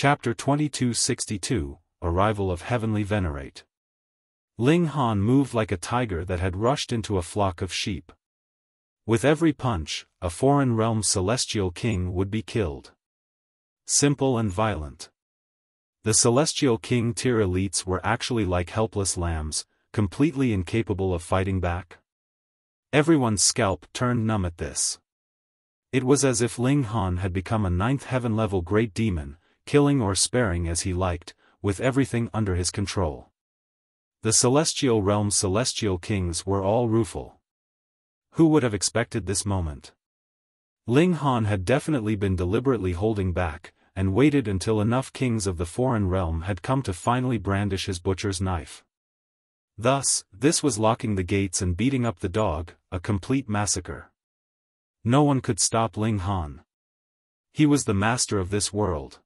Chapter 2262, Arrival of Heavenly Venerate. Ling Han moved like a tiger that had rushed into a flock of sheep. With every punch, a foreign realm celestial king would be killed. Simple and violent. The celestial king tier elites were actually like helpless lambs, completely incapable of fighting back. Everyone's scalp turned numb at this. It was as if Ling Han had become a ninth heaven-level great demon, killing or sparing as he liked, with everything under his control. The celestial realm's celestial kings were all rueful. Who would have expected this moment? Ling Han had definitely been deliberately holding back, and waited until enough kings of the foreign realm had come to finally brandish his butcher's knife. Thus, this was locking the gates and beating up the dog, a complete massacre. No one could stop Ling Han. He was the master of this world.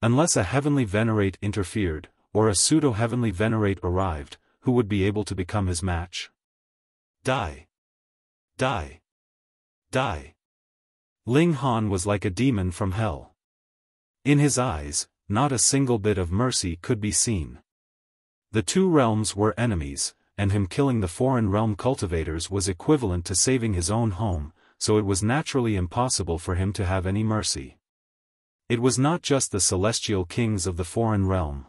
Unless a heavenly venerate interfered, or a pseudo-heavenly venerate arrived, who would be able to become his match? Die! Die! Die! Ling Han was like a demon from hell. In his eyes, not a single bit of mercy could be seen. The two realms were enemies, and him killing the foreign realm cultivators was equivalent to saving his own home, so it was naturally impossible for him to have any mercy. It was not just the celestial kings of the foreign realm.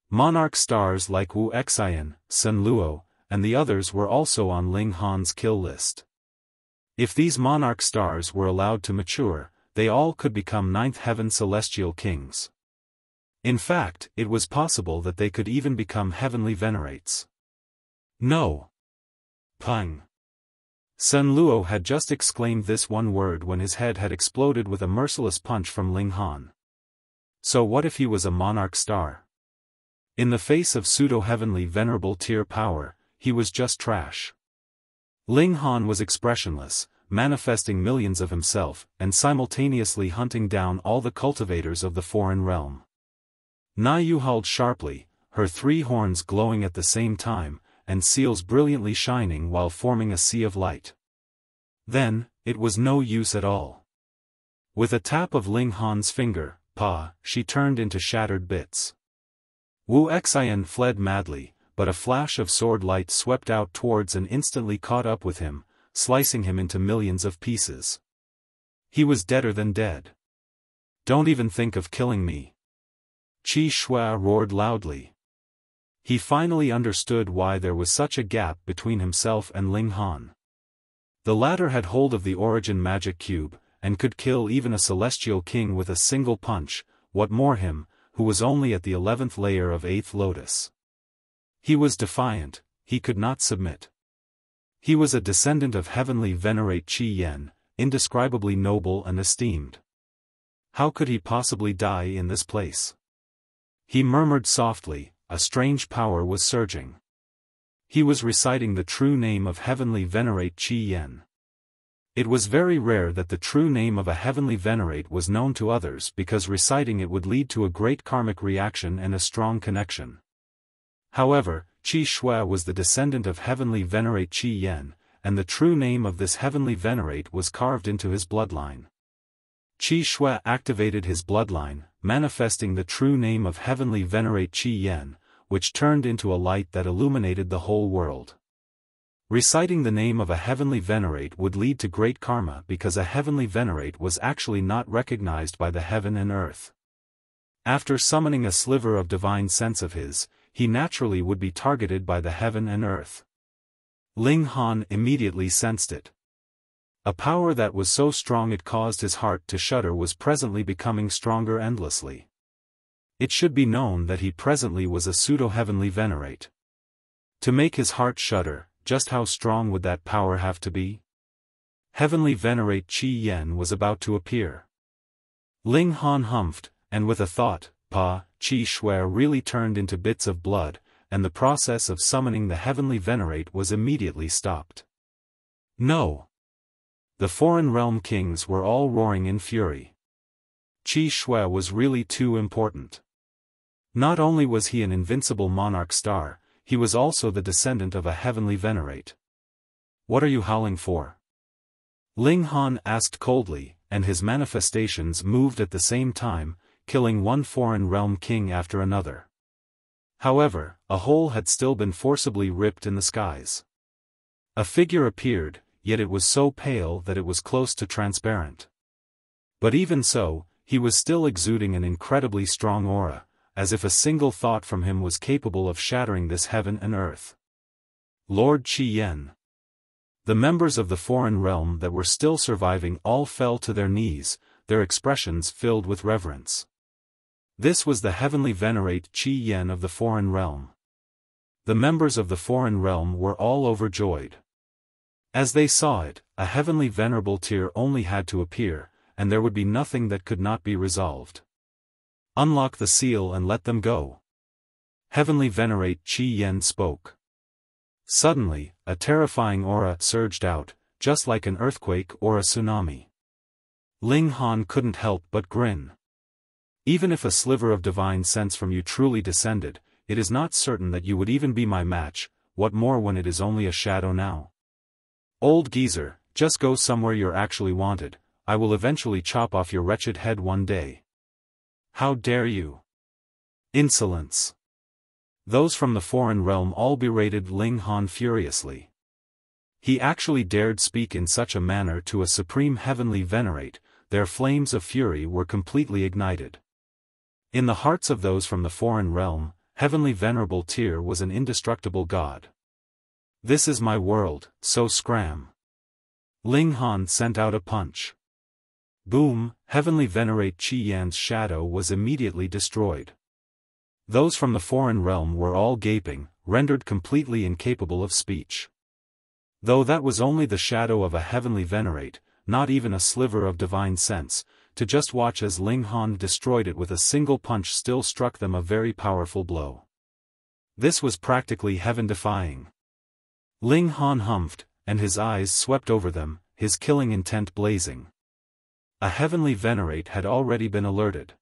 Monarch stars like Wuxia, Sun Luo, and the others were also on Ling Han's kill list. If these monarch stars were allowed to mature, they all could become ninth heaven celestial kings. In fact, it was possible that they could even become heavenly venerates. No! Pung! Sun Luo had just exclaimed this one word when his head had exploded with a merciless punch from Ling Han. So what if he was a monarch star? In the face of pseudo-heavenly venerable tier power, he was just trash. Ling Han was expressionless, manifesting millions of himself, and simultaneously hunting down all the cultivators of the foreign realm. Naiyu howled sharply, her three horns glowing at the same time, and seals brilliantly shining while forming a sea of light. Then, it was no use at all. With a tap of Ling Han's finger, she turned into shattered bits. Wuxia fled madly, but a flash of sword light swept out towards and instantly caught up with him, slicing him into millions of pieces. He was deader than dead. Don't even think of killing me. Qi Shui roared loudly. He finally understood why there was such a gap between himself and Ling Han. The latter had hold of the origin magic cube, and could kill even a celestial king with a single punch, what more him, who was only at the 11th layer of 8th lotus. He was defiant, he could not submit. He was a descendant of heavenly venerate Qi Yen, indescribably noble and esteemed. How could he possibly die in this place? He murmured softly. A strange power was surging. He was reciting the true name of heavenly venerate Qi Yen. It was very rare that the true name of a heavenly venerate was known to others because reciting it would lead to a great karmic reaction and a strong connection. However, Qi Shui was the descendant of heavenly venerate Qi Yen, and the true name of this heavenly venerate was carved into his bloodline. Qi Shui activated his bloodline, manifesting the true name of heavenly venerate Qi Yen, which turned into a light that illuminated the whole world. Reciting the name of a heavenly venerate would lead to great karma because a heavenly venerate was actually not recognized by the heaven and earth. After summoning a sliver of divine sense of his, he naturally would be targeted by the heaven and earth. Ling Han immediately sensed it. A power that was so strong it caused his heart to shudder was presently becoming stronger endlessly. It should be known that he presently was a pseudo-heavenly venerate. To make his heart shudder, just how strong would that power have to be? Heavenly venerate Qi Yen was about to appear. Ling Han humphed, and with a thought, Qi Shui really turned into bits of blood, and the process of summoning the heavenly venerate was immediately stopped. No! The foreign realm kings were all roaring in fury. Qi Shui was really too important. Not only was he an invincible monarch star, he was also the descendant of a heavenly venerate. What are you howling for? Ling Han asked coldly, and his manifestations moved at the same time, killing one foreign realm king after another. However, a hole had still been forcibly ripped in the skies. A figure appeared, yet it was so pale that it was close to transparent. But even so, he was still exuding an incredibly strong aura, as if a single thought from him was capable of shattering this heaven and earth. Lord Qi Yen. The members of the foreign realm that were still surviving all fell to their knees, their expressions filled with reverence. This was the heavenly Venerate Qi Yen of the foreign realm. The members of the foreign realm were all overjoyed. As they saw it, a heavenly venerable tier only had to appear, and there would be nothing that could not be resolved. Unlock the seal and let them go. Heavenly Venerate Qi Yen spoke. Suddenly, a terrifying aura surged out, just like an earthquake or a tsunami. Ling Han couldn't help but grin. Even if a sliver of divine sense from you truly descended, it is not certain that you would even be my match, what more when it is only a shadow now? Old geezer, just go somewhere you're actually wanted, I will eventually chop off your wretched head one day. How dare you? Insolence. Those from the foreign realm all berated Ling Han furiously. He actually dared speak in such a manner to a supreme heavenly venerate, their flames of fury were completely ignited. In the hearts of those from the foreign realm, heavenly venerable Tyr was an indestructible god. This is my world, so scram. Ling Han sent out a punch. Boom, heavenly venerate Qi Yan's shadow was immediately destroyed. Those from the foreign realm were all gaping, rendered completely incapable of speech. Though that was only the shadow of a heavenly venerate, not even a sliver of divine sense, to just watch as Ling Han destroyed it with a single punch still struck them a very powerful blow. This was practically heaven-defying. Ling Han humphed, and his eyes swept over them, his killing intent blazing. A heavenly venerate had already been alerted.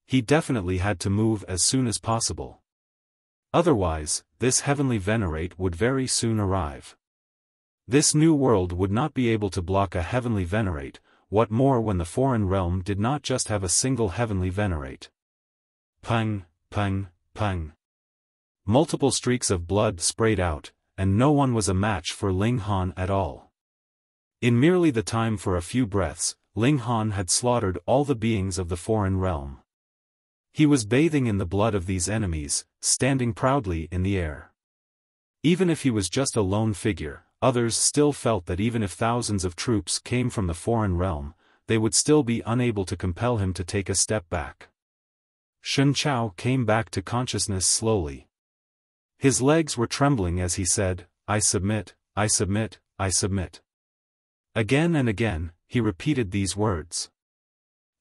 He definitely had to move as soon as possible. Otherwise, this heavenly venerate would very soon arrive. This new world would not be able to block a heavenly venerate, what more when the foreign realm did not just have a single heavenly venerate. Pang, pang, pang. Multiple streaks of blood sprayed out, and no one was a match for Ling Han at all. In merely the time for a few breaths, Ling Han had slaughtered all the beings of the foreign realm. He was bathing in the blood of these enemies, standing proudly in the air. Even if he was just a lone figure, others still felt that even if thousands of troops came from the foreign realm, they would still be unable to compel him to take a step back. Shen Chao came back to consciousness slowly. His legs were trembling as he said, "I submit, I submit, I submit." Again and again, he repeated these words.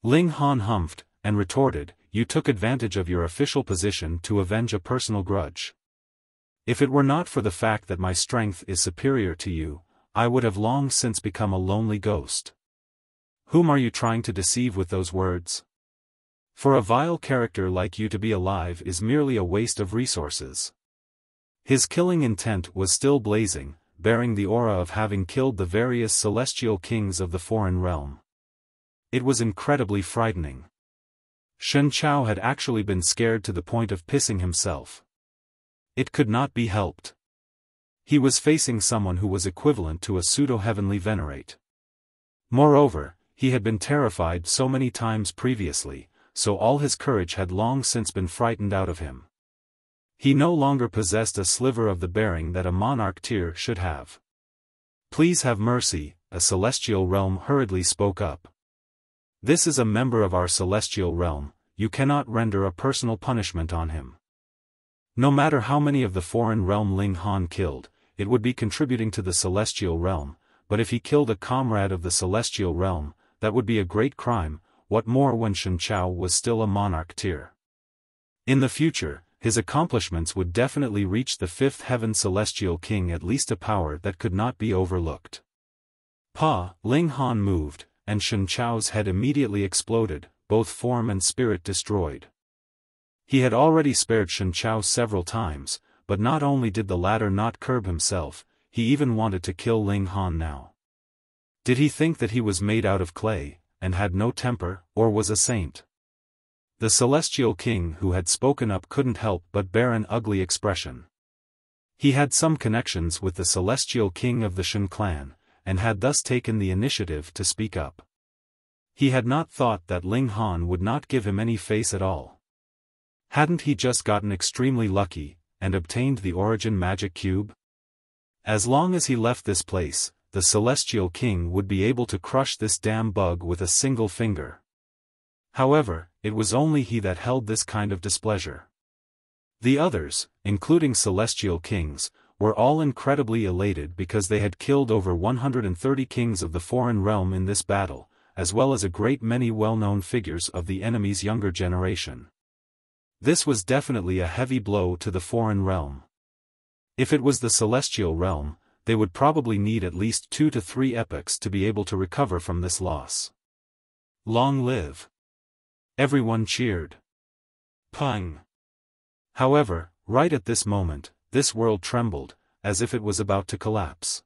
Ling Han humphed, and retorted, "You took advantage of your official position to avenge a personal grudge. If it were not for the fact that my strength is superior to you, I would have long since become a lonely ghost. Whom are you trying to deceive with those words? For a vile character like you to be alive is merely a waste of resources." His killing intent was still blazing, bearing the aura of having killed the various celestial kings of the foreign realm. It was incredibly frightening. Shen Chao had actually been scared to the point of pissing himself. It could not be helped. He was facing someone who was equivalent to a pseudo-heavenly venerate. Moreover, he had been terrified so many times previously, so all his courage had long since been frightened out of him. He no longer possessed a sliver of the bearing that a monarch tier should have. "Please have mercy," a celestial realm hurriedly spoke up. "This is a member of our celestial realm, you cannot render a personal punishment on him." No matter how many of the foreign realm Ling Han killed, it would be contributing to the celestial realm, but if he killed a comrade of the celestial realm, that would be a great crime, what more when Shen Chao was still a monarch tier. In the future, his accomplishments would definitely reach the fifth heaven celestial king, at least a power that could not be overlooked. Ling Han moved, and Shen Chao's head immediately exploded, both form and spirit destroyed. He had already spared Shen Chao several times, but not only did the latter not curb himself, he even wanted to kill Ling Han now. Did he think that he was made out of clay, and had no temper, or was a saint? The celestial king who had spoken up couldn't help but bear an ugly expression. He had some connections with the celestial king of the Shen clan, and had thus taken the initiative to speak up. He had not thought that Ling Han would not give him any face at all. Hadn't he just gotten extremely lucky, and obtained the origin magic cube? As long as he left this place, the celestial king would be able to crush this damn bug with a single finger. However, it was only he that held this kind of displeasure. The others, including celestial kings, were all incredibly elated because they had killed over 130 kings of the foreign realm in this battle, as well as a great many well-known figures of the enemy's younger generation. This was definitely a heavy blow to the foreign realm. If it was the celestial realm, they would probably need at least 2 to 3 epochs to be able to recover from this loss. Long live! Everyone cheered. Pung! However, right at this moment, this world trembled, as if it was about to collapse.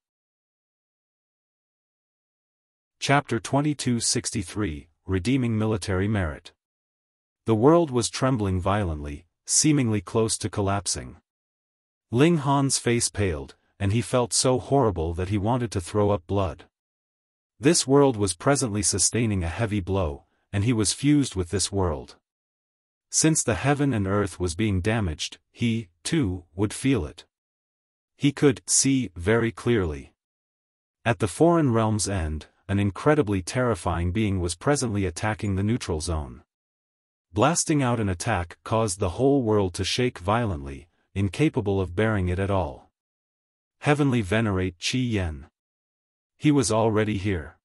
Chapter 2263, Redeeming Military Merit. The world was trembling violently, seemingly close to collapsing. Ling Han's face paled, and he felt so horrible that he wanted to throw up blood. This world was presently sustaining a heavy blow, and he was fused with this world. Since the heaven and earth was being damaged, he, too, would feel it. He could see very clearly. At the foreign realm's end, an incredibly terrifying being was presently attacking the neutral zone. Blasting out an attack caused the whole world to shake violently, incapable of bearing it at all. Heavenly Venerate Qi Yen. He was already here.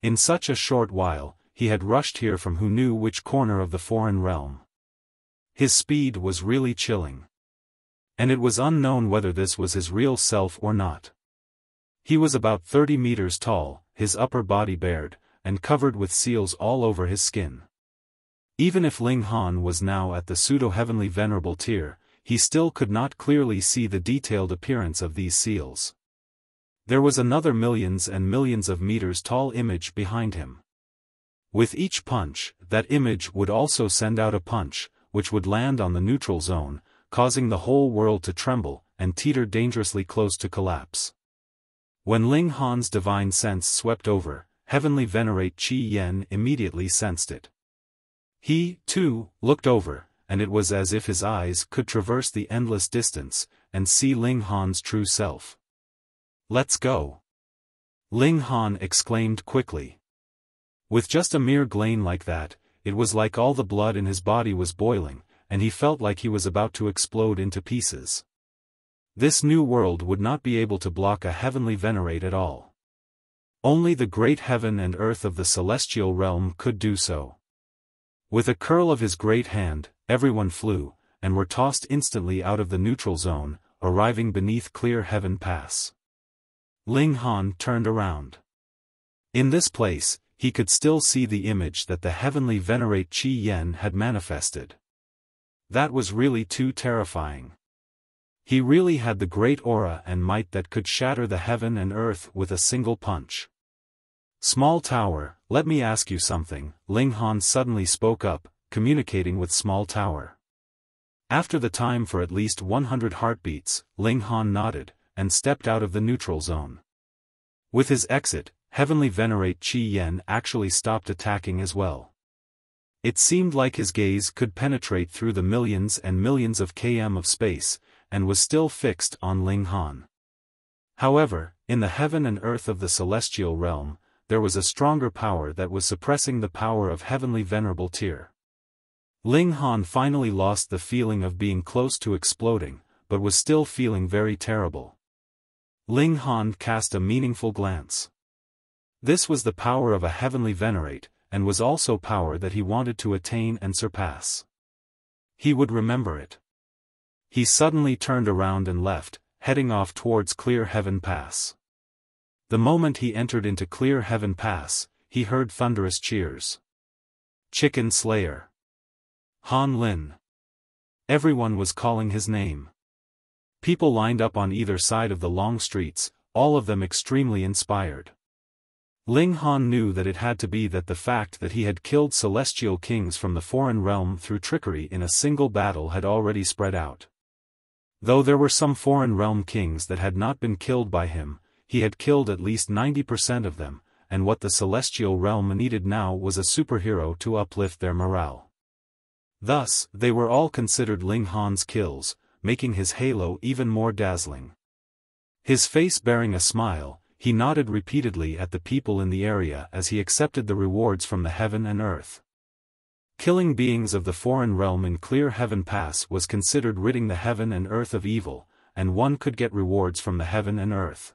In such a short while, he had rushed here from who knew which corner of the foreign realm. His speed was really chilling. And it was unknown whether this was his real self or not. He was about 30 meters tall, his upper body bared, and covered with seals all over his skin. Even if Ling Han was now at the pseudo-heavenly venerable tier, he still could not clearly see the detailed appearance of these seals. There was another millions and millions of meters tall image behind him. With each punch, that image would also send out a punch, which would land on the neutral zone, causing the whole world to tremble, and teeter dangerously close to collapse. When Ling Han's divine sense swept over, Heavenly Venerate Qi Yen immediately sensed it. He, too, looked over, and it was as if his eyes could traverse the endless distance, and see Ling Han's true self. "Let's go!" Ling Han exclaimed quickly. With just a mere glane like that, it was like all the blood in his body was boiling, and he felt like he was about to explode into pieces. This new world would not be able to block a heavenly venerate at all. Only the great heaven and earth of the celestial realm could do so. With a curl of his great hand, everyone flew, and were tossed instantly out of the neutral zone, arriving beneath Clear Heaven Pass. Ling Han turned around. In this place, he could still see the image that the heavenly Venerate Qi Yen had manifested. That was really too terrifying. He really had the great aura and might that could shatter the heaven and earth with a single punch. "Small Tower, let me ask you something," Ling Han suddenly spoke up, communicating with Small Tower. After the time for at least 100 heartbeats, Ling Han nodded, and stepped out of the neutral zone. With his exit, Heavenly Venerate Qi Yen actually stopped attacking as well. It seemed like his gaze could penetrate through the millions and millions of km of space, and was still fixed on Ling Han. However, in the heaven and earth of the celestial realm, there was a stronger power that was suppressing the power of Heavenly Venerable Tier. Ling Han finally lost the feeling of being close to exploding, but was still feeling very terrible. Ling Han cast a meaningful glance. This was the power of a heavenly venerate, and was also power that he wanted to attain and surpass. He would remember it. He suddenly turned around and left, heading off towards Clear Heaven Pass. The moment he entered into Clear Heaven Pass, he heard thunderous cheers. "Chicken Slayer! Han Lin!" Everyone was calling his name. People lined up on either side of the long streets, all of them extremely inspired. Ling Han knew that it had to be that the fact that he had killed celestial kings from the foreign realm through trickery in a single battle had already spread out. Though there were some foreign realm kings that had not been killed by him, he had killed at least 90% of them, and what the celestial realm needed now was a superhero to uplift their morale. Thus, they were all considered Ling Han's kills, making his halo even more dazzling. His face bearing a smile, he nodded repeatedly at the people in the area as he accepted the rewards from the heaven and earth. Killing beings of the foreign realm in Clear Heaven Pass was considered ridding the heaven and earth of evil, and one could get rewards from the heaven and earth.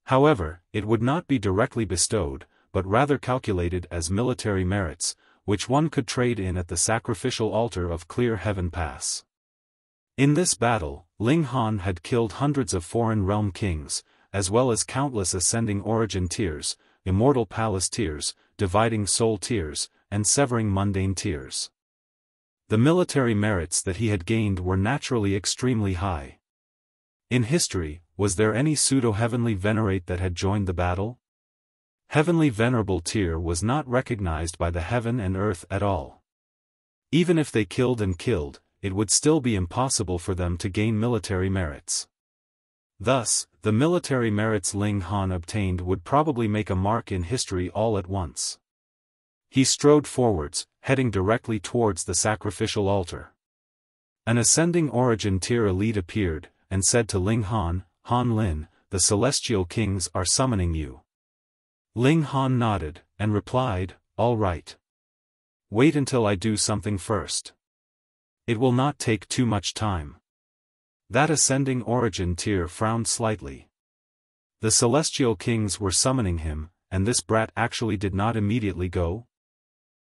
However, it would not be directly bestowed, but rather calculated as military merits, which one could trade in at the sacrificial altar of Clear Heaven Pass. In this battle, Ling Han had killed hundreds of foreign realm kings, as well as countless ascending origin tiers, immortal palace tiers, dividing soul tiers, and severing mundane tiers. The military merits that he had gained were naturally extremely high. In history, was there any pseudo-heavenly venerate that had joined the battle? Heavenly venerable tier was not recognized by the heaven and earth at all. Even if they killed and killed, it would still be impossible for them to gain military merits. Thus, the military merits Ling Han obtained would probably make a mark in history all at once. He strode forwards, heading directly towards the sacrificial altar. An ascending origin tier elite appeared, and said to Ling Han, "Han Lin, the celestial kings are summoning you." Ling Han nodded, and replied, "All right. Wait until I do something first. It will not take too much time." That ascending origin tier frowned slightly. The celestial kings were summoning him, and this brat actually did not immediately go?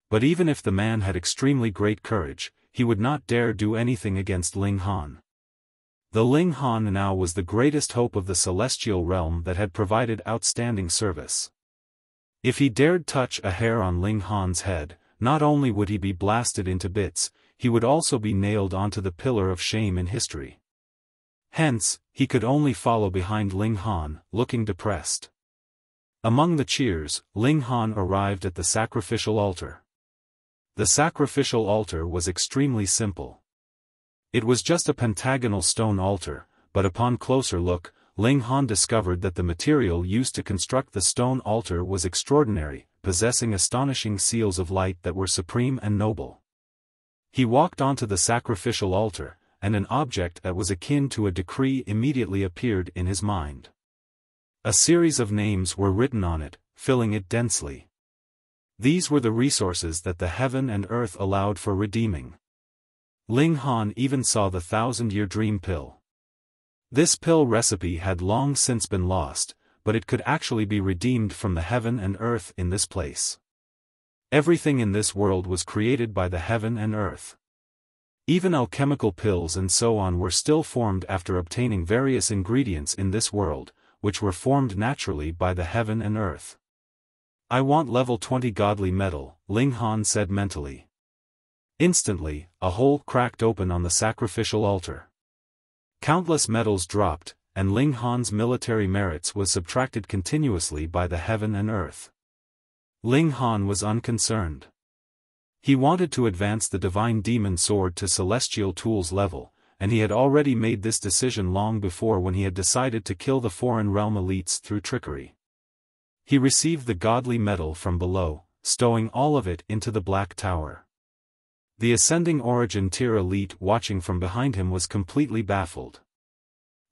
But even if the man had extremely great courage, he would not dare do anything against Ling Han. The Ling Han now was the greatest hope of the celestial realm that had provided outstanding service. If he dared touch a hair on Ling Han's head, not only would he be blasted into bits, he would also be nailed onto the pillar of shame in history. Hence, he could only follow behind Ling Han, looking depressed. Among the cheers, Ling Han arrived at the sacrificial altar. The sacrificial altar was extremely simple. It was just a pentagonal stone altar, but upon closer look, Ling Han discovered that the material used to construct the stone altar was extraordinary, possessing astonishing seals of light that were supreme and noble. He walked onto the sacrificial altar, and an object that was akin to a decree immediately appeared in his mind. A series of names were written on it, filling it densely. These were the resources that the heaven and earth allowed for redeeming. Ling Han even saw the 1,000-year dream pill. This pill recipe had long since been lost, but it could actually be redeemed from the heaven and earth in this place. Everything in this world was created by the heaven and earth. Even alchemical pills and so on were still formed after obtaining various ingredients in this world, which were formed naturally by the heaven and earth. "I want level 20 godly metal," Ling Han said mentally. Instantly, a hole cracked open on the sacrificial altar. Countless metals dropped, and Ling Han's military merits was subtracted continuously by the heaven and earth. Ling Han was unconcerned. He wanted to advance the divine demon sword to celestial tools level, and he had already made this decision long before when he had decided to kill the foreign realm elites through trickery. He received the godly metal from below, stowing all of it into the Black Tower. The ascending origin tier elite watching from behind him was completely baffled.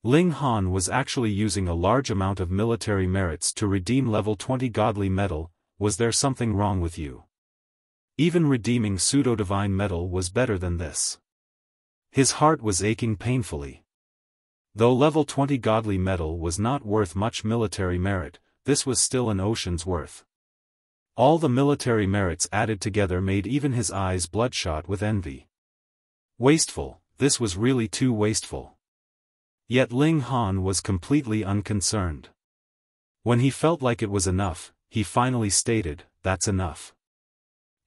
Ling Han was actually using a large amount of military merits to redeem level 20 godly metal. Was there something wrong with you? Even redeeming pseudo-divine metal was better than this. His heart was aching painfully. Though level 20 godly metal was not worth much military merit, this was still an ocean's worth. All the military merits added together made even his eyes bloodshot with envy. Wasteful, this was really too wasteful. Yet Ling Han was completely unconcerned. When he felt like it was enough, he finally stated, "That's enough."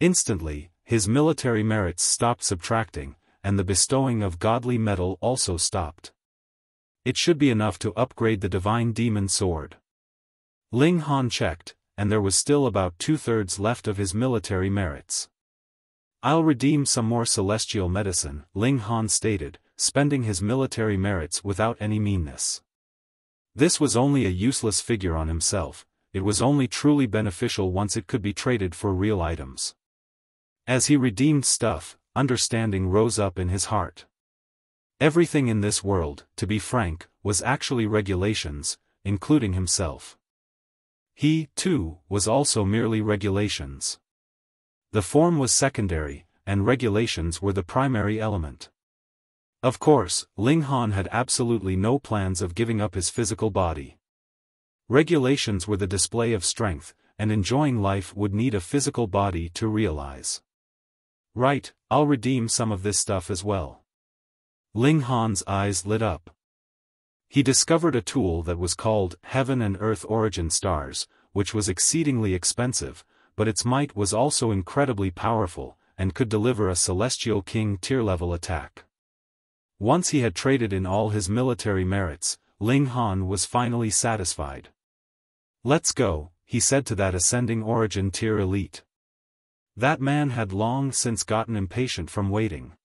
Instantly, his military merits stopped subtracting, and the bestowing of godly metal also stopped. It should be enough to upgrade the divine demon sword. Ling Han checked, and there was still about 2/3 left of his military merits. "I'll redeem some more celestial medicine," Ling Han stated, spending his military merits without any meanness. This was only a useless figure on himself, it was only truly beneficial once it could be traded for real items. As he redeemed stuff, understanding rose up in his heart. Everything in this world, to be frank, was actually regulations, including himself. He, too, was also merely regulations. The form was secondary, and regulations were the primary element. Of course, Ling Han had absolutely no plans of giving up his physical body. Regulations were the display of strength, and enjoying life would need a physical body to realize. "Right, I'll redeem some of this stuff as well." Ling Han's eyes lit up. He discovered a tool that was called Heaven and Earth Origin Stars, which was exceedingly expensive, but its might was also incredibly powerful, and could deliver a Celestial King tier-level attack. Once he had traded in all his military merits, Ling Han was finally satisfied. "Let's go," he said to that Ascending Origin tier elite. That man had long since gotten impatient from waiting.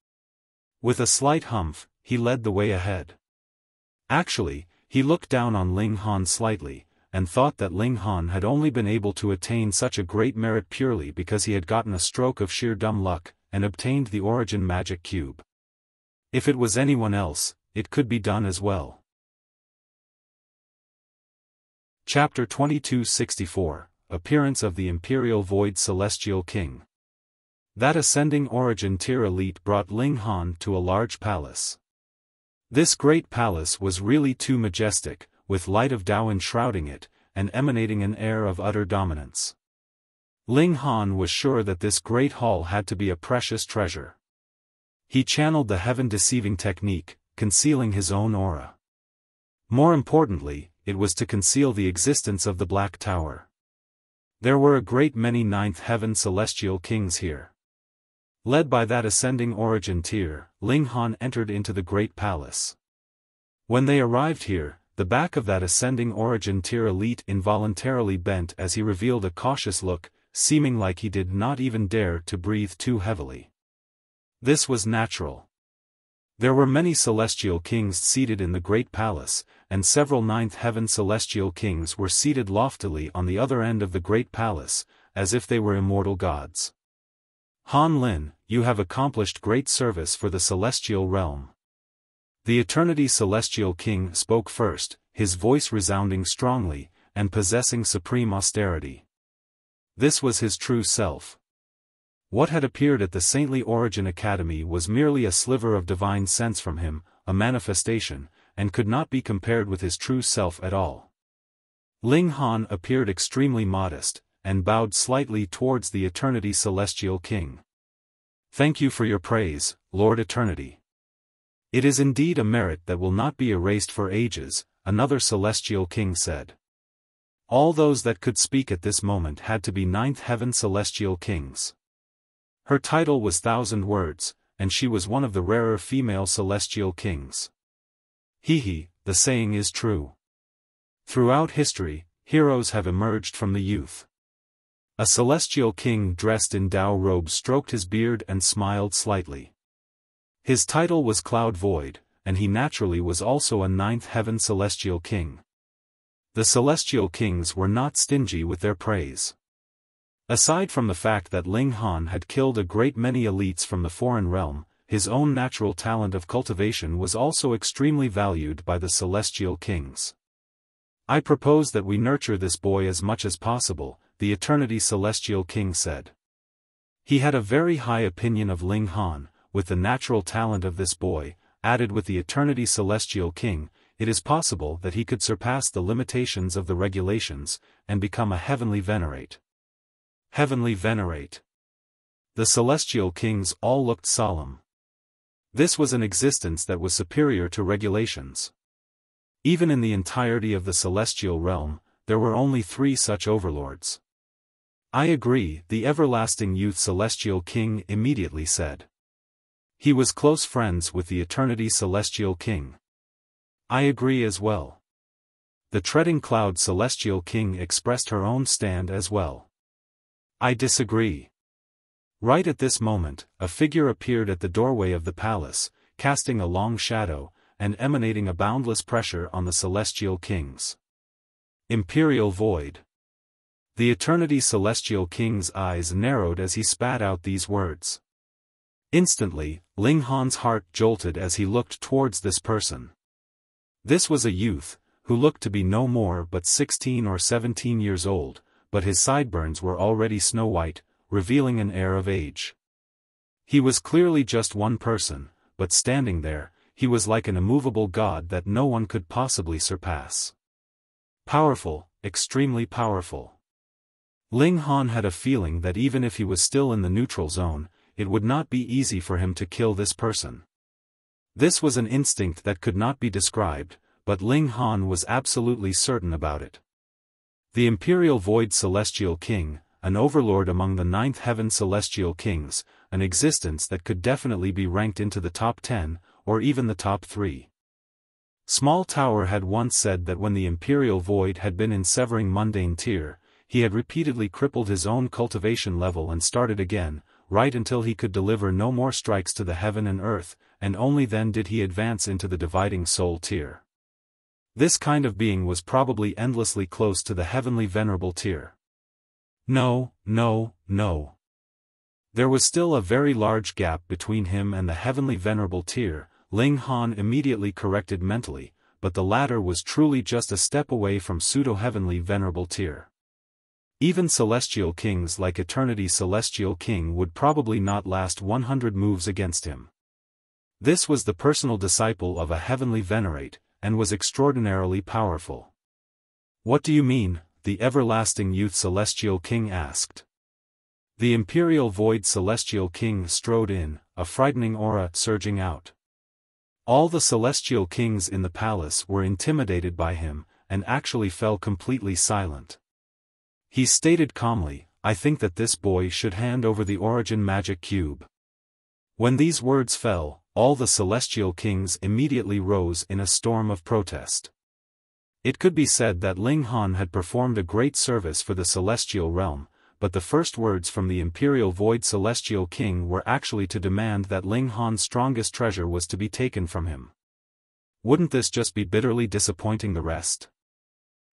With a slight humph, he led the way ahead. Actually, he looked down on Ling Han slightly, and thought that Ling Han had only been able to attain such a great merit purely because he had gotten a stroke of sheer dumb luck, and obtained the Origin Magic Cube. If it was anyone else, it could be done as well. Chapter 2264, Appearance of the Imperial Void Celestial King. That Ascending Origin tier elite brought Ling Han to a large palace. This great palace was really too majestic, with light of Tao enshrouding it, and emanating an air of utter dominance. Ling Han was sure that this great hall had to be a precious treasure. He channeled the heaven-deceiving technique, concealing his own aura. More importantly, it was to conceal the existence of the Black Tower. There were a great many Ninth Heaven Celestial Kings here. Led by that Ascending Origin tier, Ling Han entered into the great palace. When they arrived here, the back of that Ascending Origin tier elite involuntarily bent as he revealed a cautious look, seeming like he did not even dare to breathe too heavily. This was natural. There were many celestial kings seated in the great palace, and several Ninth Heaven celestial kings were seated loftily on the other end of the great palace, as if they were immortal gods. "Han Lin, you have accomplished great service for the celestial realm." The Eternity Celestial King spoke first, his voice resounding strongly, and possessing supreme austerity. This was his true self. What had appeared at the Saintly Origin Academy was merely a sliver of divine sense from him, a manifestation, and could not be compared with his true self at all. Ling Han appeared extremely modest, and bowed slightly towards the Eternity Celestial King. "Thank you for your praise, Lord Eternity. It is indeed a merit that will not be erased for ages," another Celestial King said. All those that could speak at this moment had to be Ninth Heaven Celestial Kings. Her title was 1,000 Words, and she was one of the rarer female Celestial Kings. The saying is true. Throughout history, heroes have emerged from the youth. A Celestial King dressed in Tao robes stroked his beard and smiled slightly. His title was Cloud Void, and he naturally was also a Ninth Heaven Celestial King. The Celestial Kings were not stingy with their praise. Aside from the fact that Ling Han had killed a great many elites from the foreign realm, his own natural talent of cultivation was also extremely valued by the Celestial Kings. "I propose that we nurture this boy as much as possible," the Eternity Celestial King said. He had a very high opinion of Ling Han. With the natural talent of this boy, added with the Eternity Celestial King, it is possible that he could surpass the limitations of the regulations, and become a Heavenly Venerate. Heavenly Venerate. The Celestial Kings all looked solemn. This was an existence that was superior to regulations. Even in the entirety of the celestial realm, there were only 3 such overlords. "I agree," the Everlasting Youth Celestial King immediately said. He was close friends with the Eternity Celestial King. "I agree as well." The treading cloud celestial king expressed her own stand as well. I disagree. Right at this moment, a figure appeared at the doorway of the palace, casting a long shadow, and emanating a boundless pressure on the celestial kings. Imperial Void. The Eternity Celestial King's eyes narrowed as he spat out these words. Instantly, Ling Han's heart jolted as he looked towards this person. This was a youth, who looked to be no more but 16 or 17 years old, but his sideburns were already snow-white, revealing an air of age. He was clearly just one person, but standing there, he was like an immovable god that no one could possibly surpass. Powerful, extremely powerful. Ling Han had a feeling that even if he was still in the neutral zone, it would not be easy for him to kill this person. This was an instinct that could not be described, but Ling Han was absolutely certain about it. The Imperial Void Celestial King, an overlord among the ninth heaven celestial kings, an existence that could definitely be ranked into the top 10, or even the top 3. Small Tower had once said that when the Imperial Void had been in severing mundane tier, he had repeatedly crippled his own cultivation level and started again, right until he could deliver no more strikes to the heaven and earth, and only then did he advance into the dividing soul tier. This kind of being was probably endlessly close to the heavenly venerable tier. No. There was still a very large gap between him and the heavenly venerable tier, Ling Han immediately corrected mentally, but the latter was truly just a step away from pseudo-heavenly venerable tier. Even celestial kings like Eternity Celestial King would probably not last 100 moves against him. This was the personal disciple of a heavenly venerate, and was extraordinarily powerful. What do you mean? The everlasting youth Celestial King asked. The Imperial Void Celestial King strode in, a frightening aura surging out. All the celestial kings in the palace were intimidated by him, and actually fell completely silent. He stated calmly, I think that this boy should hand over the Origin Magic Cube. When these words fell, all the celestial kings immediately rose in a storm of protest. It could be said that Ling Han had performed a great service for the celestial realm, but the first words from the Imperial Void Celestial King were actually to demand that Ling Han's strongest treasure was to be taken from him. Wouldn't this just be bitterly disappointing the rest?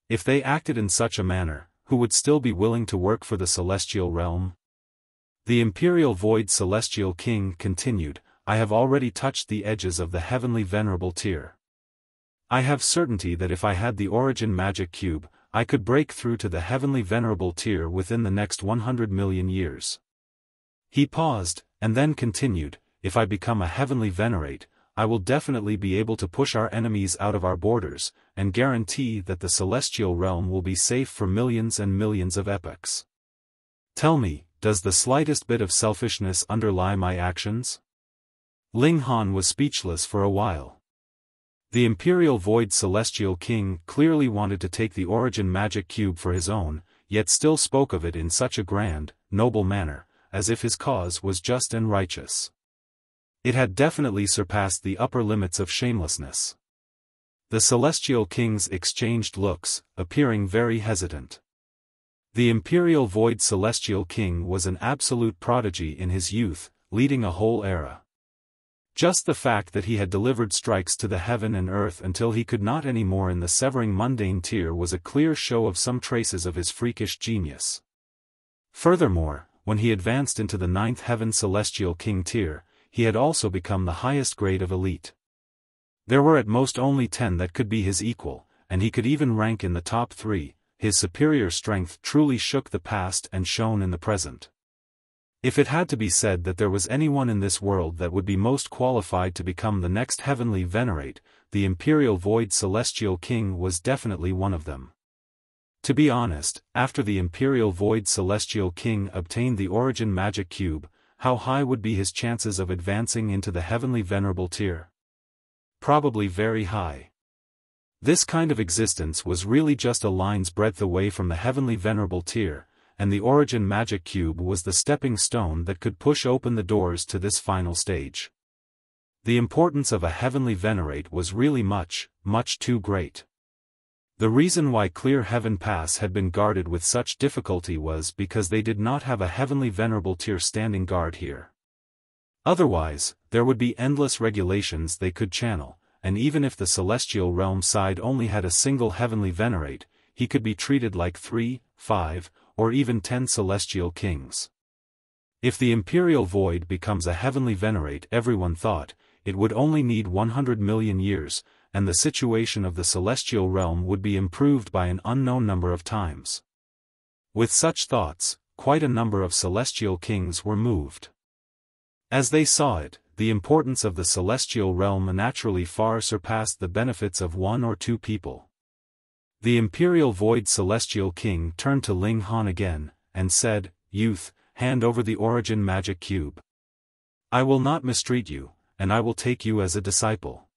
If they acted in such a manner, who would still be willing to work for the celestial realm? The Imperial Void Celestial King continued, I have already touched the edges of the heavenly venerable tier. I have certainty that if I had the Origin Magic Cube, I could break through to the heavenly venerable tier within the next 100 million years. He paused, and then continued, if I become a heavenly venerate, I will definitely be able to push our enemies out of our borders, and guarantee that the celestial realm will be safe for millions and millions of epochs. Tell me, does the slightest bit of selfishness underlie my actions? Ling Han was speechless for a while. The Imperial Void Celestial King clearly wanted to take the Origin Magic Cube for his own, yet still spoke of it in such a grand, noble manner, as if his cause was just and righteous. It had definitely surpassed the upper limits of shamelessness. The Celestial Kings exchanged looks, appearing very hesitant. The Imperial Void Celestial King was an absolute prodigy in his youth, leading a whole era. Just the fact that he had delivered strikes to the heaven and earth until he could not anymore in the severing mundane tier was a clear show of some traces of his freakish genius. Furthermore, when he advanced into the ninth heaven celestial king tier, he had also become the highest grade of elite. There were at most only 10 that could be his equal, and he could even rank in the top 3. His superior strength truly shook the past and shone in the present. If it had to be said that there was anyone in this world that would be most qualified to become the next heavenly venerate, the Imperial Void Celestial King was definitely one of them. To be honest, after the Imperial Void Celestial King obtained the Origin Magic Cube, how high would be his chances of advancing into the heavenly venerable tier? Probably very high. This kind of existence was really just a line's breadth away from the heavenly venerable tier, and the Origin Magic Cube was the stepping stone that could push open the doors to this final stage. The importance of a heavenly venerate was really much, much too great. The reason why Clear Heaven Pass had been guarded with such difficulty was because they did not have a heavenly venerable tier standing guard here. Otherwise, there would be endless regulations they could channel, and even if the celestial realm side only had a single heavenly venerate, he could be treated like 3, 5, or even 10 celestial kings. If the Imperial Void becomes a heavenly venerate, everyone thought, it would only need 100 million years, and the situation of the celestial realm would be improved by an unknown number of times. With such thoughts, quite a number of celestial kings were moved. As they saw it, the importance of the celestial realm naturally far surpassed the benefits of one or two people. The Imperial Void Celestial King turned to Ling Han again, and said, "Youth, hand over the origin magic cube. I will not mistreat you, and I will take you as a disciple.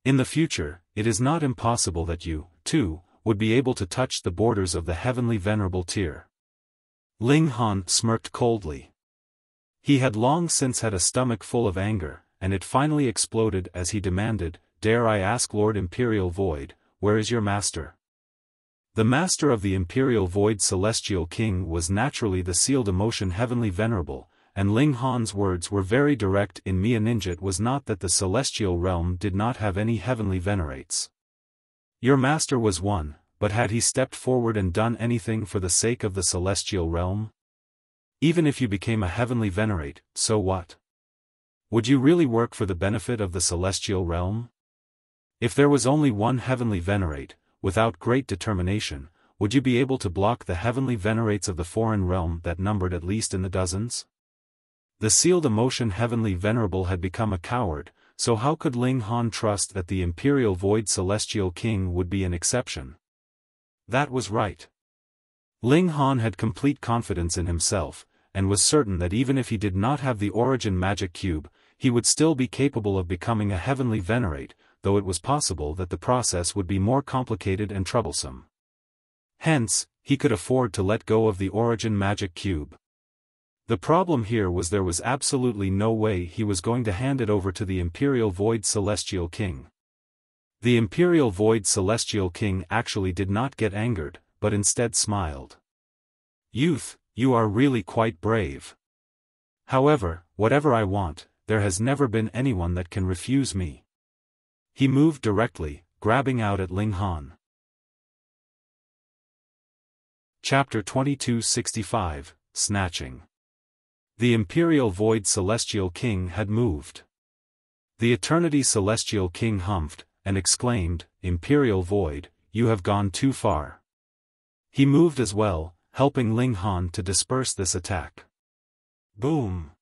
In the future, it is not impossible that you, too, would be able to touch the borders of the heavenly venerable tier." Ling Han smirked coldly. He had long since had a stomach full of anger, and it finally exploded as he demanded, "Dare I ask Lord Imperial Void, where is your master?" The master of the Imperial Void Celestial King was naturally the sealed emotion heavenly venerable, and Ling Han's words were very direct. In Mia Ninja, it was not that the celestial realm did not have any heavenly venerates. Your master was one, but had he stepped forward and done anything for the sake of the celestial realm? Even if you became a heavenly venerate, so what? Would you really work for the benefit of the celestial realm? If there was only one heavenly venerate, without great determination, would you be able to block the heavenly venerates of the foreign realm that numbered at least in the dozens? The sealed emotion heavenly venerable had become a coward, so how could Ling Han trust that the Imperial Void Celestial King would be an exception? That was right. Ling Han had complete confidence in himself, and was certain that even if he did not have the origin magic cube, he would still be capable of becoming a heavenly venerate, though it was possible that the process would be more complicated and troublesome. Hence, he could afford to let go of the origin magic cube. The problem here was there was absolutely no way he was going to hand it over to the Imperial Void Celestial King. The Imperial Void Celestial King actually did not get angered, but instead smiled. "Youth, you are really quite brave. However, whatever I want, there has never been anyone that can refuse me." He moved directly, grabbing out at Ling Han. Chapter 2265, Snatching. The Imperial Void Celestial King had moved. The Eternity Celestial King humphed, and exclaimed, "Imperial Void, you have gone too far." He moved as well, helping Ling Han to disperse this attack. Boom!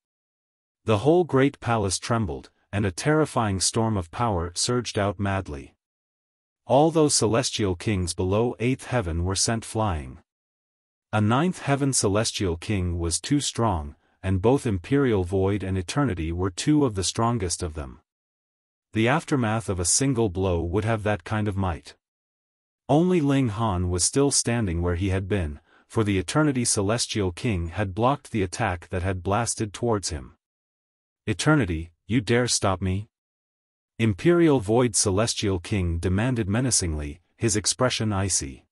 The whole great palace trembled, and a terrifying storm of power surged out madly. All those celestial kings below 8th heaven were sent flying. A 9th heaven celestial king was too strong, and both Imperial Void and Eternity were two of the strongest of them. The aftermath of a single blow would have that kind of might. Only Ling Han was still standing where he had been, for the Eternity Celestial King had blocked the attack that had blasted towards him. "Eternity, you dare stop me?" Imperial Void Celestial King demanded menacingly, his expression icy.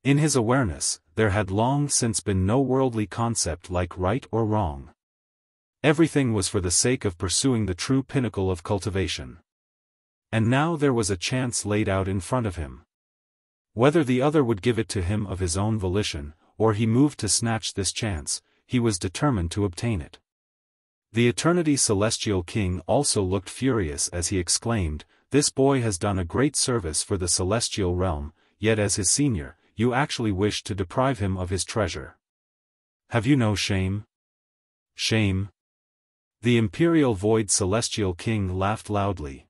In his awareness, there had long since been no worldly concept like right or wrong. Everything was for the sake of pursuing the true pinnacle of cultivation. And now there was a chance laid out in front of him. Whether the other would give it to him of his own volition, or he moved to snatch this chance, he was determined to obtain it. The Eternity Celestial King also looked furious as he exclaimed, "This boy has done a great service for the celestial realm, yet as his senior, you actually wish to deprive him of his treasure. Have you no shame?" "Shame?" The Imperial Void Celestial King laughed loudly.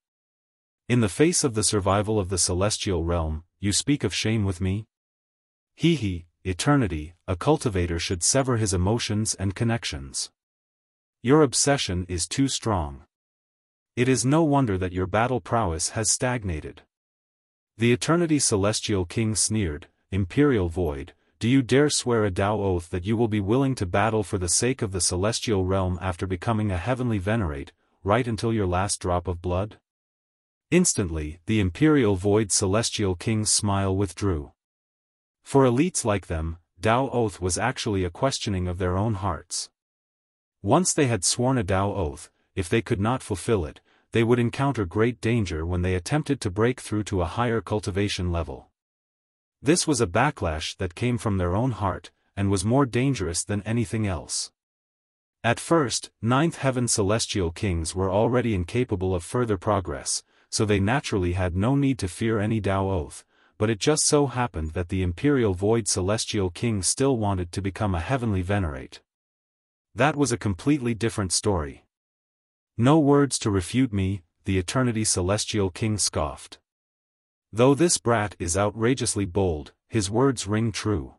"In the face of the survival of the celestial realm, you speak of shame with me? Hee, Eternity, a cultivator should sever his emotions and connections. Your obsession is too strong. It is no wonder that your battle prowess has stagnated." The Eternity Celestial King sneered, "Imperial Void, do you dare swear a Tao oath that you will be willing to battle for the sake of the celestial realm after becoming a heavenly venerate, right until your last drop of blood?" Instantly, the Imperial Void Celestial King's smile withdrew. For elites like them, Tao oath was actually a questioning of their own hearts. Once they had sworn a Tao oath, if they could not fulfill it, they would encounter great danger when they attempted to break through to a higher cultivation level. This was a backlash that came from their own heart, and was more dangerous than anything else. At first, Ninth Heaven Celestial Kings were already incapable of further progress, so they naturally had no need to fear any Tao oath, but it just so happened that the Imperial Void Celestial King still wanted to become a heavenly Venerate. That was a completely different story. No words to refute me, the Eternity Celestial King scoffed. Though this brat is outrageously bold, his words ring true.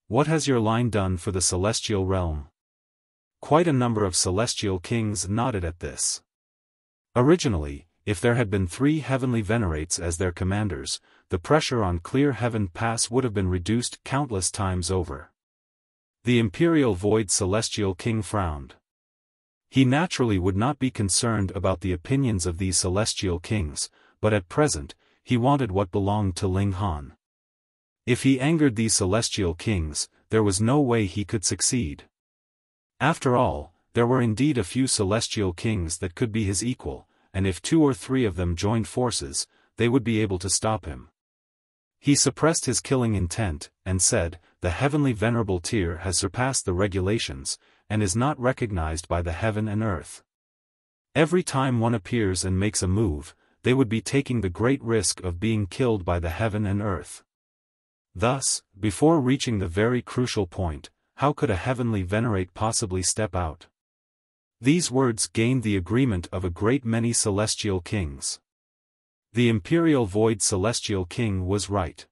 What has your line done for the celestial realm? Quite a number of celestial kings nodded at this. Originally, if there had been 3 heavenly venerates as their commanders, the pressure on Clear Heaven Pass would have been reduced countless times over. The Imperial Void Celestial King frowned. He naturally would not be concerned about the opinions of these celestial kings, but at present, he wanted what belonged to Ling Han. If he angered these celestial kings, there was no way he could succeed. After all, there were indeed a few celestial kings that could be his equal, and if 2 or 3 of them joined forces, they would be able to stop him. He suppressed his killing intent, and said, "The heavenly venerable tier has surpassed the regulations, and is not recognized by the heaven and earth. Every time one appears and makes a move, they would be taking the great risk of being killed by the heaven and earth. Thus, before reaching the very crucial point, how could a heavenly venerate possibly step out?" These words gained the agreement of a great many celestial kings. The Imperial Void Celestial King was right.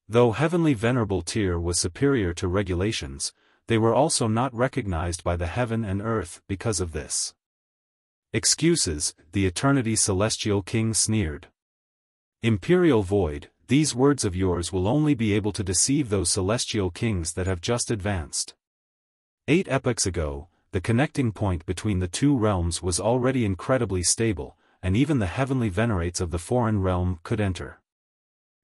Though Heavenly Venerable Tier was superior to regulations, they were also not recognized by the heaven and earth because of this. "Excuses," the Eternity Celestial King sneered. "Imperial Void, these words of yours will only be able to deceive those celestial kings that have just advanced. 8 epochs ago, the connecting point between the 2 realms was already incredibly stable, and even the heavenly venerates of the foreign realm could enter.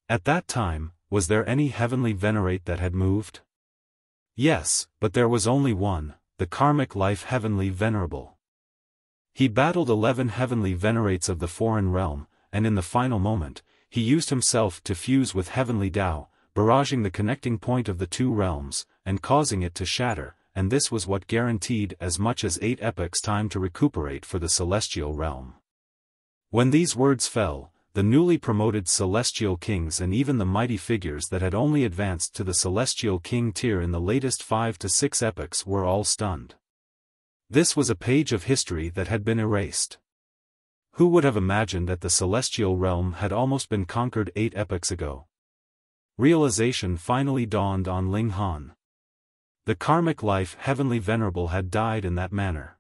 At that time, was there any heavenly venerate that had moved? Yes, but there was only one, the karmic life heavenly venerable. He battled 11 heavenly venerates of the foreign realm, and in the final moment, he used himself to fuse with heavenly Tao, barraging the connecting point of the 2 realms, and causing it to shatter, and this was what guaranteed as much as 8 epochs time to recuperate for the celestial realm." When these words fell, the newly promoted celestial kings and even the mighty figures that had only advanced to the celestial king tier in the latest 5 to 6 epochs were all stunned. This was a page of history that had been erased. Who would have imagined that the celestial realm had almost been conquered 8 epochs ago? Realization finally dawned on Ling Han. The karmic life heavenly venerable had died in that manner.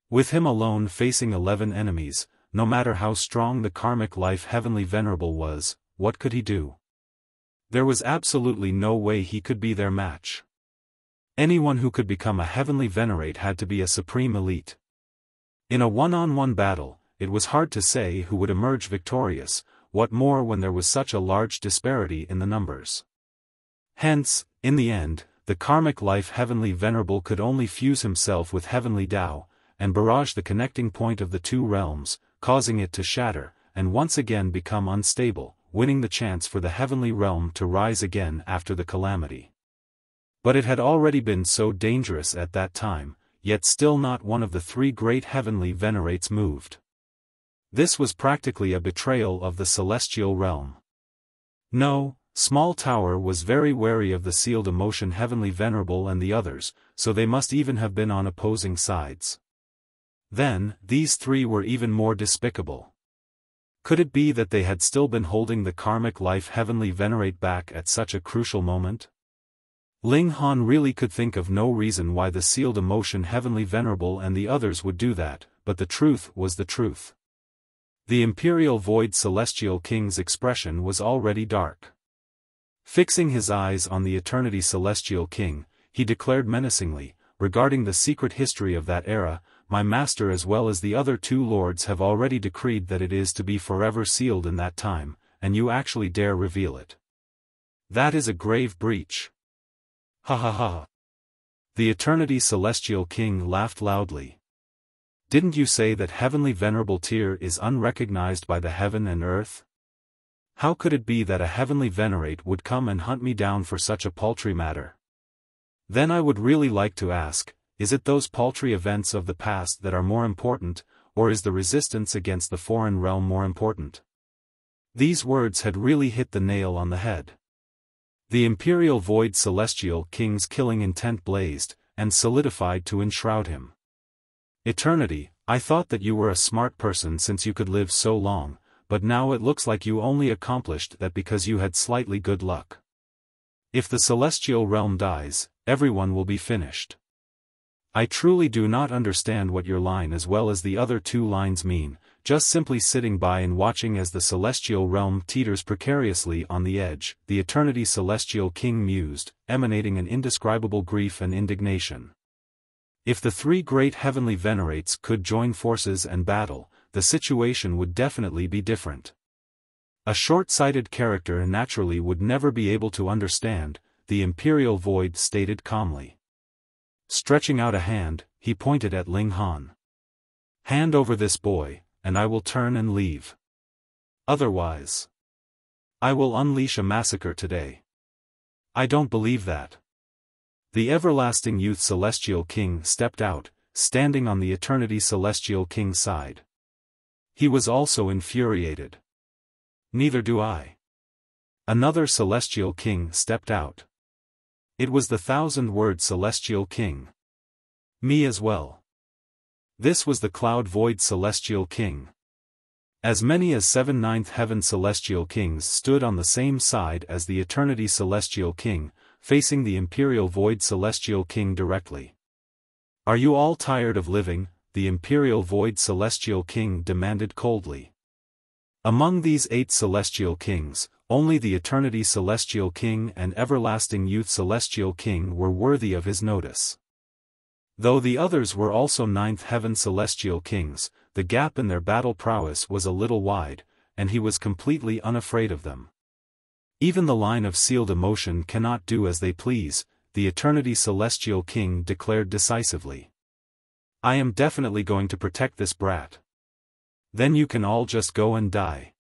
With him alone facing 11 enemies, no matter how strong the karmic life heavenly venerable was, what could he do? There was absolutely no way he could be their match. Anyone who could become a heavenly venerate had to be a supreme elite. In a one-on-one battle, it was hard to say who would emerge victorious, what more when there was such a large disparity in the numbers. Hence, in the end, the karmic life heavenly venerable could only fuse himself with heavenly Tao, and barrage the connecting point of the 2 realms, causing it to shatter, and once again become unstable, winning the chance for the heavenly realm to rise again after the calamity. But it had already been so dangerous at that time, yet still not one of the 3 great heavenly venerates moved. This was practically a betrayal of the celestial realm. No, Small Tower was very wary of the sealed emotion heavenly venerable and the others, so they must even have been on opposing sides. Then, these 3 were even more despicable. Could it be that they had still been holding the karmic life heavenly venerate back at such a crucial moment? Ling Han really could think of no reason why the sealed emotion heavenly venerable and the others would do that, but the truth was the truth. The Imperial Void Celestial King's expression was already dark. Fixing his eyes on the Eternity Celestial King, he declared menacingly, regarding the secret history of that era, my master as well as the other two lords have already decreed that it is to be forever sealed in that time, and you actually dare reveal it. That is a grave breach. Ha ha ha. The Eternity Celestial King laughed loudly. Didn't you say that Heavenly Venerable Tier is unrecognized by the heaven and earth? How could it be that a Heavenly Venerate would come and hunt me down for such a paltry matter? Then I would really like to ask, is it those paltry events of the past that are more important, or is the resistance against the foreign realm more important? These words had really hit the nail on the head. The Imperial Void Celestial King's killing intent blazed, and solidified to enshroud him. Eternity, I thought that you were a smart person since you could live so long, but now it looks like you only accomplished that because you had slightly good luck. If the celestial realm dies, everyone will be finished. I truly do not understand what your line as well as the other two lines mean, just simply sitting by and watching as the celestial realm teeters precariously on the edge, the Eternity Celestial King mused, emanating an indescribable grief and indignation. If the three great heavenly venerates could join forces and battle, the situation would definitely be different. A short-sighted character naturally would never be able to understand, the Imperial Void stated calmly. Stretching out a hand, he pointed at Ling Han. Hand over this boy, and I will turn and leave. Otherwise, I will unleash a massacre today. I don't believe that. The Everlasting Youth Celestial King stepped out, standing on the Eternity Celestial King's side. He was also infuriated. Neither do I. Another Celestial King stepped out. It was the 1,000-word Celestial King. Me as well. This was the Cloud Void Celestial King. As many as 7 Ninth Heaven Celestial Kings stood on the same side as the Eternity Celestial King, facing the Imperial Void Celestial King directly. Are you all tired of living? The Imperial Void Celestial King demanded coldly. Among these 8 Celestial Kings, only the Eternity Celestial King and Everlasting Youth Celestial King were worthy of his notice. Though the others were also 9th Heaven Celestial Kings, the gap in their battle prowess was a little wide, and he was completely unafraid of them. Even the line of sealed emotion cannot do as they please, the Eternity Celestial King declared decisively. I am definitely going to protect this brat. Then you can all just go and die.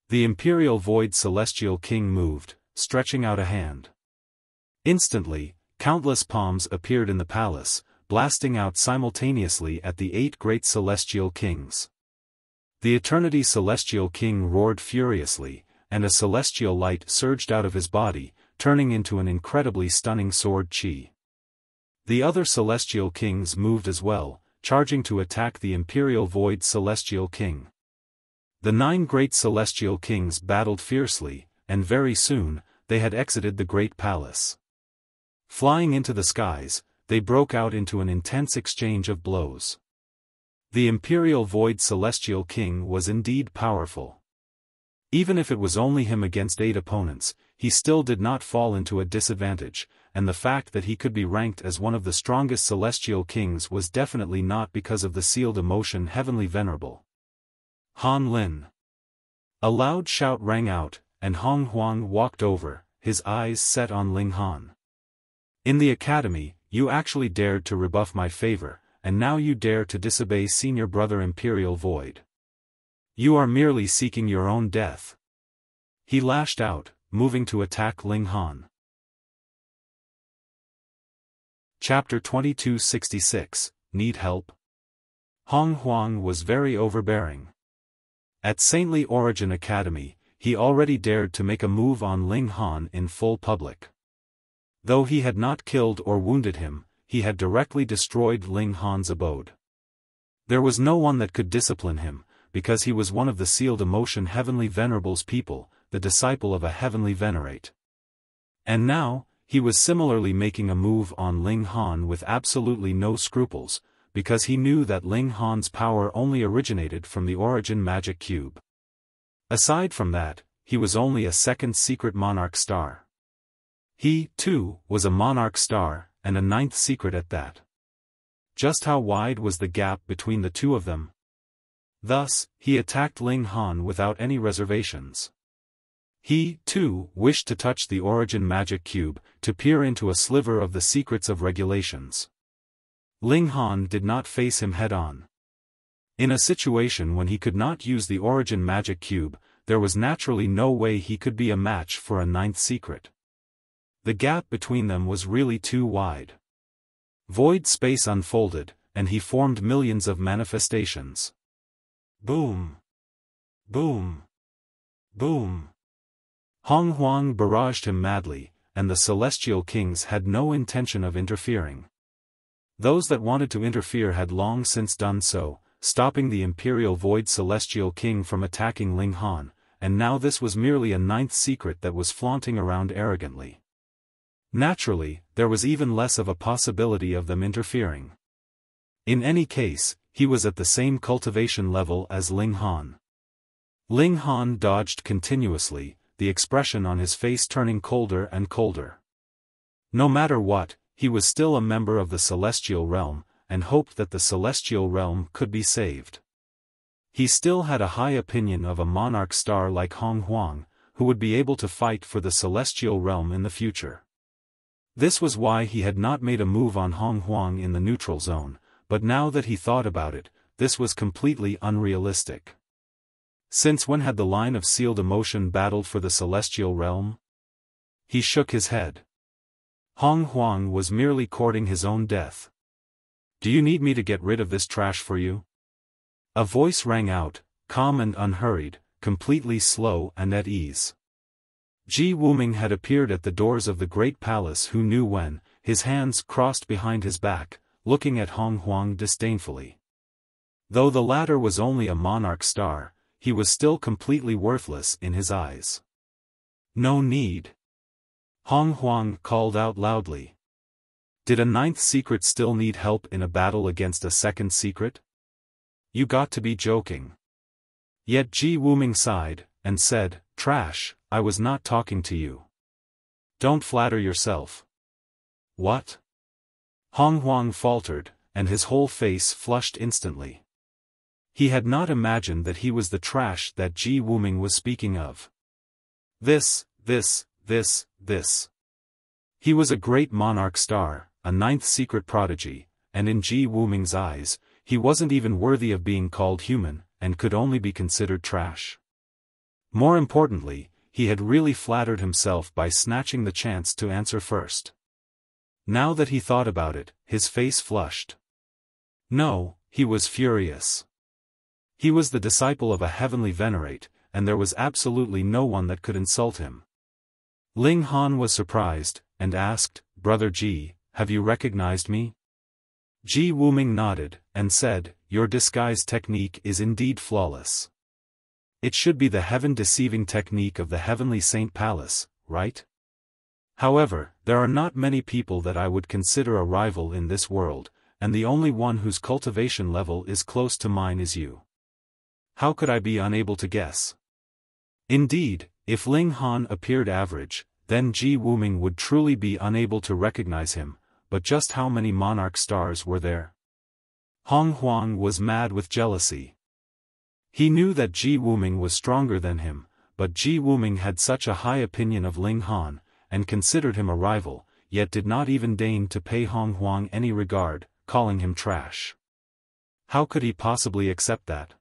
The Imperial Void Celestial King moved, stretching out a hand. Instantly, countless palms appeared in the palace, blasting out simultaneously at the 8 great Celestial Kings. The Eternity Celestial King roared furiously, and a celestial light surged out of his body, turning into an incredibly stunning sword chi. The other Celestial Kings moved as well, charging to attack the Imperial Void Celestial King. The 9 great Celestial Kings battled fiercely, and very soon, they had exited the Great Palace. Flying into the skies, they broke out into an intense exchange of blows. The Imperial Void Celestial King was indeed powerful. Even if it was only him against 8 opponents, he still did not fall into a disadvantage, and the fact that he could be ranked as one of the strongest Celestial Kings was definitely not because of the sealed emotion Heavenly Venerable. Han Lin. A loud shout rang out, and Hong Huang walked over, his eyes set on Ling Han. In the academy, you actually dared to rebuff my favor, and now you dare to disobey Senior Brother Imperial Void. You are merely seeking your own death. He lashed out, moving to attack Ling Han. Chapter 2266, Need Help? Hong Huang was very overbearing. At Saintly Origin Academy, he already dared to make a move on Ling Han in full public. Though he had not killed or wounded him, he had directly destroyed Ling Han's abode. There was no one that could discipline him, because he was one of the sealed emotion Heavenly Venerable's people, the disciple of a Heavenly Venerate. And now, he was similarly making a move on Ling Han with absolutely no scruples, because he knew that Ling Han's power only originated from the Origin Magic Cube. Aside from that, he was only a second secret monarch star. He, too, was a monarch star, and a 9th secret at that. Just how wide was the gap between the two of them? Thus, he attacked Ling Han without any reservations. He, too, wished to touch the origin magic cube, to peer into a sliver of the secrets of regulations. Ling Han did not face him head-on. In a situation when he could not use the origin magic cube, there was naturally no way he could be a match for a ninth secret. The gap between them was really too wide. Void space unfolded, and he formed millions of manifestations. Boom! Boom! Boom! Hong Huang barraged him madly, and the celestial kings had no intention of interfering. Those that wanted to interfere had long since done so, stopping the Imperial Void Celestial King from attacking Ling Han, and now this was merely a ninth secret that was flaunting around arrogantly. Naturally, there was even less of a possibility of them interfering. In any case, he was at the same cultivation level as Ling Han. Ling Han dodged continuously, the expression on his face turning colder and colder. No matter what, he was still a member of the Celestial Realm, and hoped that the Celestial Realm could be saved. He still had a high opinion of a monarch star like Hong Huang, who would be able to fight for the Celestial Realm in the future. This was why he had not made a move on Hong Huang in the neutral zone, but now that he thought about it, this was completely unrealistic. Since when had the line of sealed emotion battled for the Celestial Realm? He shook his head. Hong Huang was merely courting his own death. Do you need me to get rid of this trash for you? A voice rang out, calm and unhurried, completely slow and at ease. Ji Wuming had appeared at the doors of the great palace. Who knew when, his hands crossed behind his back, looking at Hong Huang disdainfully. Though the latter was only a monarch star, he was still completely worthless in his eyes. No need. Hong Huang called out loudly. Did a ninth secret still need help in a battle against a second secret? You got to be joking. Yet Ji Wuming sighed, and said, Trash, I was not talking to you. Don't flatter yourself. What? Hong Huang faltered, and his whole face flushed instantly. He had not imagined that he was the trash that Ji Wuming was speaking of. This. He was a great monarch star, a ninth secret prodigy, and in Ji Wuming's eyes, he wasn't even worthy of being called human, and could only be considered trash. More importantly, he had really flattered himself by snatching the chance to answer first. Now that he thought about it, his face flushed. No, he was furious. He was the disciple of a heavenly Venerate, and there was absolutely no one that could insult him. Ling Han was surprised, and asked, Brother Ji, have you recognized me? Ji Wuming nodded, and said, Your disguise technique is indeed flawless. It should be the heaven-deceiving technique of the Heavenly Saint Palace, right? However, there are not many people that I would consider a rival in this world, and the only one whose cultivation level is close to mine is you. How could I be unable to guess? Indeed, if Ling Han appeared average, then Ji Wuming would truly be unable to recognize him, but just how many monarch stars were there? Hong Huang was mad with jealousy. He knew that Ji Wuming was stronger than him, but Ji Wuming had such a high opinion of Ling Han, and considered him a rival, yet did not even deign to pay Hong Huang any regard, calling him trash. How could he possibly accept that?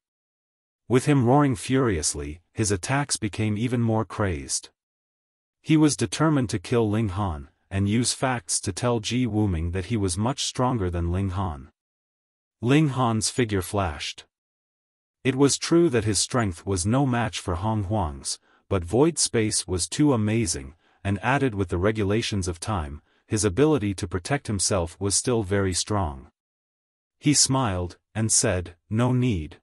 With him roaring furiously, his attacks became even more crazed. He was determined to kill Ling Han, and use facts to tell Ji Wuming that he was much stronger than Ling Han. Ling Han's figure flashed. It was true that his strength was no match for Hong Huang's, but void space was too amazing, and added with the regulations of time, his ability to protect himself was still very strong. He smiled, and said, No need.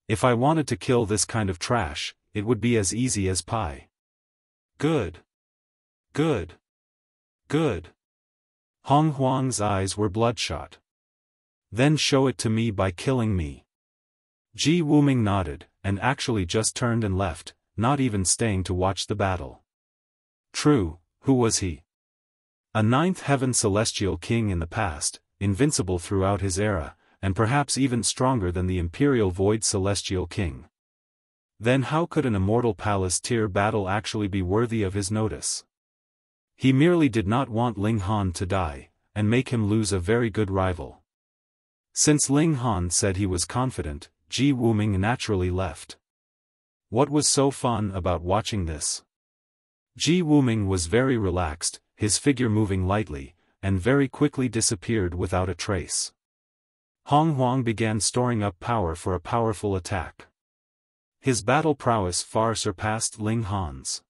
If I wanted to kill this kind of trash, it would be as easy as pie. Good. Good. Good. Hong Huang's eyes were bloodshot. Then show it to me by killing me. Ji Wuming nodded, and actually just turned and left, not even staying to watch the battle. True, who was he? A ninth heaven celestial king in the past, invincible throughout his era, and perhaps even stronger than the Imperial Void Celestial King. Then how could an immortal palace-tier battle actually be worthy of his notice? He merely did not want Ling Han to die, and make him lose a very good rival. Since Ling Han said he was confident, Ji Wuming naturally left. What was so fun about watching this? Ji Wuming was very relaxed, his figure moving lightly, and very quickly disappeared without a trace. Hong Huang began storing up power for a powerful attack. His battle prowess far surpassed Ling Han's.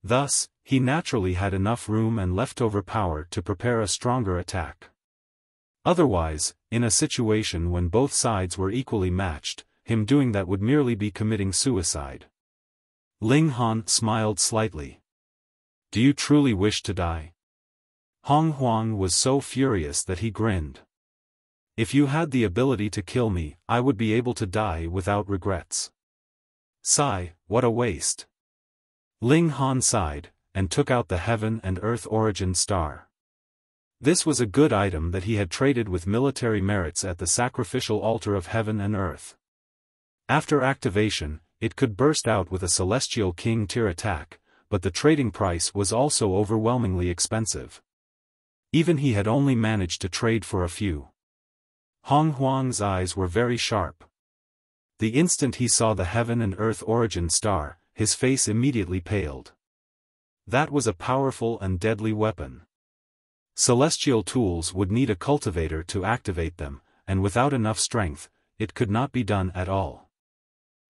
Thus, he naturally had enough room and leftover power to prepare a stronger attack. Otherwise, in a situation when both sides were equally matched, him doing that would merely be committing suicide. Ling Han smiled slightly. Do you truly wish to die? Hong Huang was so furious that he grinned. If you had the ability to kill me, I would be able to die without regrets. Sigh, what a waste. Ling Han sighed, and took out the Heaven and Earth Origin Star. This was a good item that he had traded with military merits at the sacrificial altar of Heaven and Earth. After activation, it could burst out with a Celestial King tier attack, but the trading price was also overwhelmingly expensive. Even he had only managed to trade for a few. Hong Huang's eyes were very sharp. The instant he saw the Heaven and Earth Origin Star, his face immediately paled. That was a powerful and deadly weapon. Celestial tools would need a cultivator to activate them, and without enough strength, it could not be done at all.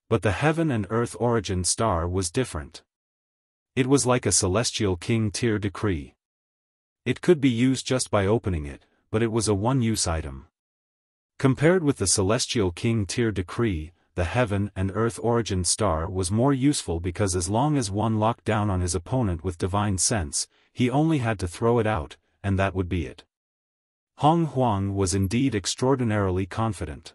But the Heaven and Earth Origin Star was different. It was like a Celestial King tier decree. It could be used just by opening it, but it was a one-use item. Compared with the Celestial King tier decree, the Heaven and Earth Origin Star was more useful because as long as one locked down on his opponent with divine sense, he only had to throw it out, and that would be it. Hong Huang was indeed extraordinarily confident.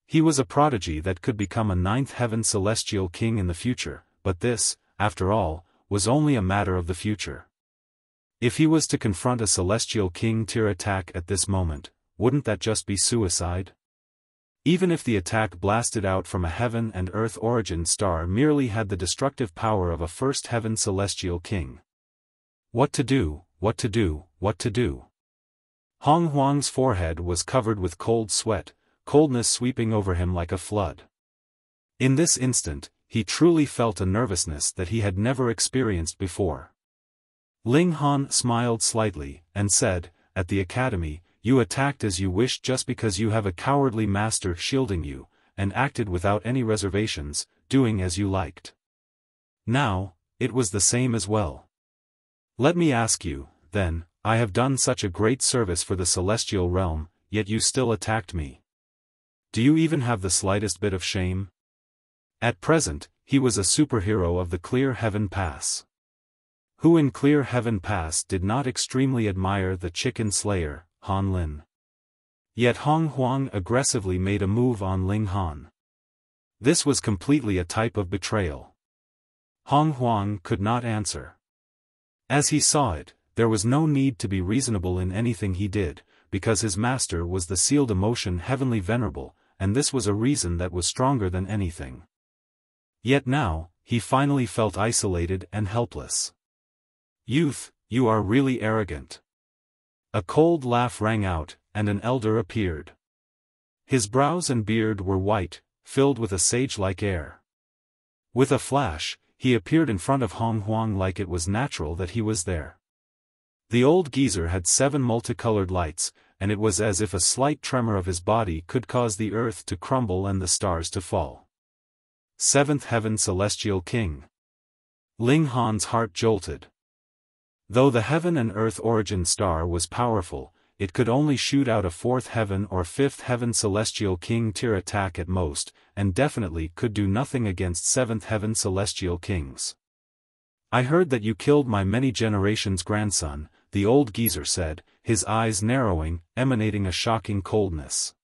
He was a prodigy that could become a ninth Heaven Celestial King in the future, but this, after all, was only a matter of the future. If he was to confront a Celestial King tier attack at this moment, wouldn't that just be suicide? Even if the attack blasted out from a Heaven and Earth Origin Star merely had the destructive power of a first Heaven Celestial King. What to do, what to do, what to do? Hong Huang's forehead was covered with cold sweat, coldness sweeping over him like a flood. In this instant, he truly felt a nervousness that he had never experienced before. Ling Han smiled slightly, and said, "At the academy, you attacked as you wished just because you have a cowardly master shielding you, and acted without any reservations, doing as you liked. Now, it was the same as well. Let me ask you, then, I have done such a great service for the celestial realm, yet you still attacked me. Do you even have the slightest bit of shame?" At present, he was a superhero of the Clear Heaven Pass. Who in Clear Heaven Pass did not extremely admire the Chicken Slayer, Han Lin? Yet Hong Huang aggressively made a move on Ling Han. This was completely a type of betrayal. Hong Huang could not answer. As he saw it, there was no need to be reasonable in anything he did, because his master was the sealed emotion Heavenly Venerable, and this was a reason that was stronger than anything. Yet now, he finally felt isolated and helpless. "Youth, you are really arrogant." A cold laugh rang out, and an elder appeared. His brows and beard were white, filled with a sage-like air. With a flash, he appeared in front of Hong Huang like it was natural that he was there. The old geezer had 7 multicolored lights, and it was as if a slight tremor of his body could cause the earth to crumble and the stars to fall. 7th Heaven Celestial King. Ling Han's heart jolted. Though the Heaven and Earth Origin Star was powerful, it could only shoot out a 4th Heaven or 5th Heaven Celestial King tier attack at most, and definitely could do nothing against 7th Heaven Celestial Kings. "I heard that you killed my many generations' grandson," the old geezer said, his eyes narrowing, emanating a shocking coldness.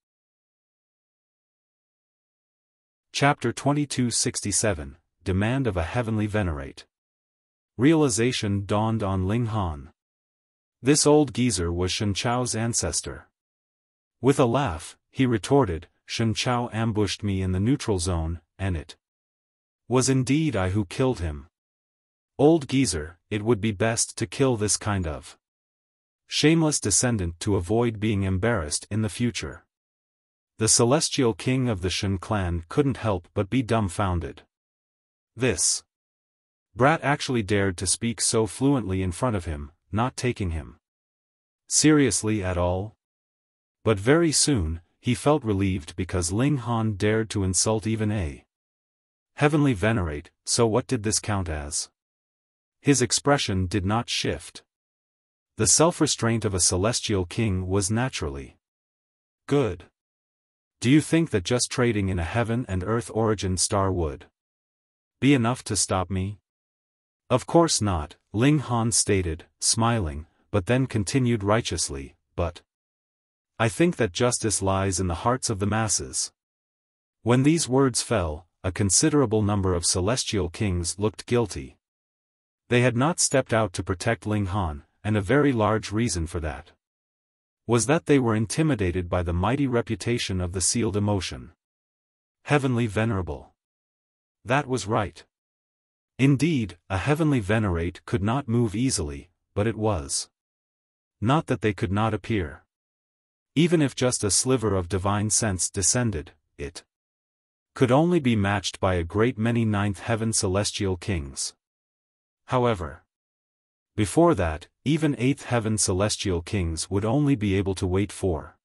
Chapter 2267, Demand of a Heavenly Venerate. Realization dawned on Ling Han. This old geezer was Shen Chao's ancestor. With a laugh, he retorted, Shen Chao ambushed me in the neutral zone, and it was indeed I who killed him. Old geezer, it would be best to kill this kind of shameless descendant to avoid being embarrassed in the future. The celestial king of the Shen clan couldn't help but be dumbfounded. This brat actually dared to speak so fluently in front of him, not taking him seriously at all. But very soon, he felt relieved because Ling Han dared to insult even a heavenly venerate, so what did this count as? His expression did not shift. The self-restraint of a celestial king was naturally good. Do you think that just trading in a heaven and earth origin star would be enough to stop me? Of course not, Ling Han stated, smiling, but then continued righteously, but I think that justice lies in the hearts of the masses. When these words fell, a considerable number of celestial kings looked guilty. They had not stepped out to protect Ling Han, and a very large reason for that was that they were intimidated by the mighty reputation of the sealed emotion. Heavenly Venerable. That was right. Indeed, a heavenly venerate could not move easily, but it was not that they could not appear. Even if just a sliver of divine sense descended, it could only be matched by a great many ninth heaven celestial kings. However, before that, even eighth heaven celestial kings would only be able to wait for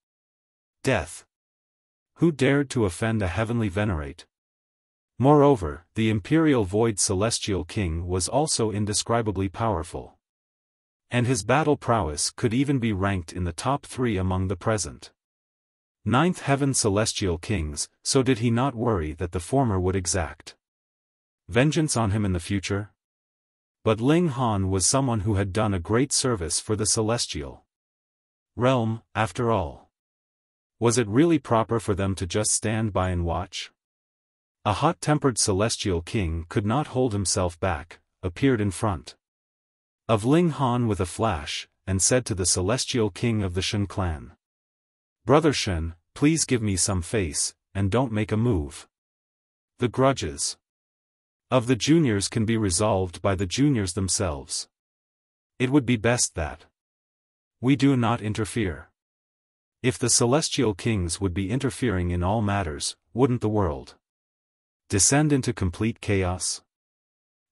death. Who dared to offend a heavenly venerate? Moreover, the Imperial Void Celestial King was also indescribably powerful. And his battle prowess could even be ranked in the top 3 among the present ninth heaven celestial kings, so did he not worry that the former would exact vengeance on him in the future? But Ling Han was someone who had done a great service for the celestial realm, after all. Was it really proper for them to just stand by and watch? A hot-tempered celestial king could not hold himself back, appeared in front of Ling Han with a flash, and said to the celestial king of the Shen clan, "Brother Shen, please give me some face, and don't make a move. The grudges of the juniors can be resolved by the juniors themselves. It would be best that we do not interfere. If the celestial kings would be interfering in all matters, wouldn't the world descend into complete chaos?"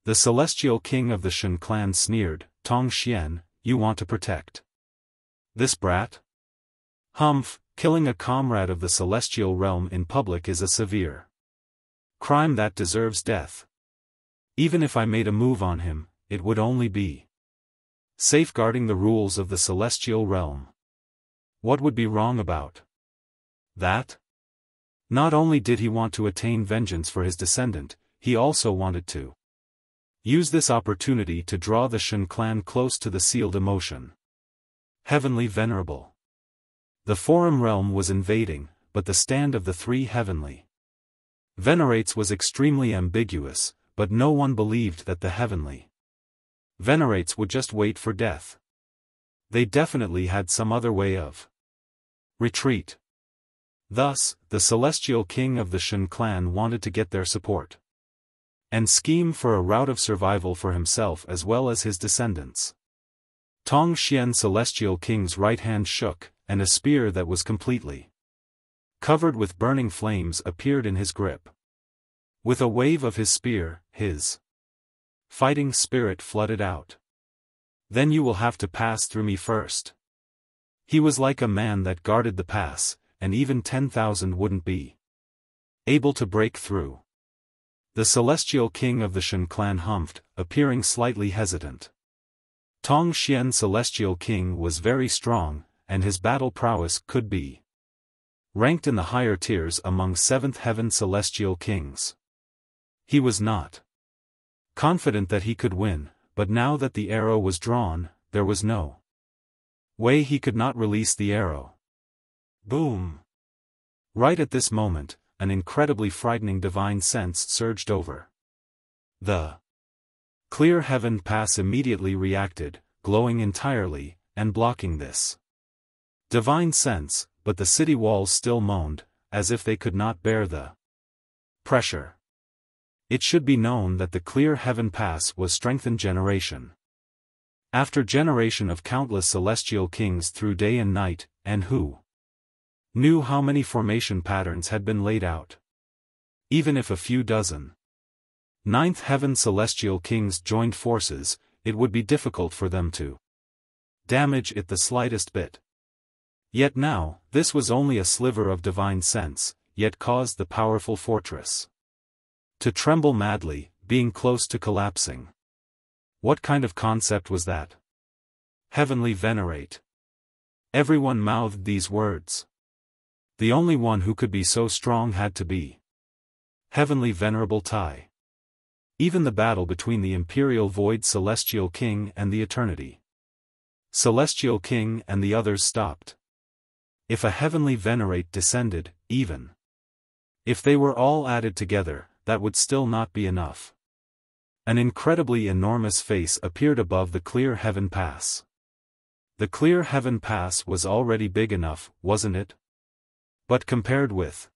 The celestial king of the Shen clan sneered, "Tong Xian, you want to protect this brat? Humph, killing a comrade of the celestial realm in public is a severe crime that deserves death. Even if I made a move on him, it would only be safeguarding the rules of the celestial realm. What would be wrong about that?" Not only did he want to attain vengeance for his descendant, he also wanted to use this opportunity to draw the Shen clan close to the sealed emotion. Heavenly Venerable. The forum realm was invading, but the stand of the 3 heavenly venerates was extremely ambiguous, but no one believed that the heavenly venerates would just wait for death. They definitely had some other way of retreat. Thus, the celestial king of the Shen clan wanted to get their support and scheme for a route of survival for himself as well as his descendants. Tong Xian celestial king's right hand shook, and a spear that was completely covered with burning flames appeared in his grip. With a wave of his spear, his fighting spirit flooded out. "Then you will have to pass through me first." He was like a man that guarded the pass, and even 10,000 wouldn't be able to break through. The celestial king of the Shen clan humphed, appearing slightly hesitant. Tong Xian celestial king was very strong, and his battle prowess could be ranked in the higher tiers among 7th heaven celestial kings. He was not confident that he could win, but now that the arrow was drawn, there was no way he could not release the arrow. Boom! Right at this moment, an incredibly frightening divine sense surged over the clear heaven pass. Immediately reacted, glowing entirely, and blocking this divine sense, but the city walls still moaned, as if they could not bear the pressure. It should be known that the clear heaven pass was strengthened generation after generation of countless celestial kings through day and night, and who knew how many formation patterns had been laid out. Even if a few dozen ninth heaven celestial kings joined forces, it would be difficult for them to damage it the slightest bit. Yet now, this was only a sliver of divine sense, yet caused the powerful fortress to tremble madly, being close to collapsing. What kind of concept was that? Heavenly Venerate. Everyone mouthed these words. The only one who could be so strong had to be Heavenly Venerable Tai. Even the battle between the Imperial Void Celestial King and the Eternity Celestial King and the others stopped. If a Heavenly Venerate descended, even if they were all added together, that would still not be enough. An incredibly enormous face appeared above the clear heaven pass. The clear heaven pass was already big enough, wasn't it? But compared with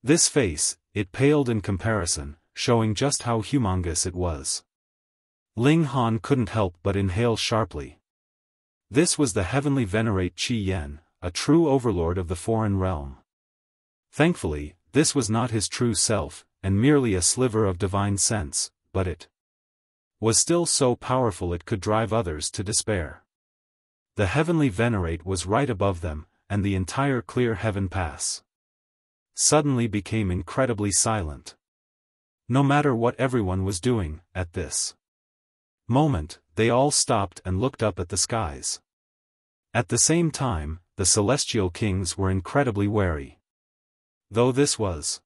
this face, it paled in comparison, showing just how humongous it was. Ling Han couldn't help but inhale sharply. This was the Heavenly Venerate Qi Yan, a true overlord of the foreign realm. Thankfully, this was not his true self, and merely a sliver of divine sense, but it was still so powerful it could drive others to despair. The Heavenly Venerate was right above them, and the entire clear heaven pass suddenly became incredibly silent. No matter what everyone was doing, at this moment, they all stopped and looked up at the skies. At the same time, the celestial kings were incredibly wary. Though this was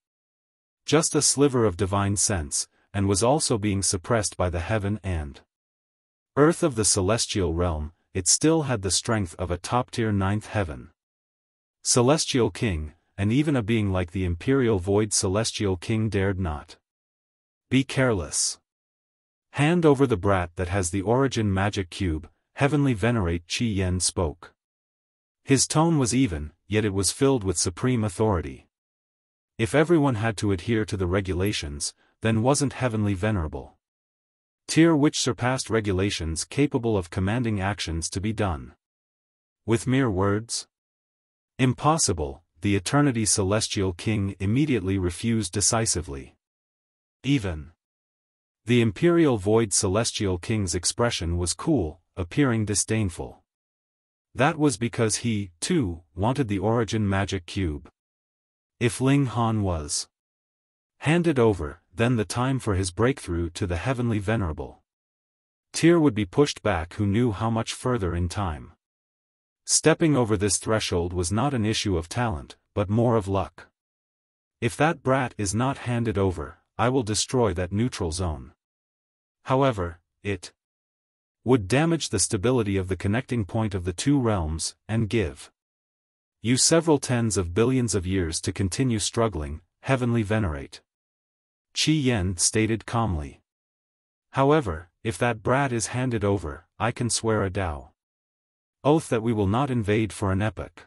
just a sliver of divine sense, and was also being suppressed by the heaven and earth of the celestial realm, it still had the strength of a top-tier ninth heaven celestial king, and even a being like the Imperial Void Celestial King dared not be careless. Hand over the brat that has the origin magic cube, Heavenly Venerate Qi Yan spoke. His tone was even, yet it was filled with supreme authority. If everyone had to adhere to the regulations, then wasn't Heavenly Venerable tier which surpassed regulations capable of commanding actions to be done with mere words? Impossible, the Eternity Celestial King immediately refused decisively. Even the Imperial Void Celestial King's expression was cool, appearing disdainful. That was because he, too, wanted the origin magic cube. If Ling Han was handed over, then the time for his breakthrough to the Heavenly Venerable tier would be pushed back. Who knew how much further in time? Stepping over this threshold was not an issue of talent, but more of luck. If that brat is not handed over, I will destroy that neutral zone. However, it would damage the stability of the connecting point of the two realms, and give you several tens of billions of years to continue struggling, Heavenly Venerate Qi Yan stated calmly. However, if that brat is handed over, I can swear a Tao oath that we will not invade for an epoch.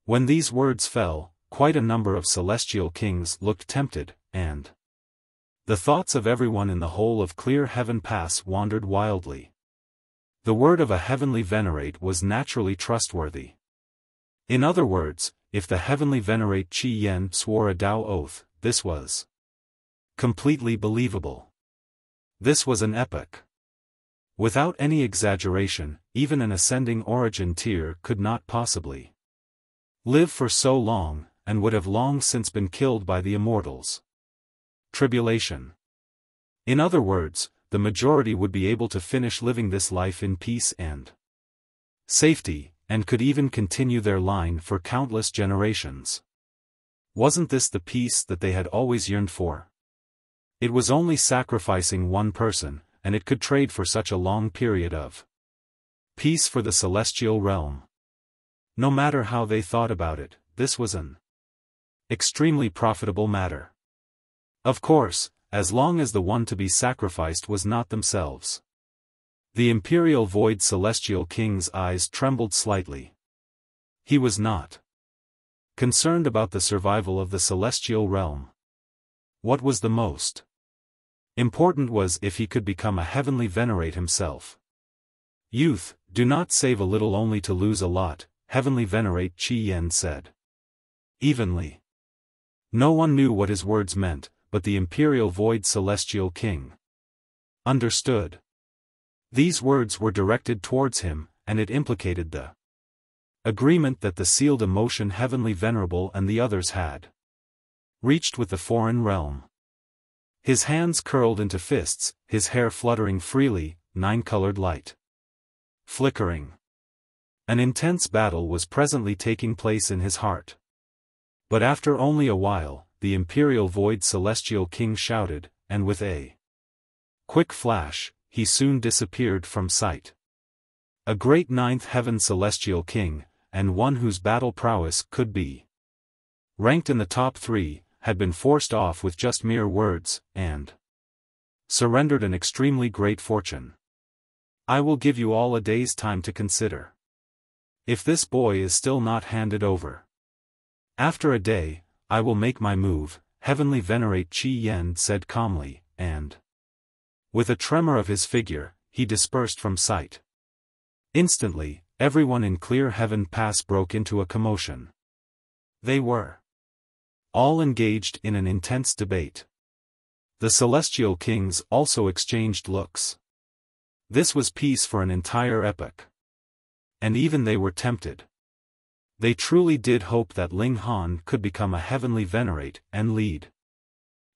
When these words fell, quite a number of celestial kings looked tempted, and the thoughts of everyone in the whole of Clear Heaven Pass wandered wildly. The word of a Heavenly Venerate was naturally trustworthy. In other words, if the Heavenly Venerate Qi Yan swore a Tao oath, this was completely believable. This was an epoch. Without any exaggeration, even an ascending origin tier could not possibly live for so long, and would have long since been killed by the immortals. Tribulation. In other words, the majority would be able to finish living this life in peace and safety, and could even continue their line for countless generations. Wasn't this the peace that they had always yearned for? It was only sacrificing one person, and it could trade for such a long period of peace for the celestial realm. No matter how they thought about it, this was an extremely profitable matter. Of course, as long as the one to be sacrificed was not themselves. The Imperial Void Celestial King's eyes trembled slightly. He was not concerned about the survival of the celestial realm. What was the most important was if he could become a heavenly Venerate himself. Youth, do not save a little only to lose a lot, Heavenly Venerate Qi Yan said. Evenly. No one knew what his words meant, but the Imperial Void Celestial King understood. These words were directed towards him, and it implicated the agreement that the sealed emotion Heavenly Venerable and the others had reached with the foreign realm. His hands curled into fists, his hair fluttering freely, nine-colored light flickering. An intense battle was presently taking place in his heart. But after only a while, the Imperial Void Celestial King shouted, and with a quick flash, he soon disappeared from sight. A great ninth heaven Celestial King, and one whose battle prowess could be ranked in the top 3, had been forced off with just mere words, and surrendered an extremely great fortune. I will give you all a day's time to consider. If this boy is still not handed over, after a day, I will make my move, Heavenly Venerate Qi Yan said calmly, and with a tremor of his figure, he dispersed from sight. Instantly, everyone in Clear Heaven Pass broke into a commotion. They were all engaged in an intense debate. The Celestial Kings also exchanged looks. This was peace for an entire epoch. And even they were tempted. They truly did hope that Ling Han could become a heavenly Venerate and lead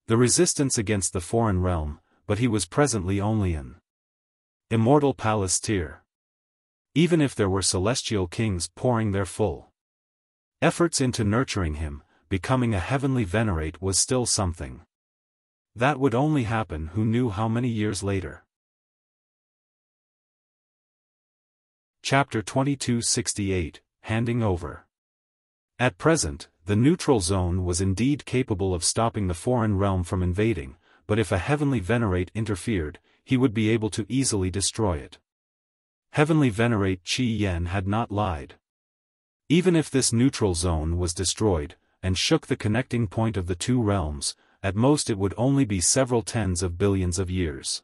the resistance against the foreign realm, but he was presently only an immortal Palestier. Even if there were celestial kings pouring their full efforts into nurturing him, becoming a heavenly Venerate was still something that would only happen who knew how many years later. Chapter 2268, Handing Over. At present, the neutral zone was indeed capable of stopping the foreign realm from invading, but if a heavenly Venerate interfered, he would be able to easily destroy it. Heavenly Venerate Qi Yan had not lied. Even if this neutral zone was destroyed, and shook the connecting point of the two realms, at most it would only be several tens of billions of years.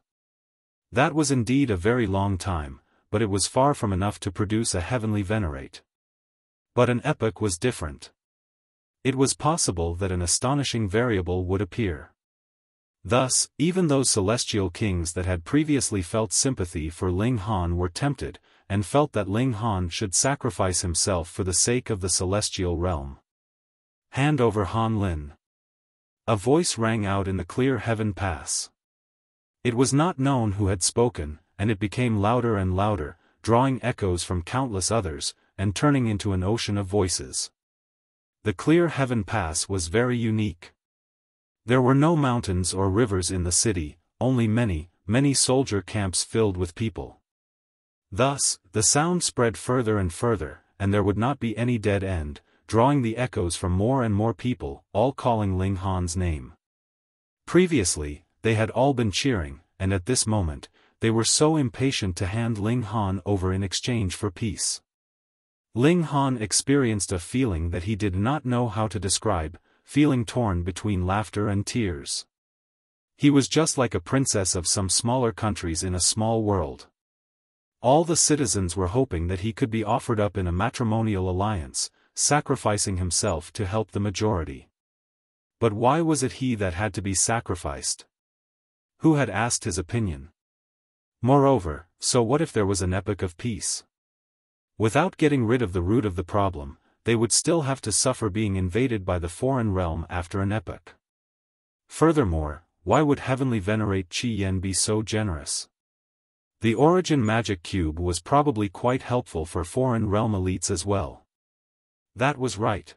That was indeed a very long time, but it was far from enough to produce a heavenly Venerate. But an epoch was different. It was possible that an astonishing variable would appear. Thus, even those celestial kings that had previously felt sympathy for Ling Han were tempted, and felt that Ling Han should sacrifice himself for the sake of the celestial realm. Hand over Han Lin. A voice rang out in the Clear Heaven Pass. It was not known who had spoken, and it became louder and louder, drawing echoes from countless others, and turning into an ocean of voices. The Clear Heaven Pass was very unique. There were no mountains or rivers in the city, only many, many soldier camps filled with people. Thus, the sound spread further and further, and there would not be any dead end, drawing the echoes from more and more people, all calling Ling Han's name. Previously, they had all been cheering, and at this moment, they were so impatient to hand Ling Han over in exchange for peace. Ling Han experienced a feeling that he did not know how to describe, feeling torn between laughter and tears. He was just like a princess of some smaller countries in a small world. All the citizens were hoping that he could be offered up in a matrimonial alliance, sacrificing himself to help the majority. But why was it he that had to be sacrificed? Who had asked his opinion? Moreover, so what if there was an epoch of peace? Without getting rid of the root of the problem, they would still have to suffer being invaded by the foreign realm after an epoch. Furthermore, why would Heavenly Venerate Qi Yan be so generous? The Origin Magic Cube was probably quite helpful for foreign realm elites as well. That was right.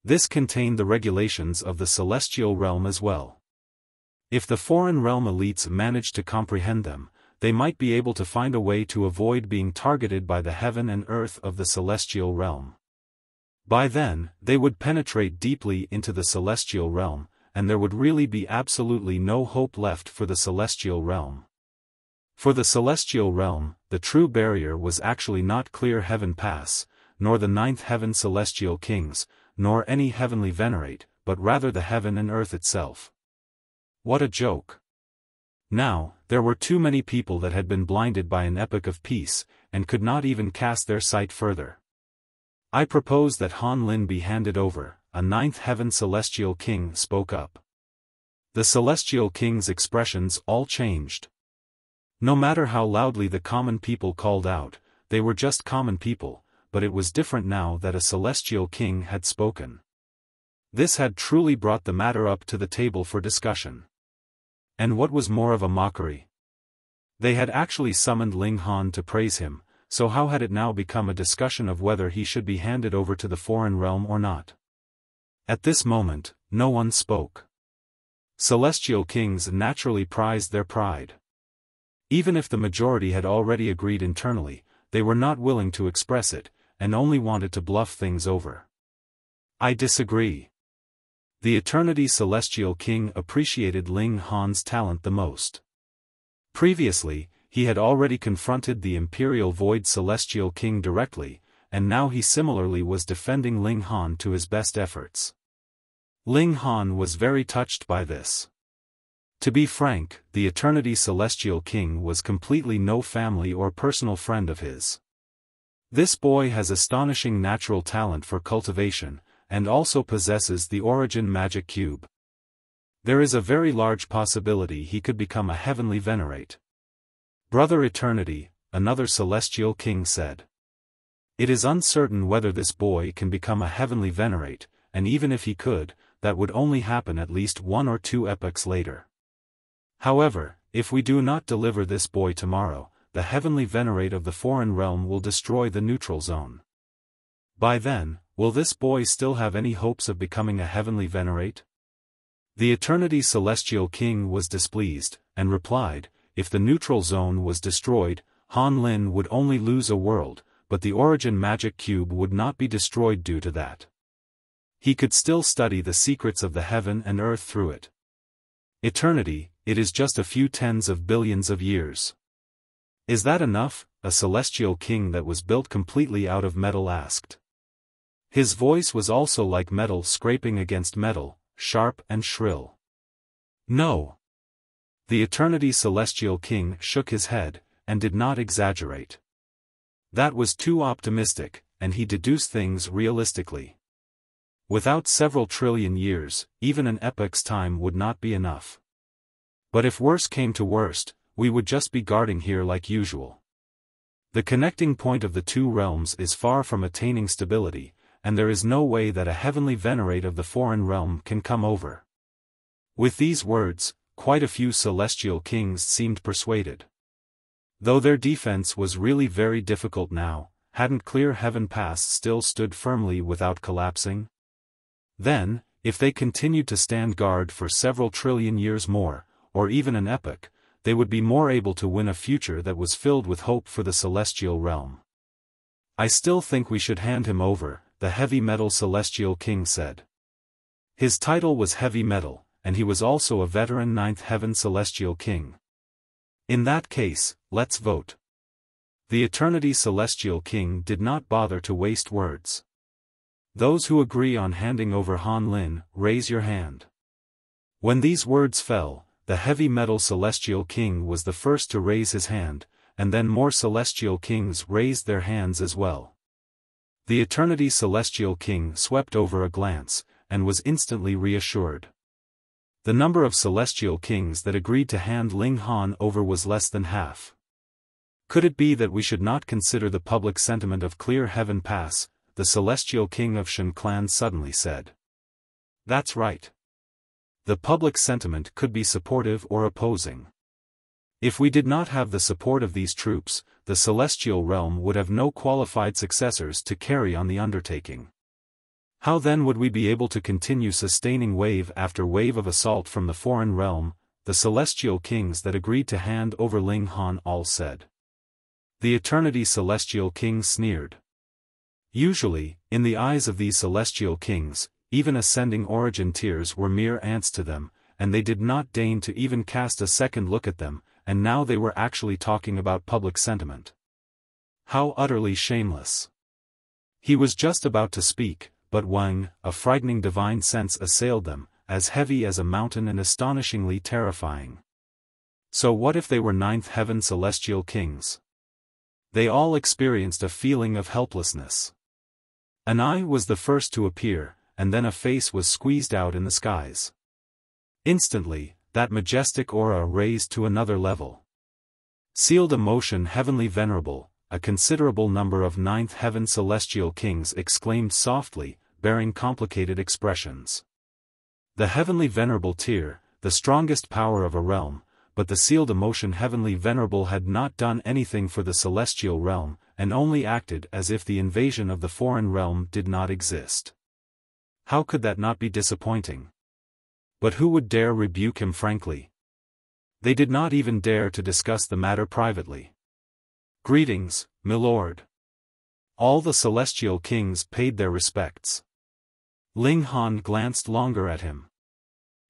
This contained the regulations of the celestial realm as well. If the foreign realm elites managed to comprehend them, they might be able to find a way to avoid being targeted by the heaven and earth of the celestial realm. By then, they would penetrate deeply into the celestial realm, and there would really be absolutely no hope left for the celestial realm. For the celestial realm, the true barrier was actually not Clear Heaven Pass, nor the ninth heaven celestial kings, nor any heavenly venerate, but rather the heaven and earth itself. What a joke! Now, there were too many people that had been blinded by an epoch of peace, and could not even cast their sight further. I propose that Han Lin be handed over. A ninth heaven celestial king spoke up. The celestial king's expressions all changed. No matter how loudly the common people called out, they were just common people, but it was different now that a celestial king had spoken. This had truly brought the matter up to the table for discussion. And what was more of a mockery? They had actually summoned Ling Han to praise him, so how had it now become a discussion of whether he should be handed over to the foreign realm or not? At this moment, no one spoke. Celestial kings naturally prized their pride. Even if the majority had already agreed internally, they were not willing to express it, and only wanted to bluff things over. I disagree. The Eternity Celestial King appreciated Ling Han's talent the most. Previously, he had already confronted the Imperial Void Celestial King directly, and now he similarly was defending Ling Han to his best efforts. Ling Han was very touched by this. To be frank, the Eternity Celestial King was completely no family or personal friend of his. This boy has astonishing natural talent for cultivation, and also possesses the Origin Magic Cube. There is a very large possibility he could become a heavenly venerate. Brother Eternity, another celestial king said. It is uncertain whether this boy can become a heavenly venerate, and even if he could, that would only happen at least 1 or 2 epochs later. However, if we do not deliver this boy tomorrow, the heavenly venerate of the foreign realm will destroy the neutral zone. By then, will this boy still have any hopes of becoming a heavenly venerate? The Eternity Celestial King was displeased, and replied, if the neutral zone was destroyed, Han Lin would only lose a world, but the Origin Magic Cube would not be destroyed due to that. He could still study the secrets of the heaven and earth through it. Eternity, it is just a few tens of billions of years. Is that enough? A celestial king that was built completely out of metal asked. His voice was also like metal scraping against metal, sharp and shrill. No. The Eternity Celestial King shook his head, and did not exaggerate. That was too optimistic, and he deduced things realistically. Without several trillion years, even an epoch's time would not be enough. But if worse came to worst, we would just be guarding here like usual. The connecting point of the two realms is far from attaining stability, and there is no way that a heavenly venerate of the foreign realm can come over. With these words, quite a few celestial kings seemed persuaded. Though their defense was really very difficult now, hadn't Clear Heaven Pass still stood firmly without collapsing? Then, if they continued to stand guard for several trillion years more, or even an epoch, they would be more able to win a future that was filled with hope for the celestial realm. I still think we should hand him over, the Heavy Metal Celestial King said. His title was Heavy Metal, and he was also a veteran Ninth Heaven Celestial King. In that case, let's vote. The Eternity Celestial King did not bother to waste words. Those who agree on handing over Han Lin, raise your hand. When these words fell, the Heavy Metal Celestial King was the first to raise his hand, and then more celestial kings raised their hands as well. The Eternity Celestial King swept over a glance, and was instantly reassured. The number of celestial kings that agreed to hand Ling Han over was less than half. Could it be that we should not consider the public sentiment of Clear Heaven Pass? The Celestial King of Shen Clan suddenly said. That's right. The public sentiment could be supportive or opposing. If we did not have the support of these troops, the celestial realm would have no qualified successors to carry on the undertaking. How then would we be able to continue sustaining wave after wave of assault from the foreign realm? The celestial kings that agreed to hand over Ling Han all said. The Eternity Celestial King sneered. Usually, in the eyes of these celestial kings, even ascending origin tiers were mere ants to them, and they did not deign to even cast a second look at them, and now they were actually talking about public sentiment. How utterly shameless. He was just about to speak, but Wang, a frightening divine sense assailed them, as heavy as a mountain and astonishingly terrifying. So what if they were ninth heaven celestial kings? They all experienced a feeling of helplessness. An eye was the first to appear, and then a face was squeezed out in the skies. Instantly, that majestic aura raised to another level. Sealed emotion heavenly venerable, a considerable number of ninth heaven celestial kings exclaimed softly, bearing complicated expressions. The heavenly venerable tier, the strongest power of a realm, but the sealed emotion heavenly venerable had not done anything for the celestial realm, and only acted as if the invasion of the foreign realm did not exist. How could that not be disappointing? But who would dare rebuke him frankly? They did not even dare to discuss the matter privately. Greetings, milord. All the celestial kings paid their respects. Ling Han glanced longer at him.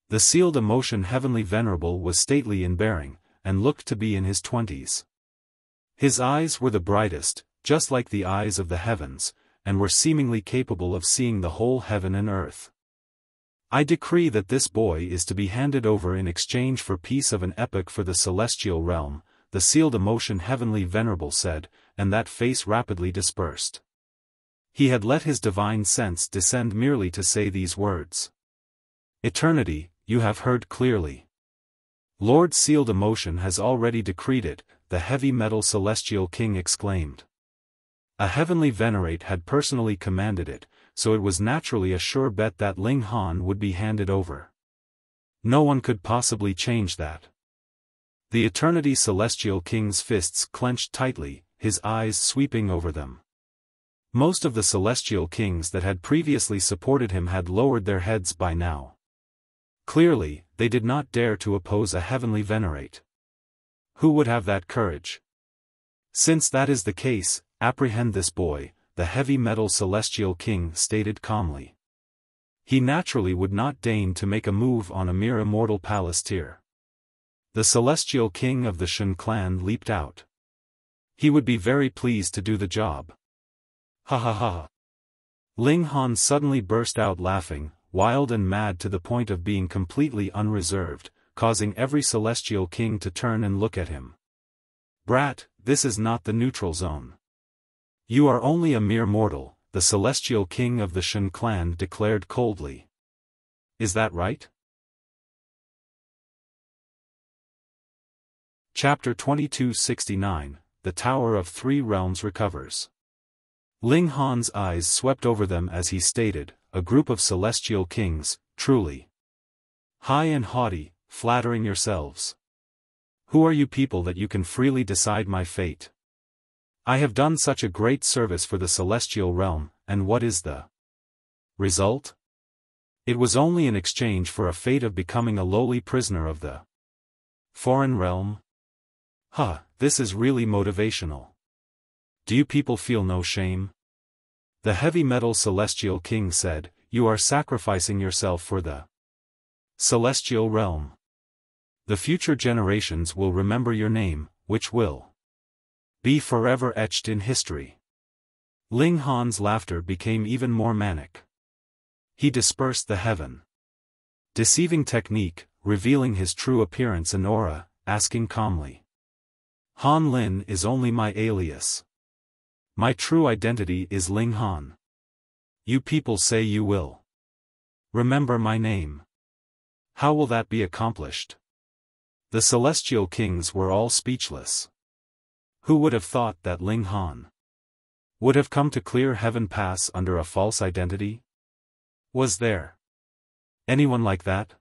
The sealed emotion heavenly venerable was stately in bearing, and looked to be in his 20s. His eyes were the brightest, just like the eyes of the heavens, and were seemingly capable of seeing the whole heaven and earth. I decree that this boy is to be handed over in exchange for peace of an epoch for the celestial realm, the sealed emotion heavenly venerable said, and that face rapidly dispersed. He had let his divine sense descend merely to say these words. Eternity, you have heard clearly. Lord Sealed Emotion has already decreed it, the heavy metal celestial king exclaimed. A heavenly Venerate had personally commanded it, so it was naturally a sure bet that Ling Han would be handed over. No one could possibly change that. The Eternity Celestial King's fists clenched tightly, his eyes sweeping over them. Most of the celestial kings that had previously supported him had lowered their heads by now. Clearly, they did not dare to oppose a heavenly Venerate. Who would have that courage? Since that is the case, apprehend this boy, the heavy metal celestial king stated calmly. He naturally would not deign to make a move on a mere immortal palace tier. The celestial king of the Shen clan leaped out. He would be very pleased to do the job. Ha ha ha. Ling Han suddenly burst out laughing, wild and mad to the point of being completely unreserved, causing every celestial king to turn and look at him. Brat, this is not the neutral zone. You are only a mere mortal, the celestial king of the Shen clan declared coldly. Is that right? Chapter 2269, The Tower of Three Realms recovers. Ling Han's eyes swept over them as he stated, a group of celestial kings, truly. High and haughty, flattering yourselves. Who are you people that you can freely decide my fate? I have done such a great service for the celestial realm, and what is the result? It was only in exchange for a fate of becoming a lowly prisoner of the foreign realm. This is really motivational. Do you people feel no shame? The heavy metal celestial king said, you are sacrificing yourself for the celestial realm. The future generations will remember your name, which will be forever etched in history. Ling Han's laughter became even more manic. He dispersed the heaven deceiving technique, revealing his true appearance and aura, asking calmly. Han Lin is only my alias. My true identity is Ling Han. You people say you will remember my name. How will that be accomplished? The celestial kings were all speechless. Who would have thought that Ling Han would have come to clear heaven pass under a false identity? Was there anyone like that?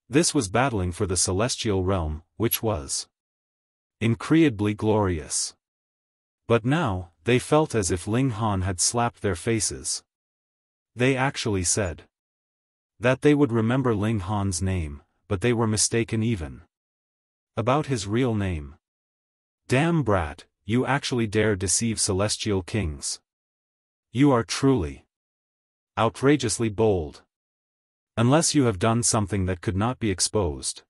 This was battling for the celestial realm, which was incredibly glorious. But now, they felt as if Ling Han had slapped their faces. They actually said that they would remember Ling Han's name, but they were mistaken even about his real name. Damn brat, you actually dare deceive celestial kings. You are truly outrageously bold. Unless you have done something that could not be exposed.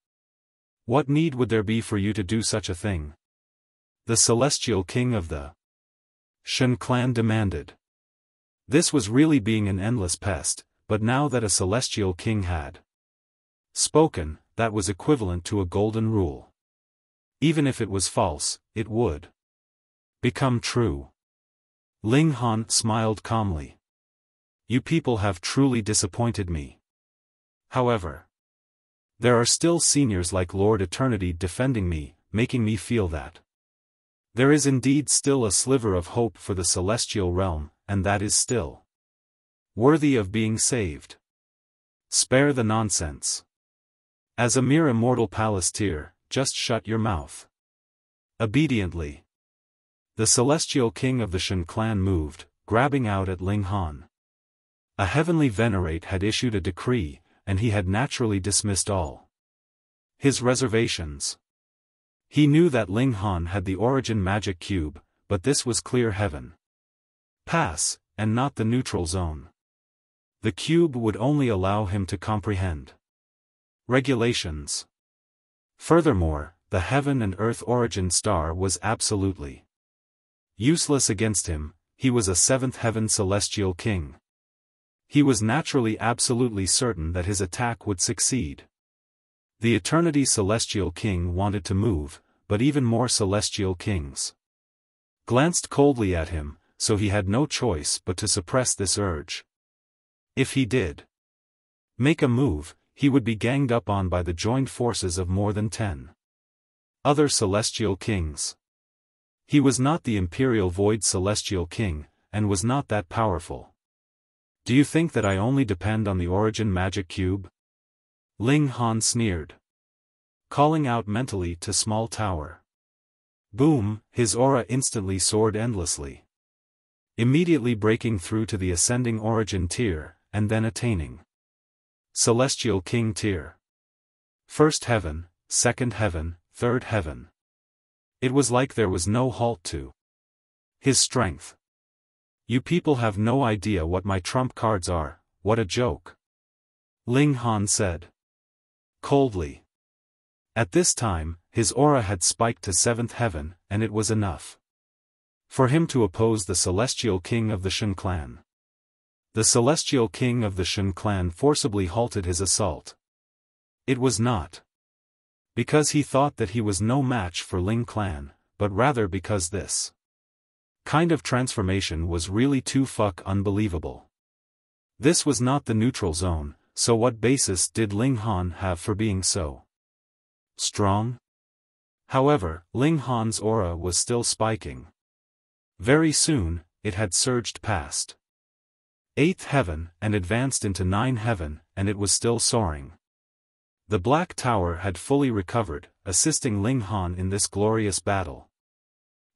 What need would there be for you to do such a thing? The celestial king of the Shen clan demanded. This was really being an endless pest, but now that a celestial king had spoken, that was equivalent to a golden rule. Even if it was false, it would become true. Ling Han smiled calmly. You people have truly disappointed me. However, there are still seniors like Lord Eternity defending me, making me feel that there is indeed still a sliver of hope for the celestial realm, and that is still worthy of being saved. Spare the nonsense. As a mere immortal Palasteer, just shut your mouth. Obediently. The celestial king of the Shen clan moved, grabbing out at Ling Han. A heavenly Venerate had issued a decree, and he had naturally dismissed all his reservations. He knew that Ling Han had the origin magic cube, but this was clear heaven pass, and not the neutral zone. The cube would only allow him to comprehend regulations. Furthermore, the heaven and earth origin star was absolutely useless against him. He was a seventh heaven celestial king. He was naturally absolutely certain that his attack would succeed. The Eternity Celestial King wanted to move, but even more celestial kings glanced coldly at him, so he had no choice but to suppress this urge. If he did make a move, he would be ganged up on by the joined forces of more than 10 other celestial kings. He was not the Imperial Void Celestial King, and was not that powerful. Do you think that I only depend on the origin magic cube? Ling Han sneered, calling out mentally to small tower. Boom, his aura instantly soared endlessly, immediately breaking through to the ascending origin tier, and then attaining Celestial King tier. First heaven, second heaven, third heaven. It was like there was no halt to his strength. You people have no idea what my trump cards are, what a joke. Ling Han said coldly. At this time, his aura had spiked to seventh heaven, and it was enough for him to oppose the celestial king of the Shen clan. The celestial king of the Shen clan forcibly halted his assault. It was not because he thought that he was no match for Ling clan, but rather because this kind of transformation was really too unbelievable. This was not the neutral zone, so what basis did Ling Han have for being so strong? However, Ling Han's aura was still spiking. Very soon, it had surged past 8th heaven and advanced into 9th heaven, and it was still soaring. The Black Tower had fully recovered, assisting Ling Han in this glorious battle.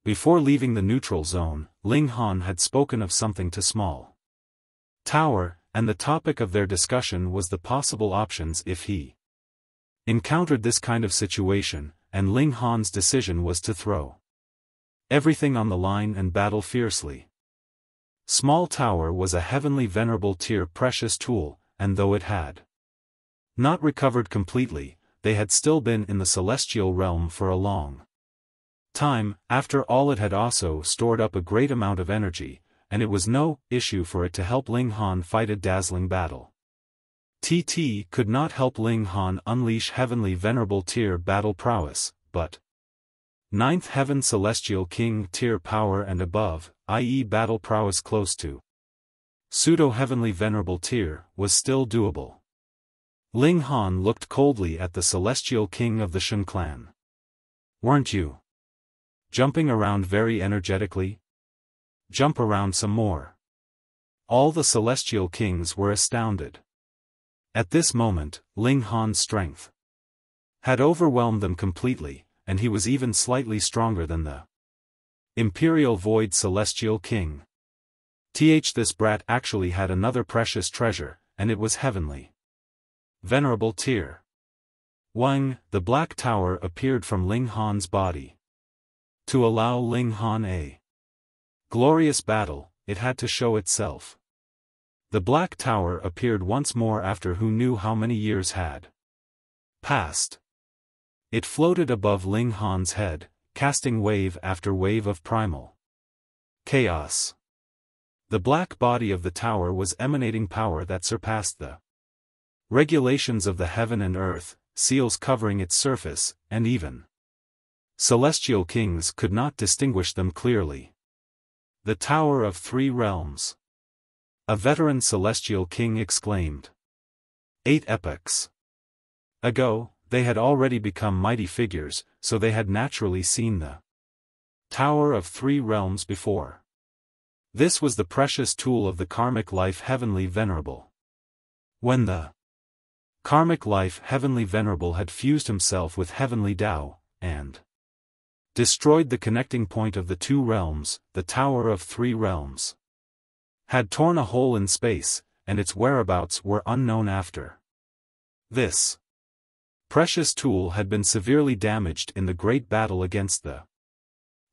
Before leaving the neutral zone, Ling Han had spoken of something to Small Tower, and the topic of their discussion was the possible options if he encountered this kind of situation, and Ling Han's decision was to throw everything on the line and battle fiercely. Small Tower was a heavenly venerable tier precious tool, and though it had not recovered completely, they had still been in the celestial realm for a long time. After all, it had also stored up a great amount of energy, and it was no issue for it to help Ling Han fight a dazzling battle. TT could not help Ling Han unleash heavenly venerable tier battle prowess, but 9th heaven celestial king tier power and above, i.e. battle prowess close to pseudo-heavenly venerable tier, was still doable. Ling Han looked coldly at the celestial king of the Shen clan. Weren't you jumping around very energetically? Jump around some more. All the celestial kings were astounded. At this moment, Ling Han's strength had overwhelmed them completely, and he was even slightly stronger than the Imperial Void Celestial King. This brat actually had another precious treasure, and it was heavenly venerable tier. Wang, the Black Tower appeared from Ling Han's body. To allow Ling Han a glorious battle, it had to show itself The Black Tower appeared once more after who knew how many years had passed. It floated above Ling Han's head, casting wave after wave of primal chaos. The black body of the tower was emanating power that surpassed the regulations of the heaven and earth, seals covering its surface, and even celestial kings could not distinguish them clearly. The Tower of Three Realms. A veteran celestial king exclaimed. 8 epochs ago, they had already become mighty figures, so they had naturally seen the Tower of Three Realms before. This was the precious tool of the karmic life Heavenly Venerable. When the karmic life Heavenly Venerable had fused himself with Heavenly Tao, and destroyed the connecting point of the two realms, the Tower of Three Realms had torn a hole in space, and its whereabouts were unknown after. This precious tool had been severely damaged in the great battle against the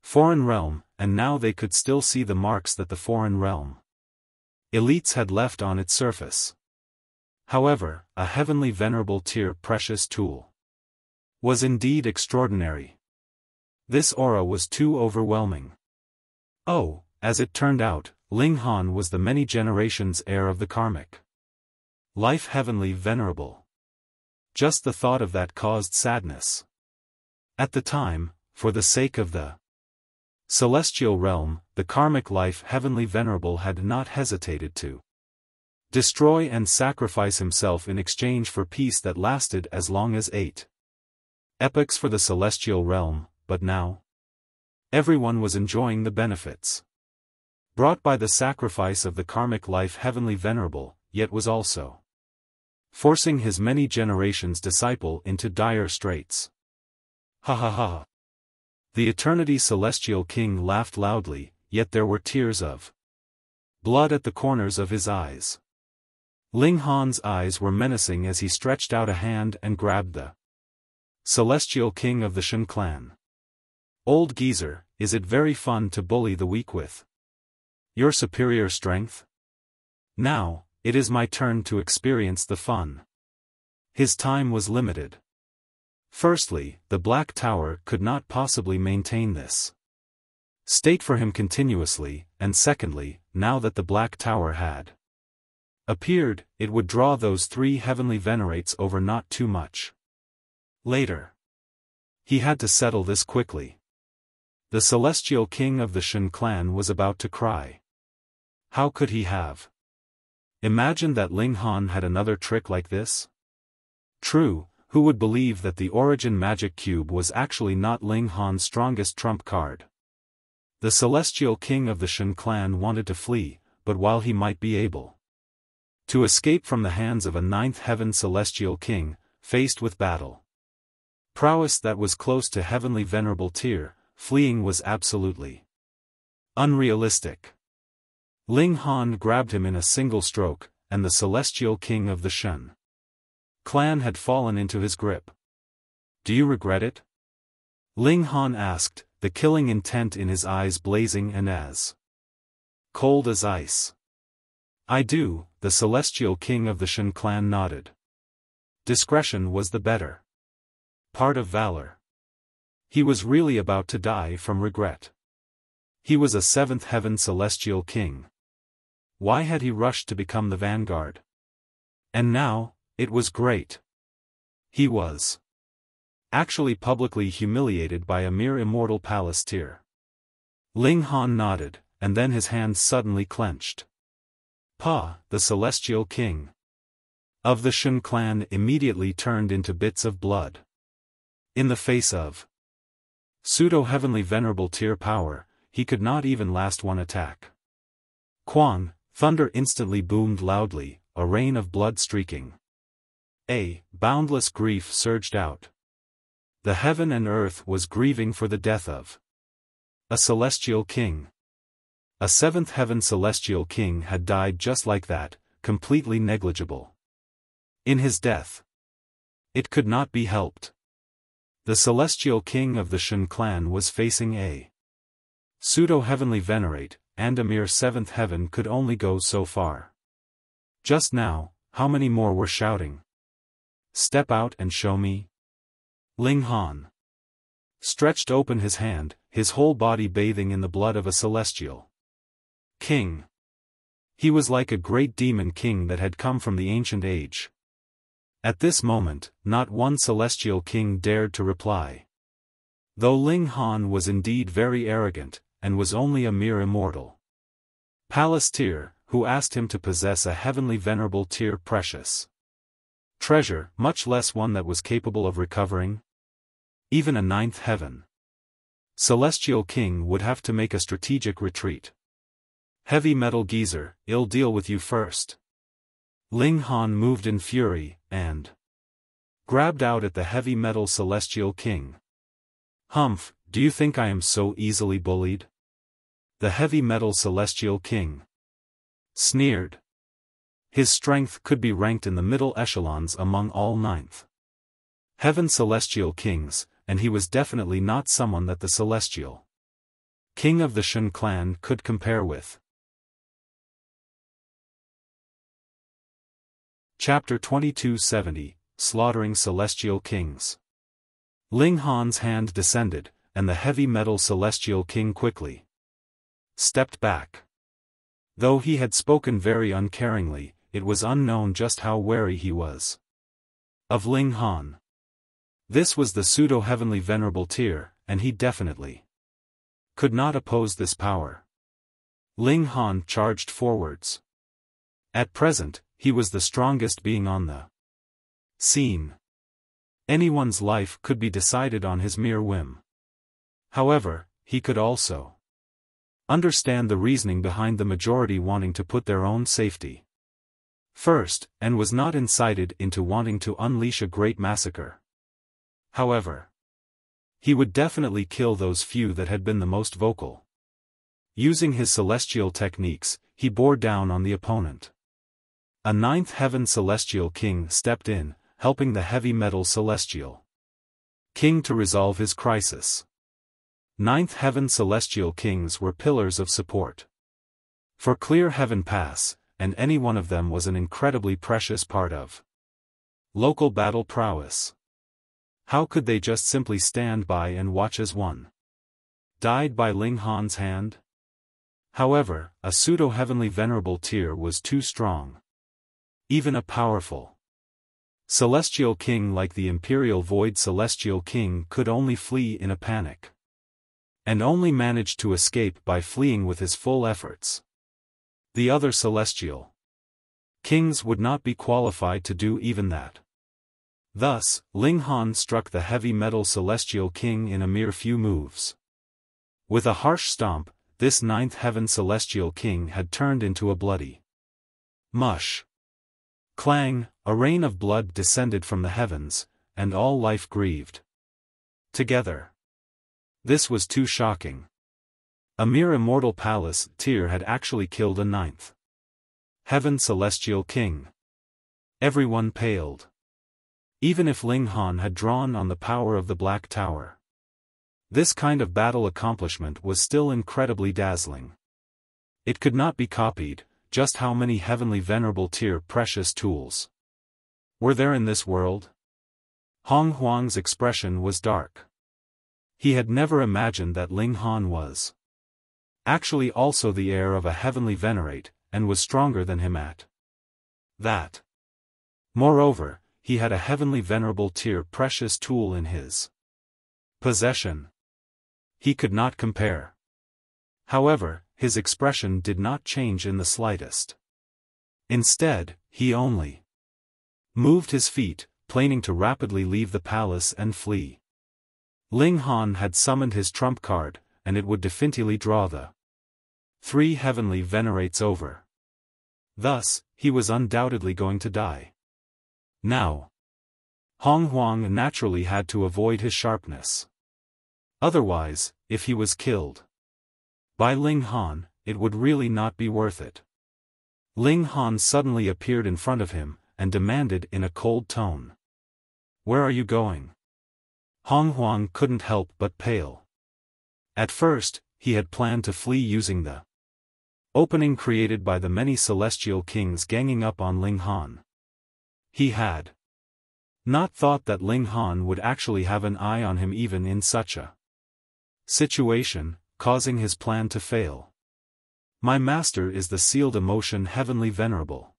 foreign realm, and now they could still see the marks that the foreign realm elites had left on its surface. However, a Heavenly Venerable tier precious tool was indeed extraordinary. This aura was too overwhelming. Oh, as it turned out, Ling Han was the many generations heir of the karmic life Heavenly Venerable. Just the thought of that caused sadness. At the time, for the sake of the celestial realm, the karmic life Heavenly Venerable had not hesitated to destroy and sacrifice himself in exchange for peace that lasted as long as 8 epochs for the celestial realm, but now everyone was enjoying the benefits brought by the sacrifice of the karmic life Heavenly Venerable, yet was also forcing his many generations disciple into dire straits. Ha ha ha. The Eternity Celestial King laughed loudly, yet there were tears of blood at the corners of his eyes. Ling Han's eyes were menacing as he stretched out a hand and grabbed the Celestial King of the Shen clan. Old geezer, is it very fun to bully the weak with your superior strength? Now, it is my turn to experience the fun. His time was limited. Firstly, the Black Tower could not possibly maintain this state for him continuously, and secondly, now that the Black Tower had appeared, it would draw those 3 Heavenly Venerates over not too much later. He had to settle this quickly. The Celestial King of the Shen clan was about to cry. How could he have imagined that Ling Han had another trick like this? True, who would believe that the Origin Magic Cube was actually not Ling Han's strongest trump card? The Celestial King of the Shen clan wanted to flee, but while he might be able to escape from the hands of a 9th Heaven Celestial King, faced with battle prowess that was close to Heavenly Venerable tier, fleeing was absolutely unrealistic. Ling Han grabbed him in a single stroke, and the Celestial King of the Shen clan had fallen into his grip. Do you regret it? Ling Han asked, the killing intent in his eyes blazing and as cold as ice. I do, the Celestial King of the Shen clan nodded. Discretion was the better part of valor. He was really about to die from regret. He was a 7th Heaven Celestial King. Why had he rushed to become the vanguard? And now, it was great. He was actually publicly humiliated by a mere immortal palace tier. Ling Han nodded, and then his hands suddenly clenched. Pa, the Celestial King of the Shen clan immediately turned into bits of blood. In the face of pseudo-heavenly venerable tier power, he could not even last one attack. Quan, thunder instantly boomed loudly, a rain of blood streaking. A boundless grief surged out. The heaven and earth was grieving for the death of a celestial king. A 7th Heaven Celestial King had died just like that, completely negligible. In his death, it could not be helped. The Celestial King of the Shen clan was facing a pseudo-heavenly venerate, and a mere 7th heaven could only go so far. Just now, how many more were shouting? Step out and show me. Ling Han stretched open his hand, his whole body bathing in the blood of a celestial king. He was like a great demon king that had come from the ancient age. At this moment, not one celestial king dared to reply. Though Ling Han was indeed very arrogant, and was only a mere immortal palace tier, who asked him to possess a heavenly venerable tier precious treasure, much less one that was capable of recovering even a ninth heaven celestial king, would have to make a strategic retreat. Heavy metal geezer, I'll deal with you first. Ling Han moved in fury, and grabbed out at the heavy metal celestial king. Humph, do you think I am so easily bullied? The heavy metal celestial king sneered. His strength could be ranked in the middle echelons among all ninth heaven celestial kings, and he was definitely not someone that the celestial king of the Shen clan could compare with. Chapter 2270, Slaughtering Celestial Kings. Ling Han's hand descended, and the heavy metal celestial king quickly stepped back. Though he had spoken very uncaringly, it was unknown just how wary he was of Ling Han. This was the pseudo-heavenly venerable tier, and he definitely could not oppose this power. Ling Han charged forwards. At present, he was the strongest being on the scene. Anyone's life could be decided on his mere whim. However, he could also understand the reasoning behind the majority wanting to put their own safety first, and was not incited into wanting to unleash a great massacre. However, he would definitely kill those few that had been the most vocal. Using his celestial techniques, he bore down on the opponent. A ninth heaven celestial king stepped in, helping the heavy metal celestial king to resolve his crisis. Ninth heaven celestial kings were pillars of support for Clear Heaven Pass, and any one of them was an incredibly precious part of local battle prowess. How could they just simply stand by and watch as one died by Ling Han's hand? However, a pseudo-heavenly venerable tier was too strong. Even a powerful celestial king like the Imperial Void Celestial King could only flee in a panic, and only managed to escape by fleeing with his full efforts. The other celestial kings would not be qualified to do even that. Thus, Ling Han struck the heavy metal celestial king in a mere few moves. With a harsh stomp, this ninth heaven celestial king had turned into a bloody mush. Clang, a rain of blood descended from the heavens, and all life grieved together. This was too shocking. A mere immortal palace tier had actually killed a ninth heaven celestial king. Everyone paled. Even if Ling Han had drawn on the power of the Black Tower, this kind of battle accomplishment was still incredibly dazzling. It could not be copied. Just how many heavenly venerable tier precious tools were there in this world? Hong Huang's expression was dark. He had never imagined that Ling Han was actually also the heir of a heavenly venerate, and was stronger than him at that. Moreover, he had a heavenly venerable tier precious tool in his possession. He could not compare. However, his expression did not change in the slightest. Instead, he only moved his feet, planning to rapidly leave the palace and flee. Ling Han had summoned his trump card, and it would definitively draw the three heavenly venerates over. Thus, he was undoubtedly going to die. Now, Hong Huang naturally had to avoid his sharpness. Otherwise, if he was killed by Ling Han, it would really not be worth it. Ling Han suddenly appeared in front of him, and demanded in a cold tone, "Where are you going?" Hong Huang couldn't help but pale. At first, he had planned to flee using the opening created by the many celestial kings ganging up on Ling Han. He had not thought that Ling Han would actually have an eye on him even in such a situation, causing his plan to fail. My master is the sealed emotion heavenly venerable.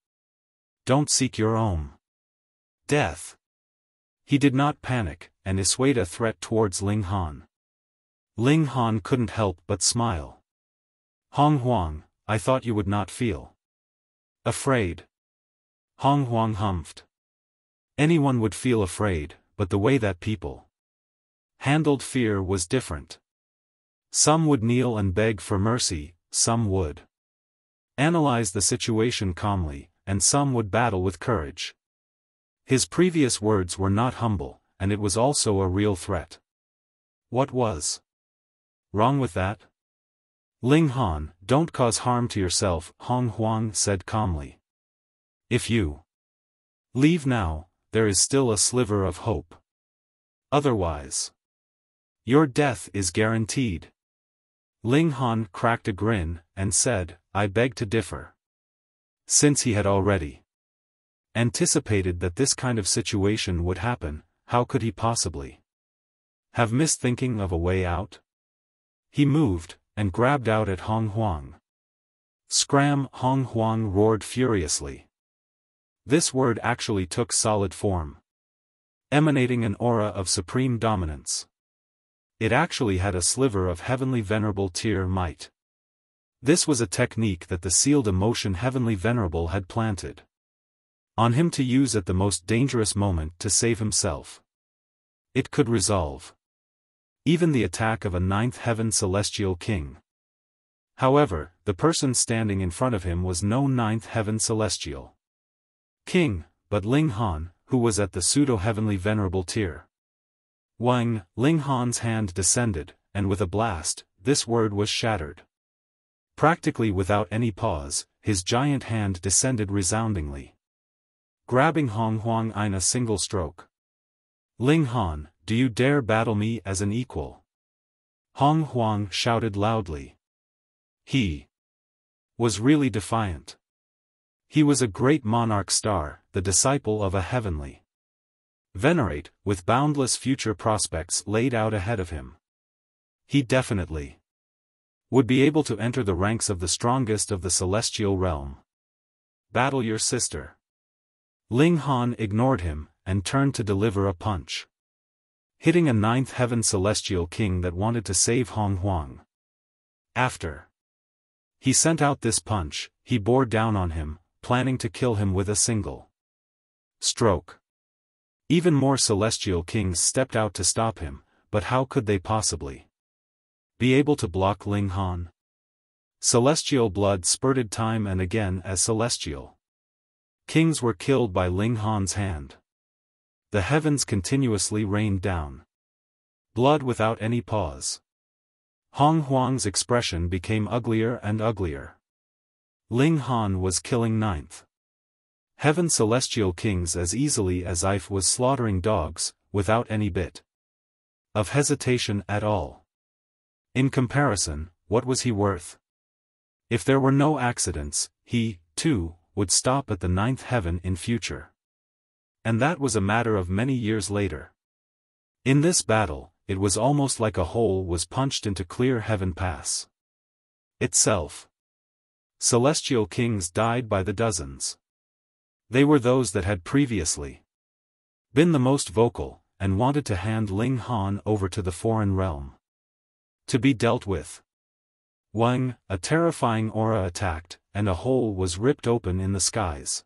Don't seek your own death. He did not panic, and issued a threat towards Ling Han. Ling Han couldn't help but smile. Hong Huang, I thought you would not feel afraid. Hong Huang humphed. Anyone would feel afraid, but the way that people handled fear was different. Some would kneel and beg for mercy, some would analyze the situation calmly, and some would battle with courage. His previous words were not humble, and it was also a real threat. What was wrong with that? Ling Han, don't cause harm to yourself, Hong Huang said calmly. If you leave now, there is still a sliver of hope. Otherwise, your death is guaranteed. Ling Han cracked a grin, and said, I beg to differ. Since he had already anticipated that this kind of situation would happen, how could he possibly have missed thinking of a way out? He moved, and grabbed out at Hong Huang. Scram! Hong Huang roared furiously. This word actually took solid form, emanating an aura of supreme dominance. It actually had a sliver of heavenly venerable tier might. This was a technique that the sealed emotion heavenly venerable had planted on him to use at the most dangerous moment to save himself. It could resolve even the attack of a ninth heaven celestial king. However, the person standing in front of him was no ninth heaven celestial king, but Ling Han, who was at the pseudo-heavenly venerable tier. Wang, Ling Han's hand descended, and with a blast, this word was shattered. Practically without any pause, his giant hand descended resoundingly, grabbing Hong Huang in a single stroke. Ling Han, do you dare battle me as an equal? Hong Huang shouted loudly. He was really defiant. He was a great monarch star, the disciple of a heavenly Venerate, with boundless future prospects laid out ahead of him. He definitely would be able to enter the ranks of the strongest of the celestial realm. Battle your sister. Ling Han ignored him, and turned to deliver a punch, hitting a ninth heaven celestial king that wanted to save Hong Huang. After he sent out this punch, he bore down on him, planning to kill him with a single stroke. Even more celestial kings stepped out to stop him, but how could they possibly be able to block Ling Han? Celestial blood spurted time and again as celestial kings were killed by Ling Han's hand. The heavens continuously rained down blood without any pause. Hong Huang's expression became uglier and uglier. Ling Han was killing ninth heaven celestial kings as easily as If was slaughtering dogs, without any bit of hesitation at all. In comparison, what was he worth? If there were no accidents, he, too, would stop at the ninth heaven in future. And that was a matter of many years later. In this battle, it was almost like a hole was punched into clear heaven pass itself. Celestial kings died by the dozens. They were those that had previously been the most vocal, and wanted to hand Ling Han over to the foreign realm to be dealt with. Wang, a terrifying aura attacked, and a hole was ripped open in the skies.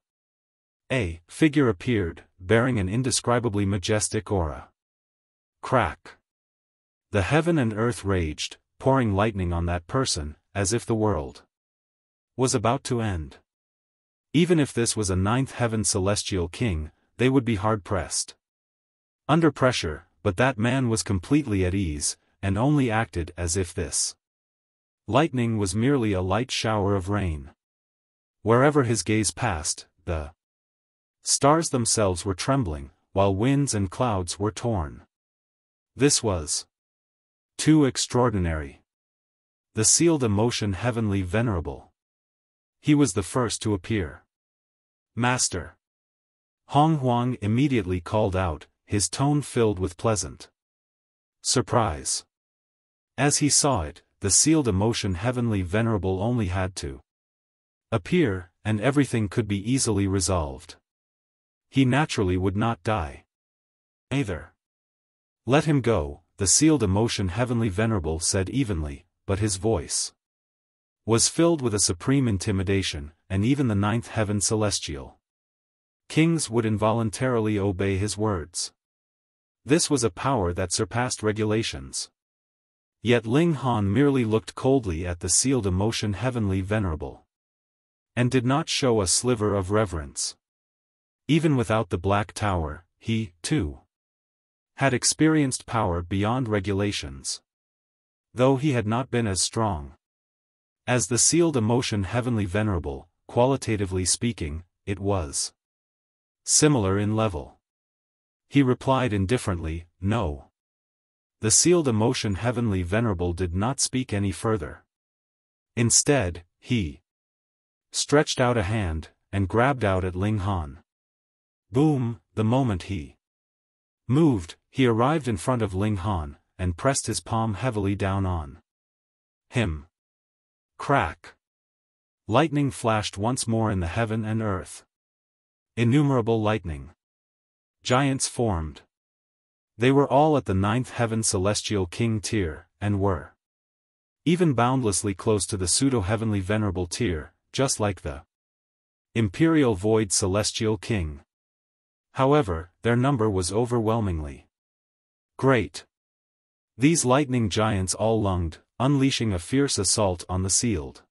A figure appeared, bearing an indescribably majestic aura. Crack! The heaven and earth raged, pouring lightning on that person, as if the world was about to end. Even if this was a ninth heaven celestial king, they would be hard-pressed under pressure, but that man was completely at ease, and only acted as if this lightning was merely a light shower of rain. Wherever his gaze passed, the stars themselves were trembling, while winds and clouds were torn. This was too extraordinary. The sealed emotion heavenly venerable He was the first to appear. "Master!" Hong Huang immediately called out, his tone filled with pleasant surprise. As he saw it, the sealed emotion Heavenly Venerable only had to appear, and everything could be easily resolved. He naturally would not die either. "Let him go," the sealed emotion Heavenly Venerable said evenly, but his voice was filled with a supreme intimidation, and even the ninth heaven celestial kings would involuntarily obey his words. This was a power that surpassed regulations. Yet Ling Han merely looked coldly at the sealed emotion Heavenly Venerable, and did not show a sliver of reverence. Even without the Black Tower, he, too, had experienced power beyond regulations. Though he had not been as strong as the sealed emotion Heavenly Venerable, qualitatively speaking, it was similar in level. He replied indifferently, "No." The sealed emotion Heavenly Venerable did not speak any further. Instead, he stretched out a hand, and grabbed out at Ling Han. Boom! The moment he moved, he arrived in front of Ling Han, and pressed his palm heavily down on him. Crack! Lightning flashed once more in the heaven and earth. Innumerable lightning giants formed. They were all at the ninth heaven celestial king tier, and were even boundlessly close to the pseudo-heavenly venerable tier, just like the Imperial void celestial king. However, their number was overwhelmingly great. These lightning giants all lunged, unleashing a fierce assault on the sealed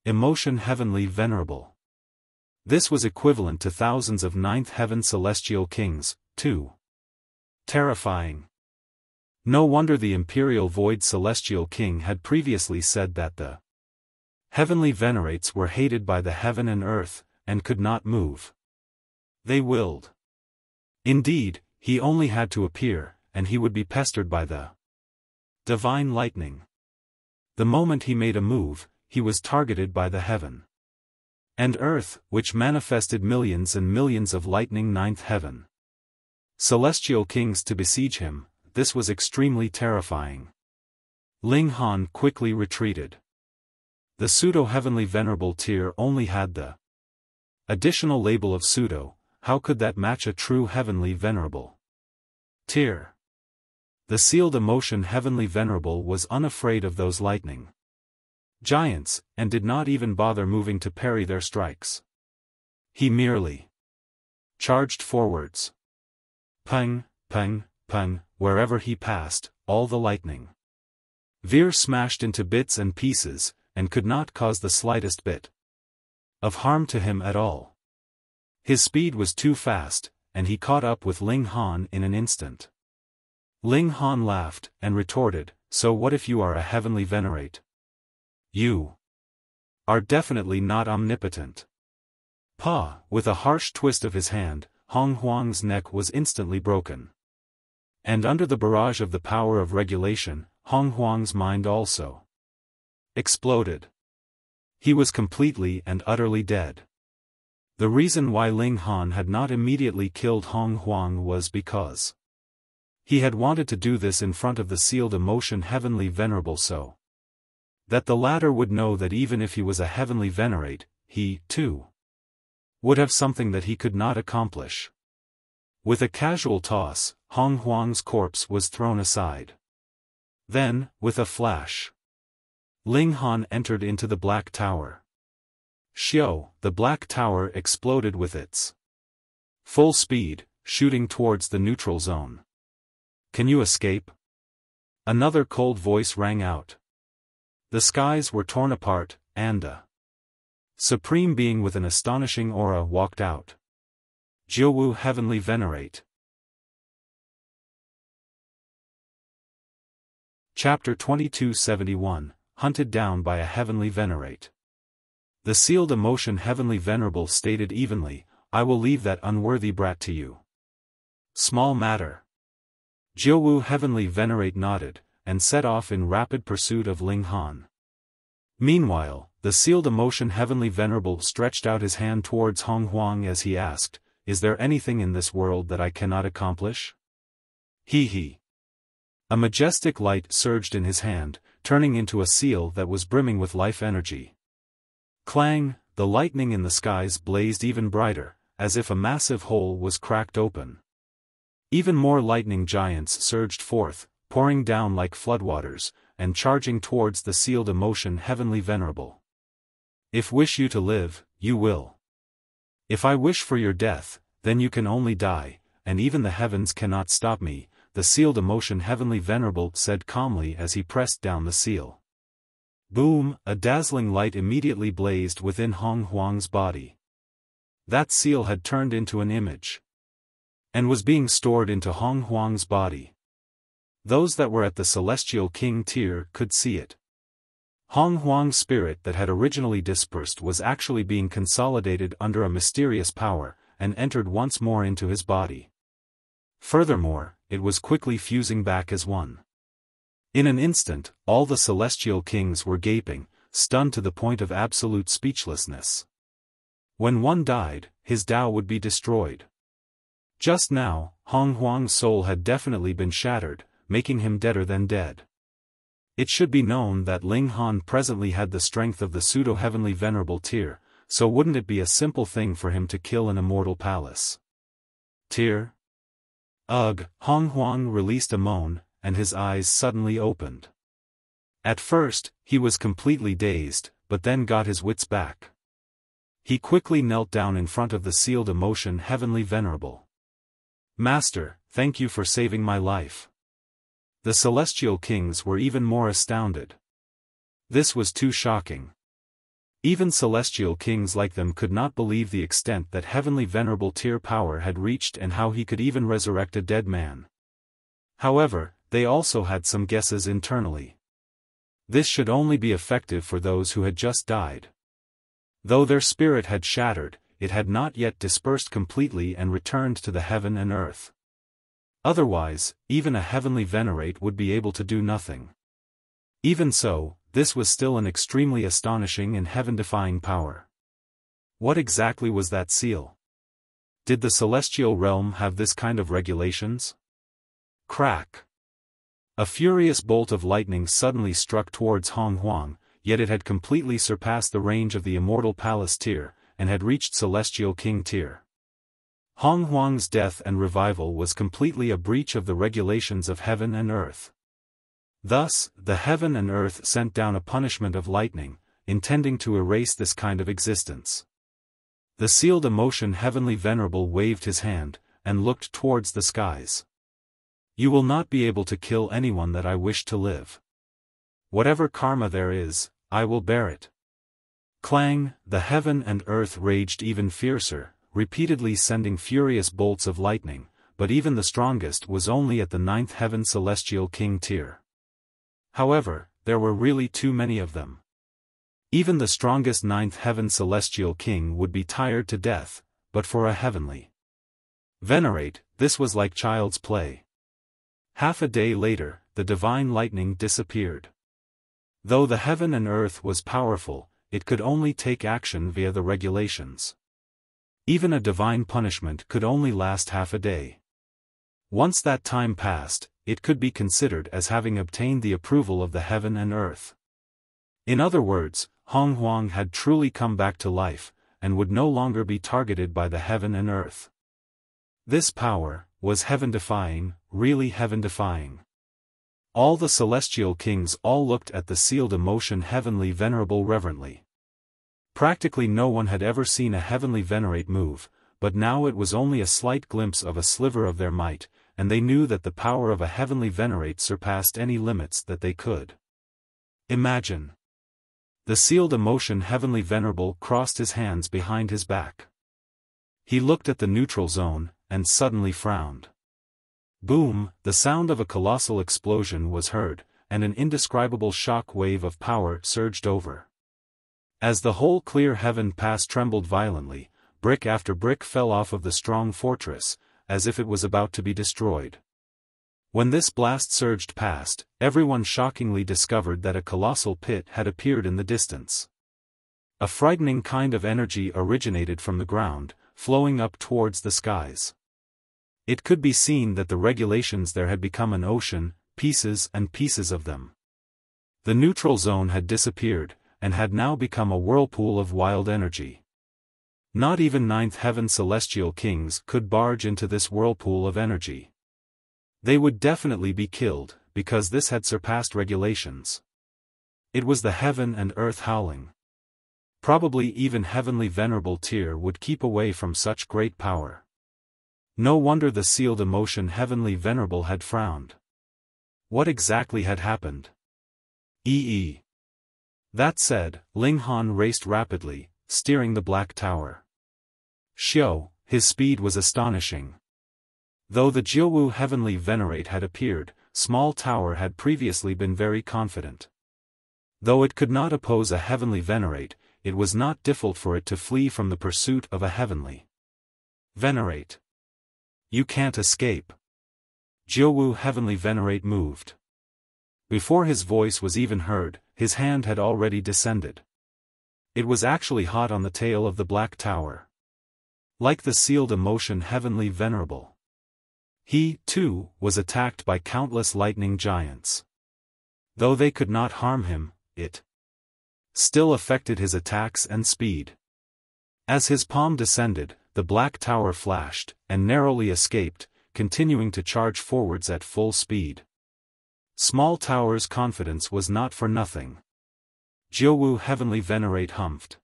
emotion Heavenly Venerable. This was equivalent to thousands of ninth heaven celestial kings, too. Terrifying. No wonder the Imperial void celestial king had previously said that the Heavenly Venerates were hated by the heaven and earth, and could not move. They willed. Indeed, he only had to appear, and he would be pestered by the divine lightning. The moment he made a move, he was targeted by the heaven and earth, which manifested millions and millions of lightning ninth heaven celestial kings to besiege him. This was extremely terrifying. Ling Han quickly retreated. The pseudo-heavenly venerable tier only had the additional label of pseudo. How could that match a true heavenly venerable tier? The sealed emotion Heavenly Venerable was unafraid of those lightning giants, and did not even bother moving to parry their strikes. He merely charged forwards. Pang, pang, pang, wherever he passed, all the lightning Veer smashed into bits and pieces, and could not cause the slightest bit of harm to him at all. His speed was too fast, and he caught up with Ling Han in an instant. Ling Han laughed, and retorted, "So what if you are a heavenly venerate? You are definitely not omnipotent." Pa! With a harsh twist of his hand, Hong Huang's neck was instantly broken. And under the barrage of the power of regulation, Hong Huang's mind also exploded. He was completely and utterly dead. The reason why Ling Han had not immediately killed Hong Huang was because he had wanted to do this in front of the sealed emotion Heavenly Venerable so that the latter would know that even if he was a heavenly venerate, he, too, would have something that he could not accomplish. With a casual toss, Hong Huang's corpse was thrown aside. Then, with a flash, Ling Han entered into the Black Tower. Xiao, the Black Tower exploded with its full speed, shooting towards the neutral zone. "Can you escape?" Another cold voice rang out. The skies were torn apart, and a supreme being with an astonishing aura walked out. Jiuwu Heavenly Venerate. Chapter 2271, Hunted Down by a Heavenly Venerate. The sealed emotion Heavenly Venerable stated evenly, "I will leave that unworthy brat to you." Small matter. Jiuwu Heavenly Venerate nodded, and set off in rapid pursuit of Ling Han. Meanwhile, the sealed emotion Heavenly Venerable stretched out his hand towards Hong Huang as he asked, "Is there anything in this world that I cannot accomplish?" He. A majestic light surged in his hand, turning into a seal that was brimming with life energy. Clang, the lightning in the skies blazed even brighter, as if a massive hole was cracked open. Even more lightning giants surged forth, pouring down like floodwaters, and charging towards the sealed emotion Heavenly Venerable. "If wish you to live, you will. If I wish for your death, then you can only die, and even the heavens cannot stop me," the sealed emotion Heavenly Venerable said calmly as he pressed down the seal. Boom, a dazzling light immediately blazed within Hong Huang's body. That seal had turned into an image, and was being stored into Hong Huang's body. Those that were at the Celestial King tier could see it. Hong Huang's spirit that had originally dispersed was actually being consolidated under a mysterious power, and entered once more into his body. Furthermore, it was quickly fusing back as one. In an instant, all the Celestial Kings were gaping, stunned to the point of absolute speechlessness. When one died, his Tao would be destroyed. Just now, Hong Huang's soul had definitely been shattered, making him deader than dead. It should be known that Ling Han presently had the strength of the pseudo-heavenly venerable tier, so wouldn't it be a simple thing for him to kill an immortal palace? Tier? Ugh, Hong Huang released a moan, and his eyes suddenly opened. At first, he was completely dazed, but then got his wits back. He quickly knelt down in front of the sealed emotion Heavenly Venerable. "Master, thank you for saving my life." The Celestial Kings were even more astounded. This was too shocking. Even Celestial Kings like them could not believe the extent that Heavenly Venerable tier power had reached and how he could even resurrect a dead man. However, they also had some guesses internally. This should only be effective for those who had just died. Though their spirit had shattered, it had not yet dispersed completely and returned to the heaven and earth. Otherwise, even a Heavenly Venerate would be able to do nothing. Even so, this was still an extremely astonishing and heaven-defying power. What exactly was that seal? Did the celestial realm have this kind of regulations? Crack! A furious bolt of lightning suddenly struck towards Hong Huang, yet it had completely surpassed the range of the Immortal Palace tier, and had reached Celestial King tier. Hong Huang's death and revival was completely a breach of the regulations of heaven and earth. Thus, the heaven and earth sent down a punishment of lightning, intending to erase this kind of existence. The sealed emotion Heavenly Venerable waved his hand, and looked towards the skies. "You will not be able to kill anyone that I wish to live. Whatever karma there is, I will bear it." Clang, the heaven and earth raged even fiercer, repeatedly sending furious bolts of lightning, but even the strongest was only at the 9th heaven Celestial King tier. However, there were really too many of them. Even the strongest 9th heaven Celestial King would be tired to death, but for a heavenly Venerate, this was like child's play. Half a day later, the divine lightning disappeared. Though the heaven and earth was powerful, it could only take action via the regulations. Even a divine punishment could only last half a day. Once that time passed, it could be considered as having obtained the approval of the heaven and earth. In other words, Hong Huang had truly come back to life, and would no longer be targeted by the heaven and earth. This power was heaven-defying, really heaven-defying. All the Celestial Kings all looked at the sealed emotion Heavenly Venerable reverently. Practically no one had ever seen a Heavenly Venerate move, but now it was only a slight glimpse of a sliver of their might, and they knew that the power of a Heavenly Venerate surpassed any limits that they could imagine. The sealed emotion Heavenly Venerable crossed his hands behind his back. He looked at the neutral zone, and suddenly frowned. Boom, the sound of a colossal explosion was heard, and an indescribable shock wave of power surged over. As the whole clear heaven pass trembled violently, brick after brick fell off of the strong fortress, as if it was about to be destroyed. When this blast surged past, everyone shockingly discovered that a colossal pit had appeared in the distance. A frightening kind of energy originated from the ground, flowing up towards the skies. It could be seen that the regulations there had become an ocean, pieces and pieces of them. The neutral zone had disappeared, and had now become a whirlpool of wild energy. Not even ninth heaven celestial kings could barge into this whirlpool of energy. They would definitely be killed, because this had surpassed regulations. It was the heaven and earth howling. Probably even heavenly venerable Tyr would keep away from such great power. No wonder the sealed emotion heavenly venerable had frowned. What exactly had happened? That said, Ling Han raced rapidly, steering the Black Tower. His speed was astonishing. Though the Jiuwu heavenly Venerate had appeared, Small Tower had previously been very confident. Though it could not oppose a heavenly Venerate, it was not difficult for it to flee from the pursuit of a heavenly Venerate. You can't escape. Jiuwu heavenly Venerate moved. Before his voice was even heard, his hand had already descended. It was actually hot on the tail of the Black Tower. Like the sealed emotion heavenly venerable. He, too, was attacked by countless lightning giants. Though they could not harm him, it still affected his attacks and speed. As his palm descended, the Black Tower flashed, and narrowly escaped, continuing to charge forwards at full speed. Small Tower's confidence was not for nothing. Jiuwu heavenly Venerate humphed.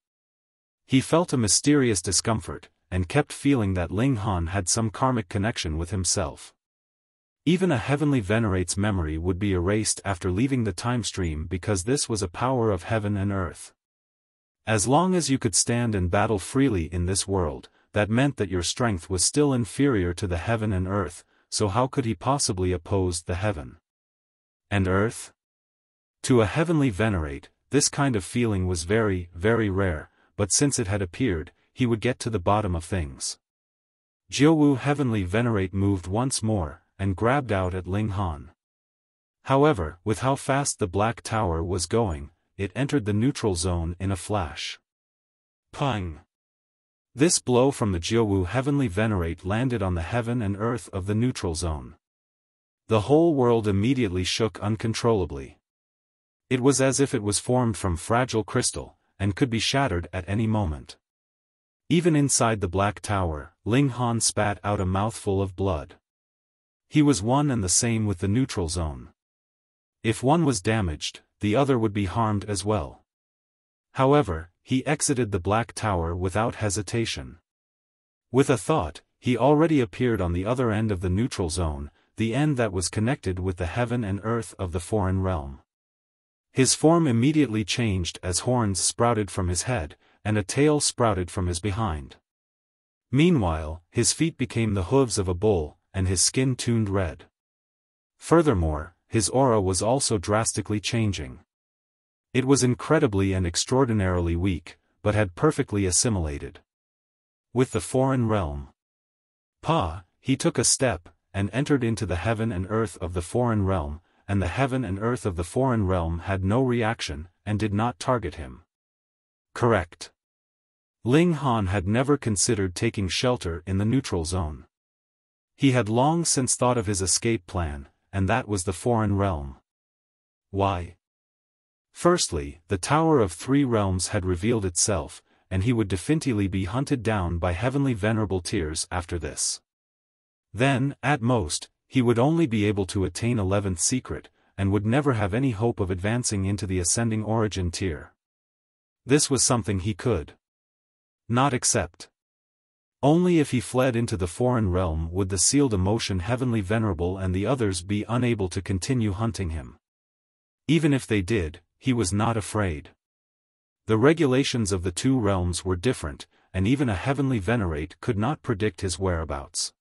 He felt a mysterious discomfort, and kept feeling that Ling Han had some karmic connection with himself. Even a heavenly Venerate's memory would be erased after leaving the time stream because this was a power of heaven and earth. As long as you could stand and battle freely in this world, that meant that your strength was still inferior to the heaven and earth, so how could he possibly oppose the heaven and earth? To a heavenly Venerate, this kind of feeling was very, very rare, but since it had appeared, he would get to the bottom of things. Jiuwu heavenly Venerate moved once more, and grabbed out at Ling Han. However, with how fast the Black Tower was going, it entered the neutral zone in a flash. Pang! This blow from the Jiuwu heavenly Venerate landed on the heaven and earth of the neutral zone. The whole world immediately shook uncontrollably. It was as if it was formed from fragile crystal, and could be shattered at any moment. Even inside the Black Tower, Ling Han spat out a mouthful of blood. He was one and the same with the neutral zone. If one was damaged, the other would be harmed as well. However, he exited the Black Tower without hesitation. With a thought, he already appeared on the other end of the neutral zone, the end that was connected with the heaven and earth of the foreign realm. His form immediately changed as horns sprouted from his head, and a tail sprouted from his behind. Meanwhile, his feet became the hooves of a bull, and his skin tuned red. Furthermore, his aura was also drastically changing. It was incredibly and extraordinarily weak, but had perfectly assimilated with the foreign realm. He took a step, and entered into the heaven and earth of the foreign realm, and the heaven and earth of the foreign realm had no reaction, and did not target him. Correct. Ling Han had never considered taking shelter in the neutral zone. He had long since thought of his escape plan, and that was the foreign realm. Why? Firstly, the Tower of Three Realms had revealed itself, and he would definitively be hunted down by heavenly venerable Tyrs after this. Then, at most, he would only be able to attain 11th secret, and would never have any hope of advancing into the ascending origin tier. This was something he could not accept. Only if he fled into the foreign realm would the sealed emotion heavenly venerable and the others be unable to continue hunting him. Even if they did, he was not afraid. The regulations of the two realms were different, and even a heavenly venerate could not predict his whereabouts.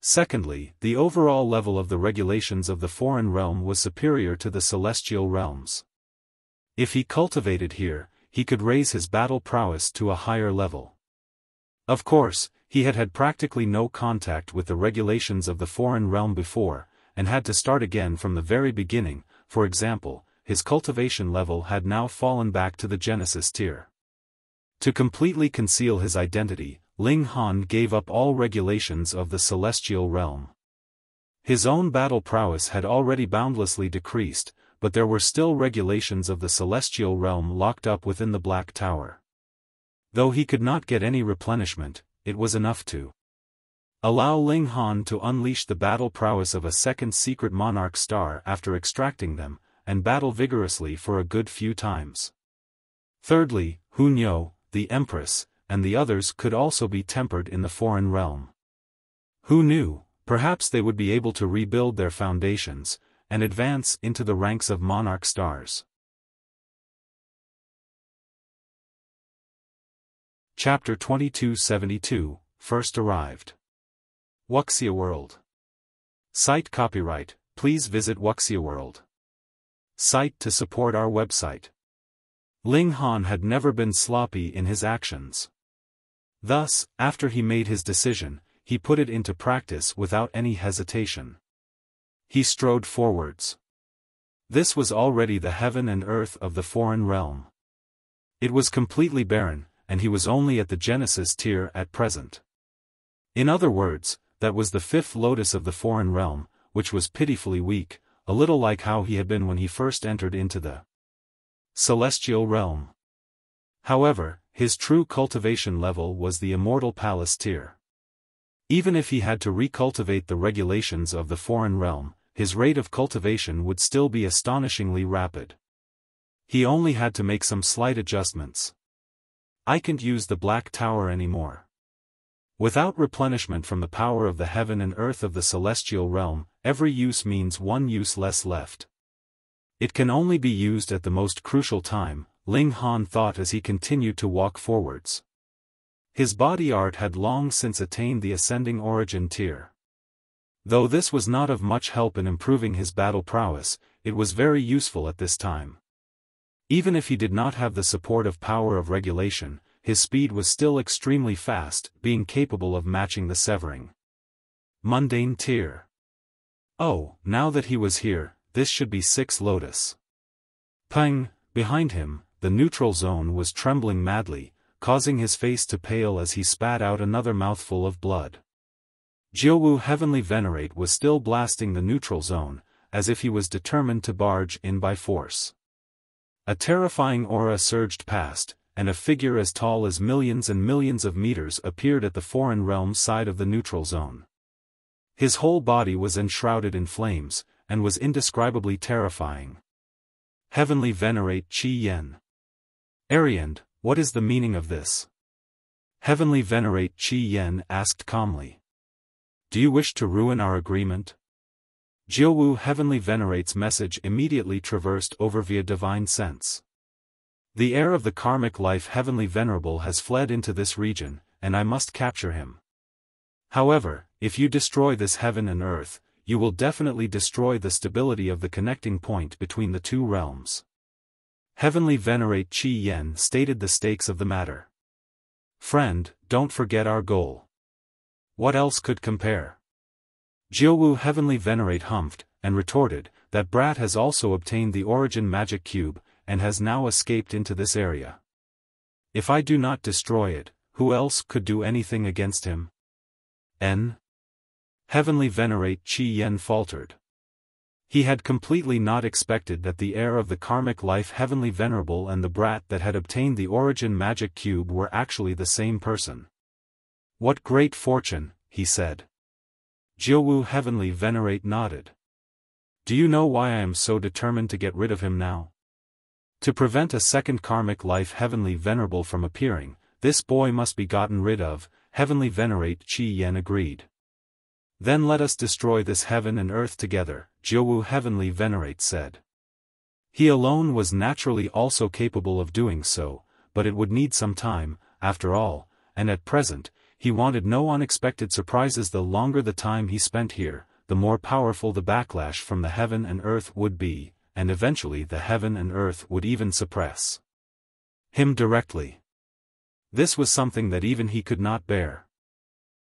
Secondly, the overall level of the regulations of the foreign realm was superior to the celestial realms. If he cultivated here, he could raise his battle prowess to a higher level. Of course, he had had practically no contact with the regulations of the foreign realm before, and had to start again from the very beginning. For example, his cultivation level had now fallen back to the Genesis tier. To completely conceal his identity, Ling Han gave up all regulations of the celestial realm. His own battle prowess had already boundlessly decreased, but there were still regulations of the celestial realm locked up within the Black Tower. Though he could not get any replenishment, it was enough to allow Ling Han to unleash the battle prowess of a second secret monarch star after extracting them, and battle vigorously for a good few times. Thirdly, Hun Yo, the Empress, and the others could also be tempered in the foreign realm. Who knew, perhaps they would be able to rebuild their foundations, and advance into the ranks of monarch stars. Chapter 2272, First Arrived. Wuxia World. Site copyright, please visit Wuxia World. Site to support our website. Ling Han had never been sloppy in his actions. Thus, after he made his decision, he put it into practice without any hesitation. He strode forwards. This was already the heaven and earth of the foreign realm. It was completely barren, and he was only at the Genesis tier at present. In other words, that was the fifth lotus of the foreign realm, which was pitifully weak, a little like how he had been when he first entered into the celestial realm. However, his true cultivation level was the immortal palace tier. Even if he had to recultivate the regulations of the foreign realm, his rate of cultivation would still be astonishingly rapid. He only had to make some slight adjustments. I can't use the Black Tower anymore. Without replenishment from the power of the heaven and earth of the celestial realm, every use means one use less left. It can only be used at the most crucial time, Ling Han thought as he continued to walk forwards. His body art had long since attained the ascending origin tier. Though this was not of much help in improving his battle prowess, it was very useful at this time. Even if he did not have the support of power of regulation, his speed was still extremely fast, being capable of matching the severing mundane tier. Oh, now that he was here, this should be 6 lotus. Pang! Behind him, the neutral zone was trembling madly, causing his face to pale as he spat out another mouthful of blood. Jiuwu Heavenly Venerate was still blasting the neutral zone, as if he was determined to barge in by force. A terrifying aura surged past, and a figure as tall as millions and millions of meters appeared at the foreign realm side of the neutral zone. His whole body was enshrouded in flames, and was indescribably terrifying. Heavenly Venerate Qi Yen. Ariand, what is the meaning of this? Heavenly Venerate Qi Yen asked calmly. Do you wish to ruin our agreement? Jiuwu Heavenly Venerate's message immediately traversed over via divine sense. The heir of the karmic life Heavenly Venerable has fled into this region, and I must capture him. However, if you destroy this heaven and earth, you will definitely destroy the stability of the connecting point between the two realms. Heavenly Venerate Qi Yen stated the stakes of the matter. Friend, don't forget our goal. What else could compare? Jiuwu Heavenly Venerate humphed, and retorted, that brat has also obtained the origin magic cube, and has now escaped into this area. If I do not destroy it, who else could do anything against him? Heavenly Venerate Qi Yen faltered. He had completely not expected that the heir of the karmic life Heavenly Venerable and the brat that had obtained the origin magic cube were actually the same person. What great fortune, he said. Jiuwu Heavenly Venerate nodded. Do you know why I am so determined to get rid of him now? To prevent a second karmic life Heavenly Venerable from appearing, this boy must be gotten rid of, Heavenly Venerate Qi Yen agreed. Then let us destroy this heaven and earth together, Jiuwu Heavenly Venerate said. He alone was naturally also capable of doing so, but it would need some time, after all, and at present, he wanted no unexpected surprises. The longer the time he spent here, the more powerful the backlash from the heaven and earth would be, and eventually the heaven and earth would even suppress him directly. This was something that even he could not bear.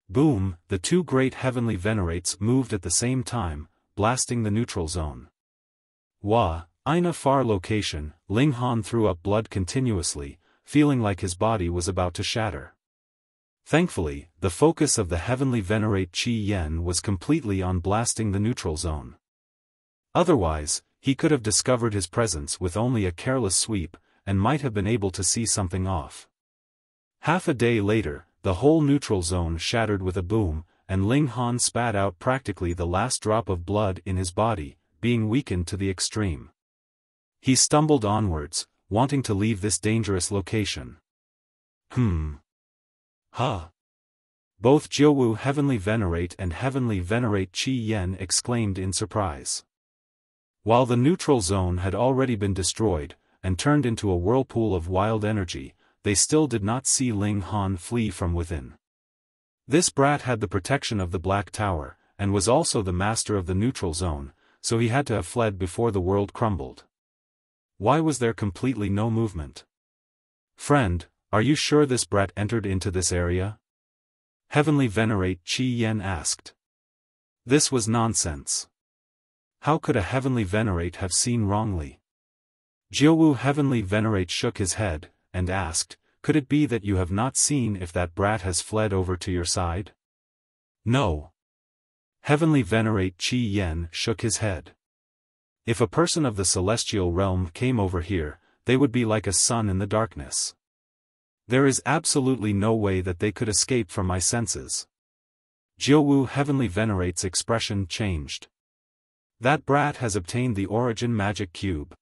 Boom, the two great Heavenly Venerates moved at the same time, blasting the neutral zone. In a far location, Ling Han threw up blood continuously, feeling like his body was about to shatter. Thankfully, the focus of the heavenly Venerate Qi Yen was completely on blasting the neutral zone. Otherwise, he could have discovered his presence with only a careless sweep, and might have been able to see something off. Half a day later, the whole neutral zone shattered with a boom, and Ling Han spat out practically the last drop of blood in his body, being weakened to the extreme. He stumbled onwards, wanting to leave this dangerous location. Huh. Both Jiuwu Heavenly Venerate and Heavenly Venerate Qi Yen exclaimed in surprise. While the neutral zone had already been destroyed, and turned into a whirlpool of wild energy, they still did not see Ling Han flee from within. This brat had the protection of the Black Tower, and was also the master of the neutral zone, so he had to have fled before the world crumbled. Why was there completely no movement? Friend, are you sure this brat entered into this area? Heavenly Venerate Qi Yen asked. This was nonsense. How could a Heavenly Venerate have seen wrongly? Jiuwu Heavenly Venerate shook his head, and asked, could it be that you have not seen if that brat has fled over to your side? No. Heavenly Venerate Qi Yen shook his head. If a person of the celestial realm came over here, they would be like a sun in the darkness. There is absolutely no way that they could escape from my senses. Jiuwu Heavenly Venerate's expression changed. That brat has obtained the Origin Magic Cube.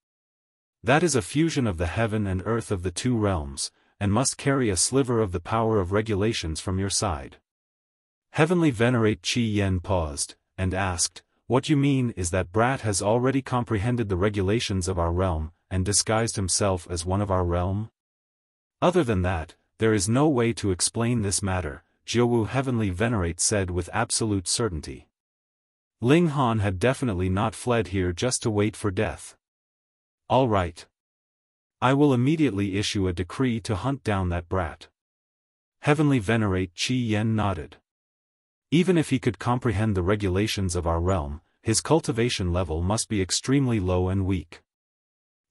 That is a fusion of the heaven and earth of the two realms, and must carry a sliver of the power of regulations from your side. Heavenly Venerate Qi Yen paused, and asked, what you mean is that brat has already comprehended the regulations of our realm, and disguised himself as one of our realm? Other than that, there is no way to explain this matter, Jiuwu Heavenly Venerate said with absolute certainty. Ling Han had definitely not fled here just to wait for death. All right. I will immediately issue a decree to hunt down that brat. Heavenly Venerate Qi Yen nodded. Even if he could comprehend the regulations of our realm, his cultivation level must be extremely low and weak.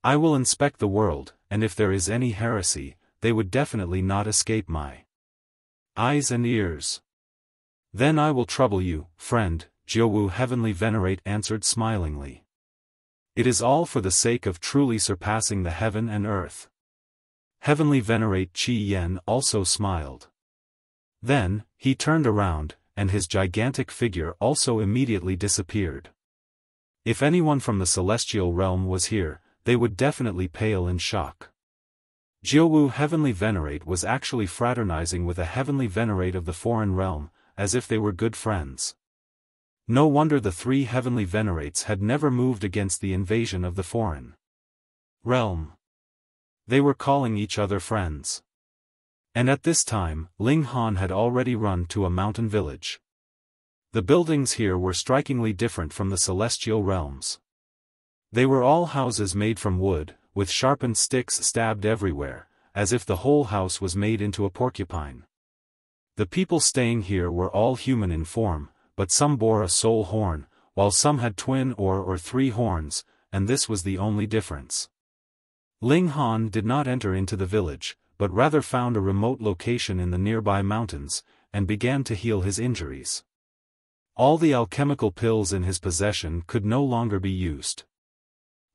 I will inspect the world, and if there is any heresy, they would definitely not escape my eyes and ears. Then I will trouble you, friend, Jiuwu Heavenly Venerate answered smilingly. It is all for the sake of truly surpassing the heaven and earth. Heavenly Venerate Qi Yen also smiled. Then, he turned around, and his gigantic figure also immediately disappeared. If anyone from the celestial realm was here, they would definitely pale in shock. Jiuwu Heavenly Venerate was actually fraternizing with a Heavenly Venerate of the foreign realm, as if they were good friends. No wonder the three Heavenly Venerates had never moved against the invasion of the foreign realm. They were calling each other friends. And at this time, Ling Han had already run to a mountain village. The buildings here were strikingly different from the celestial realms. They were all houses made from wood, with sharpened sticks stabbed everywhere, as if the whole house was made into a porcupine. The people staying here were all human in form, but some bore a soul horn, while some had twin or three horns, and this was the only difference. Ling Han did not enter into the village, but rather found a remote location in the nearby mountains, and began to heal his injuries. All the alchemical pills in his possession could no longer be used.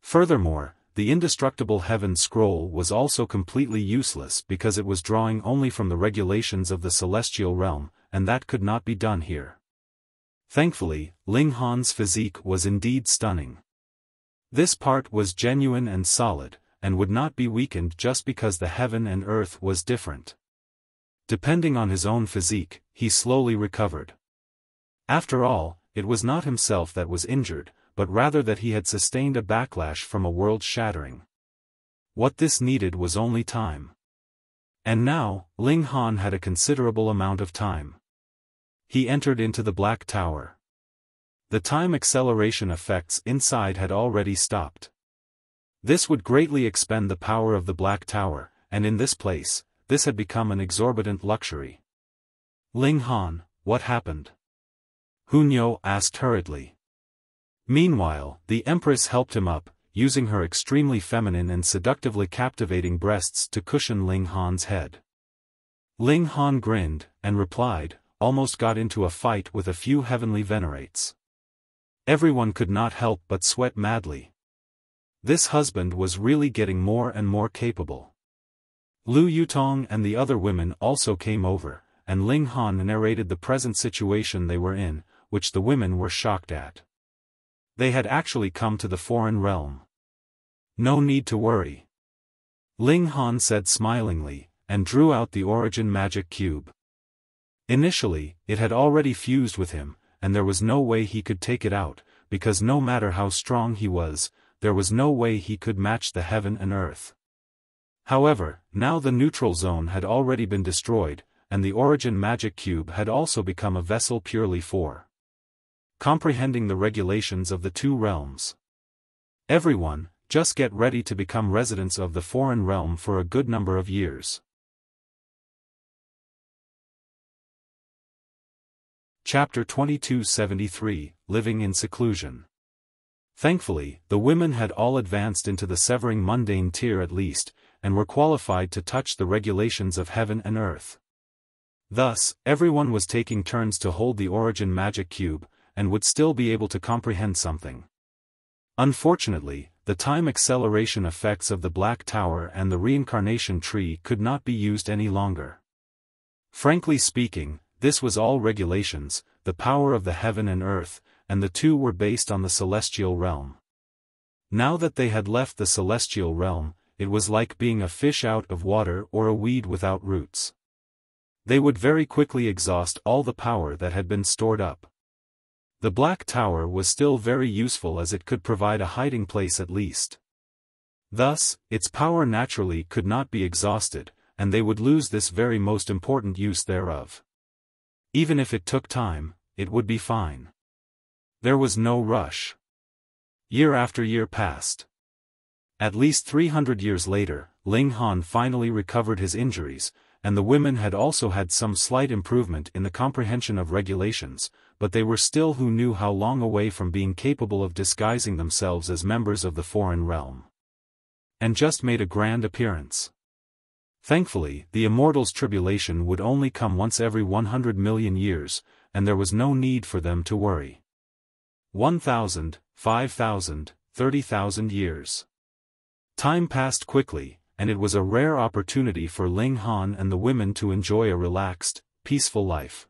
Furthermore, the indestructible heaven scroll was also completely useless because it was drawing only from the regulations of the celestial realm, and that could not be done here. Thankfully, Ling Han's physique was indeed stunning. This part was genuine and solid, and would not be weakened just because the heaven and earth was different. Depending on his own physique, he slowly recovered. After all, it was not himself that was injured, but rather that he had sustained a backlash from a world shattering. What this needed was only time. And now, Ling Han had a considerable amount of time. He entered into the Black Tower. The time acceleration effects inside had already stopped. This would greatly expend the power of the Black Tower, and in this place, this had become an exorbitant luxury. Ling Han, what happened? Hunyo asked hurriedly. Meanwhile, the Empress helped him up, using her extremely feminine and seductively captivating breasts to cushion Ling Han's head. Ling Han grinned, and replied, almost got into a fight with a few heavenly venerates. Everyone could not help but sweat madly. This husband was really getting more and more capable. Lu Yutong and the other women also came over, and Ling Han narrated the present situation they were in, which the women were shocked at. They had actually come to the foreign realm. No need to worry. Ling Han said smilingly, and drew out the origin magic cube. Initially, it had already fused with him, and there was no way he could take it out, because no matter how strong he was, there was no way he could match the heaven and earth. However, now the neutral zone had already been destroyed, and the origin magic cube had also become a vessel purely for comprehending the regulations of the two realms. Everyone, just get ready to become residents of the foreign realm for a good number of years. Chapter 2273, Living in Seclusion. Thankfully, the women had all advanced into the severing mundane tier at least, and were qualified to touch the regulations of heaven and earth. Thus, everyone was taking turns to hold the origin magic cube, and would still be able to comprehend something. Unfortunately, the time acceleration effects of the Black Tower and the reincarnation tree could not be used any longer. Frankly speaking, this was all regulations, the power of the heaven and earth, and the two were based on the celestial realm. Now that they had left the celestial realm, it was like being a fish out of water or a weed without roots. They would very quickly exhaust all the power that had been stored up. The Black Tower was still very useful as it could provide a hiding place at least. Thus, its power naturally could not be exhausted, and they would lose this very most important use thereof. Even if it took time, it would be fine. There was no rush. Year after year passed. At least 300 years later, Ling Han finally recovered his injuries, and the women had also had some slight improvement in the comprehension of regulations, but they were still who knew how long away from being capable of disguising themselves as members of the foreign realm. And just made a grand appearance. Thankfully, the immortals' tribulation would only come once every 100 million years, and there was no need for them to worry. 1,000, 5,000, 30,000 years. Time passed quickly, and it was a rare opportunity for Ling Han and the women to enjoy a relaxed, peaceful life.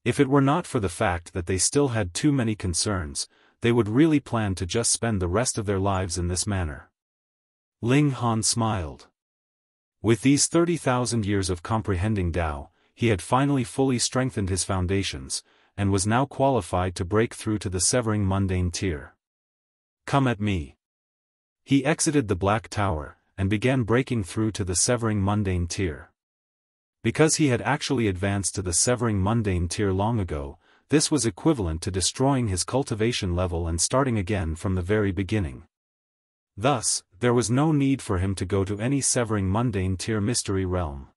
If it were not for the fact that they still had too many concerns, they would really plan to just spend the rest of their lives in this manner. Ling Han smiled. With these 30,000 years of comprehending Tao, he had finally fully strengthened his foundations, and was now qualified to break through to the severing mundane tier. Come at me. He exited the Black Tower, and began breaking through to the severing mundane tier. Because he had actually advanced to the severing mundane tier long ago, this was equivalent to destroying his cultivation level and starting again from the very beginning. Thus, there was no need for him to go to any severing mundane tier mystery realm.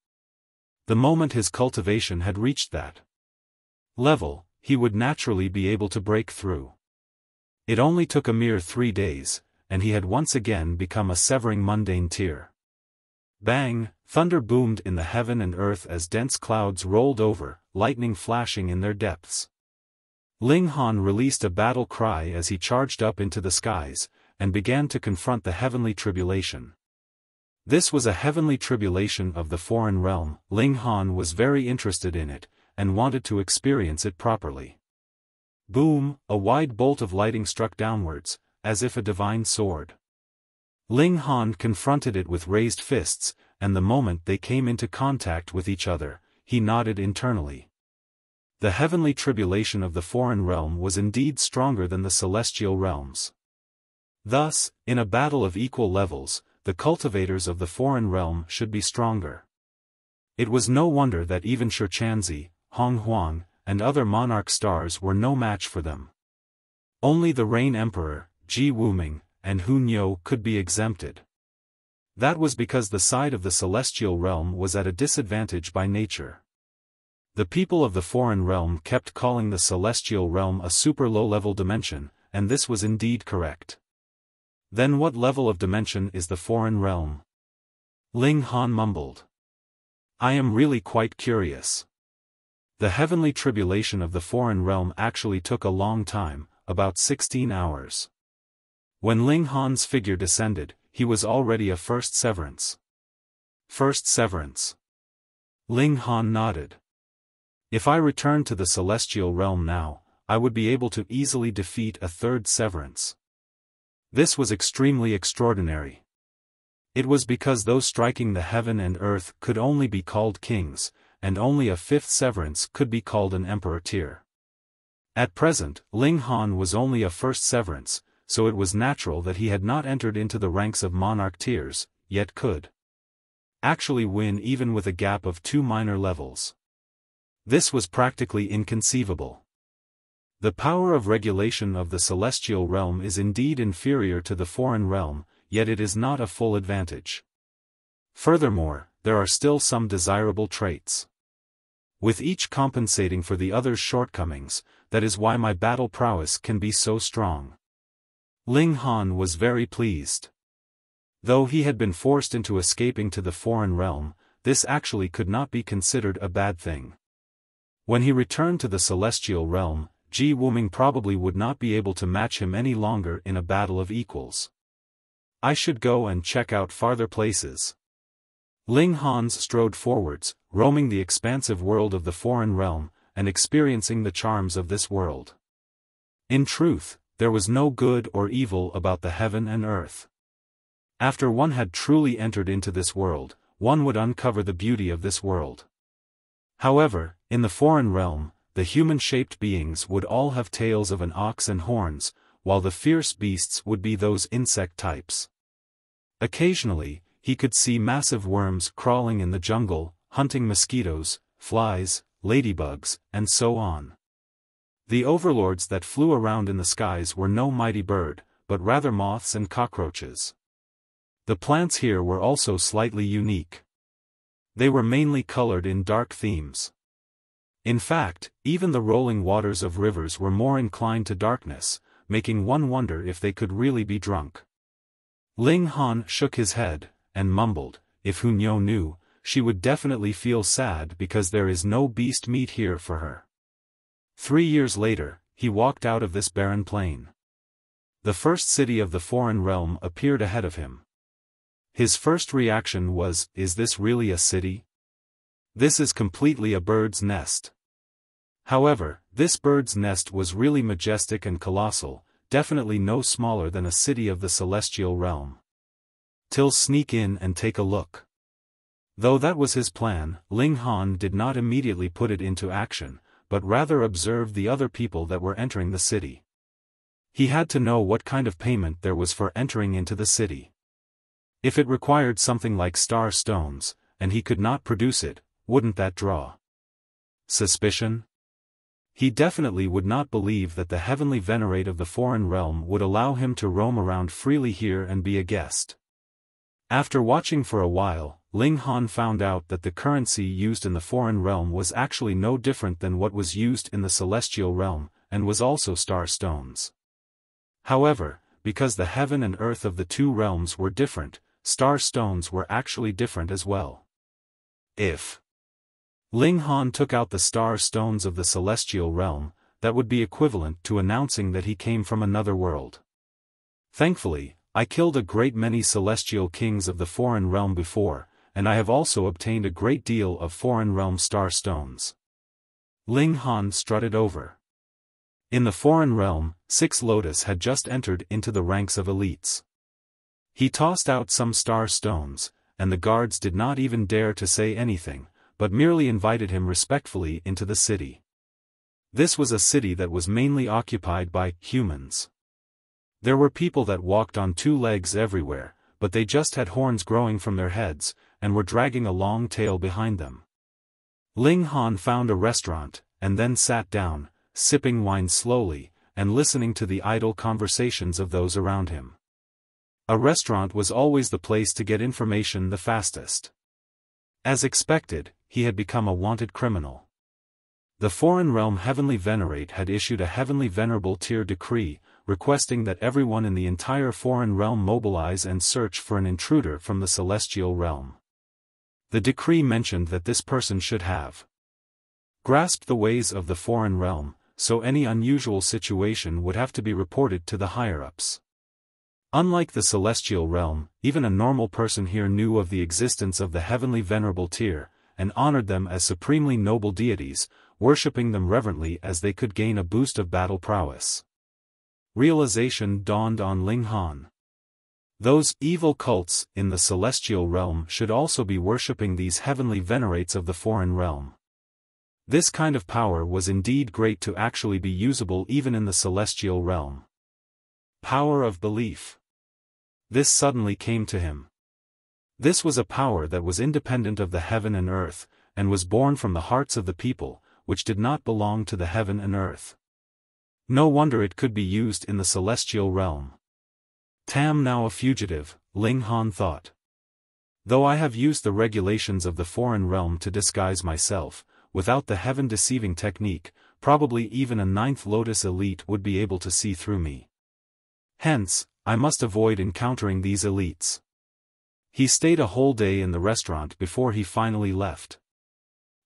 The moment his cultivation had reached that level, he would naturally be able to break through. It only took a mere 3 days, and he had once again become a severing mundane tier. Bang! Thunder boomed in the heaven and earth as dense clouds rolled over, lightning flashing in their depths. Ling Han released a battle cry as he charged up into the skies, and began to confront the heavenly tribulation. This was a heavenly tribulation of the foreign realm. Ling Han was very interested in it, and wanted to experience it properly. Boom! A wide bolt of lighting struck downwards, as if a divine sword. Ling Han confronted it with raised fists, and the moment they came into contact with each other, he nodded internally. The heavenly tribulation of the foreign realm was indeed stronger than the celestial realms. Thus, in a battle of equal levels, the cultivators of the foreign realm should be stronger. It was no wonder that even Shichanzi, Hong Huang, and other monarch stars were no match for them. Only the Rain Emperor, Ji Wuming, and Hu Niu could be exempted. That was because the side of the celestial realm was at a disadvantage by nature. The people of the foreign realm kept calling the celestial realm a super low-level dimension, and this was indeed correct. Then what level of dimension is the foreign realm? Ling Han mumbled. I am really quite curious. The heavenly tribulation of the foreign realm actually took a long time, about 16 hours. When Ling Han's figure descended, he was already a first severance. First severance. Ling Han nodded. If I returned to the celestial realm now, I would be able to easily defeat a third severance. This was extremely extraordinary. It was because those striking the heaven and earth could only be called kings, and only a fifth severance could be called an emperor tier. At present, Ling Han was only a first severance, so it was natural that he had not entered into the ranks of monarch tiers, yet could actually win even with a gap of 2 minor levels. This was practically inconceivable. The power of regulation of the celestial realm is indeed inferior to the foreign realm, yet it is not a full advantage. Furthermore, there are still some desirable traits, with each compensating for the other's shortcomings. That is why my battle prowess can be so strong. Ling Han was very pleased. Though he had been forced into escaping to the foreign realm, this actually could not be considered a bad thing. When he returned to the celestial realm, Ji Wuming probably would not be able to match him any longer in a battle of equals. I should go and check out farther places. Ling Han strode forwards, roaming the expansive world of the foreign realm, and experiencing the charms of this world. In truth, there was no good or evil about the heaven and earth. After one had truly entered into this world, one would uncover the beauty of this world. However, in the foreign realm, the human-shaped beings would all have tails of an ox and horns, while the fierce beasts would be those insect types. Occasionally, he could see massive worms crawling in the jungle, hunting mosquitoes, flies, ladybugs, and so on. The overlords that flew around in the skies were no mighty bird, but rather moths and cockroaches. The plants here were also slightly unique. They were mainly colored in dark themes. In fact, even the rolling waters of rivers were more inclined to darkness, making one wonder if they could really be drunk. Ling Han shook his head, and mumbled, if Hunyo knew, she would definitely feel sad because there is no beast meat here for her. 3 years later, he walked out of this barren plain. The first city of the foreign realm appeared ahead of him. His first reaction was, is this really a city? This is completely a bird's nest. However, this bird's nest was really majestic and colossal, definitely no smaller than a city of the celestial realm. Till sneak in and take a look. Though that was his plan, Ling Han did not immediately put it into action, but rather observed the other people that were entering the city. He had to know what kind of payment there was for entering into the city. If it required something like star stones, and he could not produce it, wouldn't that draw suspicion? He definitely would not believe that the heavenly Venerate of the foreign realm would allow him to roam around freely here and be a guest. After watching for a while, Ling Han found out that the currency used in the foreign realm was actually no different than what was used in the celestial realm, and was also star stones. However, because the heaven and earth of the two realms were different, star stones were actually different as well. If Ling Han took out the star stones of the celestial realm, that would be equivalent to announcing that he came from another world. Thankfully, I killed a great many celestial kings of the foreign realm before, and I have also obtained a great deal of foreign realm star stones. Ling Han strutted over. In the foreign realm, 6 Lotus had just entered into the ranks of elites. He tossed out some star stones, and the guards did not even dare to say anything, but merely invited him respectfully into the city. This was a city that was mainly occupied by humans. There were people that walked on 2 legs everywhere, but they just had horns growing from their heads, and were dragging a long tail behind them. Ling Han found a restaurant, and then sat down, sipping wine slowly, and listening to the idle conversations of those around him. A restaurant was always the place to get information the fastest. As expected, he had become a wanted criminal. The foreign realm heavenly Venerate had issued a heavenly venerable tier decree, requesting that everyone in the entire foreign realm mobilize and search for an intruder from the celestial realm. The decree mentioned that this person should have grasped the ways of the foreign realm, so any unusual situation would have to be reported to the higher-ups. Unlike the celestial realm, even a normal person here knew of the existence of the heavenly venerable tier, and honored them as supremely noble deities, worshipping them reverently as they could gain a boost of battle prowess. Realization dawned on Ling Han. Those evil cults in the celestial realm should also be worshipping these heavenly venerates of the foreign realm. This kind of power was indeed great to actually be usable even in the celestial realm. Power of belief. This suddenly came to him. This was a power that was independent of the heaven and earth, and was born from the hearts of the people, which did not belong to the heaven and earth. No wonder it could be used in the celestial realm. Tam now a fugitive, Ling Han thought. Though I have used the regulations of the foreign realm to disguise myself, without the heaven-deceiving technique, probably even a ninth Lotus elite would be able to see through me. Hence, I must avoid encountering these elites. He stayed a whole day in the restaurant before he finally left.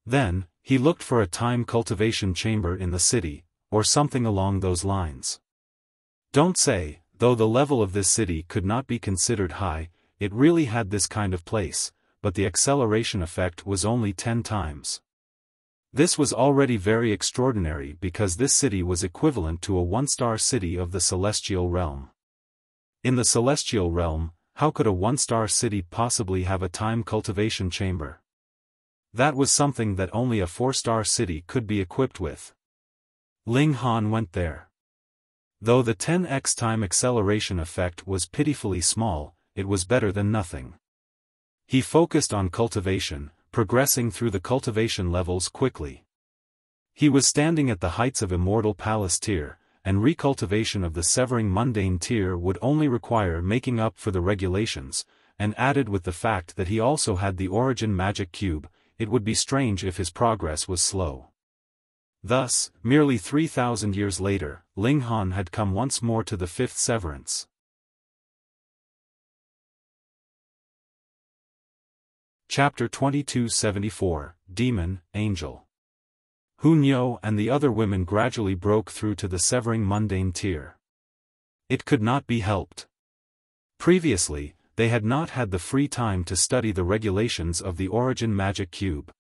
Then, he looked for a time cultivation chamber in the city, or something along those lines. Don't say, though the level of this city could not be considered high, it really had this kind of place, but the acceleration effect was only 10 times. This was already very extraordinary because this city was equivalent to a one-star city of the celestial realm. In the celestial realm, how could a one-star city possibly have a time cultivation chamber? That was something that only a 4-star city could be equipped with. Ling Han went there. Though the 10x time acceleration effect was pitifully small, it was better than nothing. He focused on cultivation, progressing through the cultivation levels quickly. He was standing at the heights of Immortal Palace tier, and recultivation of the Severing Mundane tier would only require making up for the regulations, and added with the fact that he also had the Origin Magic Cube, it would be strange if his progress was slow. Thus, merely 3,000 years later, Ling Han had come once more to the 5th severance. Chapter 2274, Demon, Angel. Hunyo and the other women gradually broke through to the Severing Mundane tier. It could not be helped. Previously, they had not had the free time to study the regulations of the Origin Magic Cube.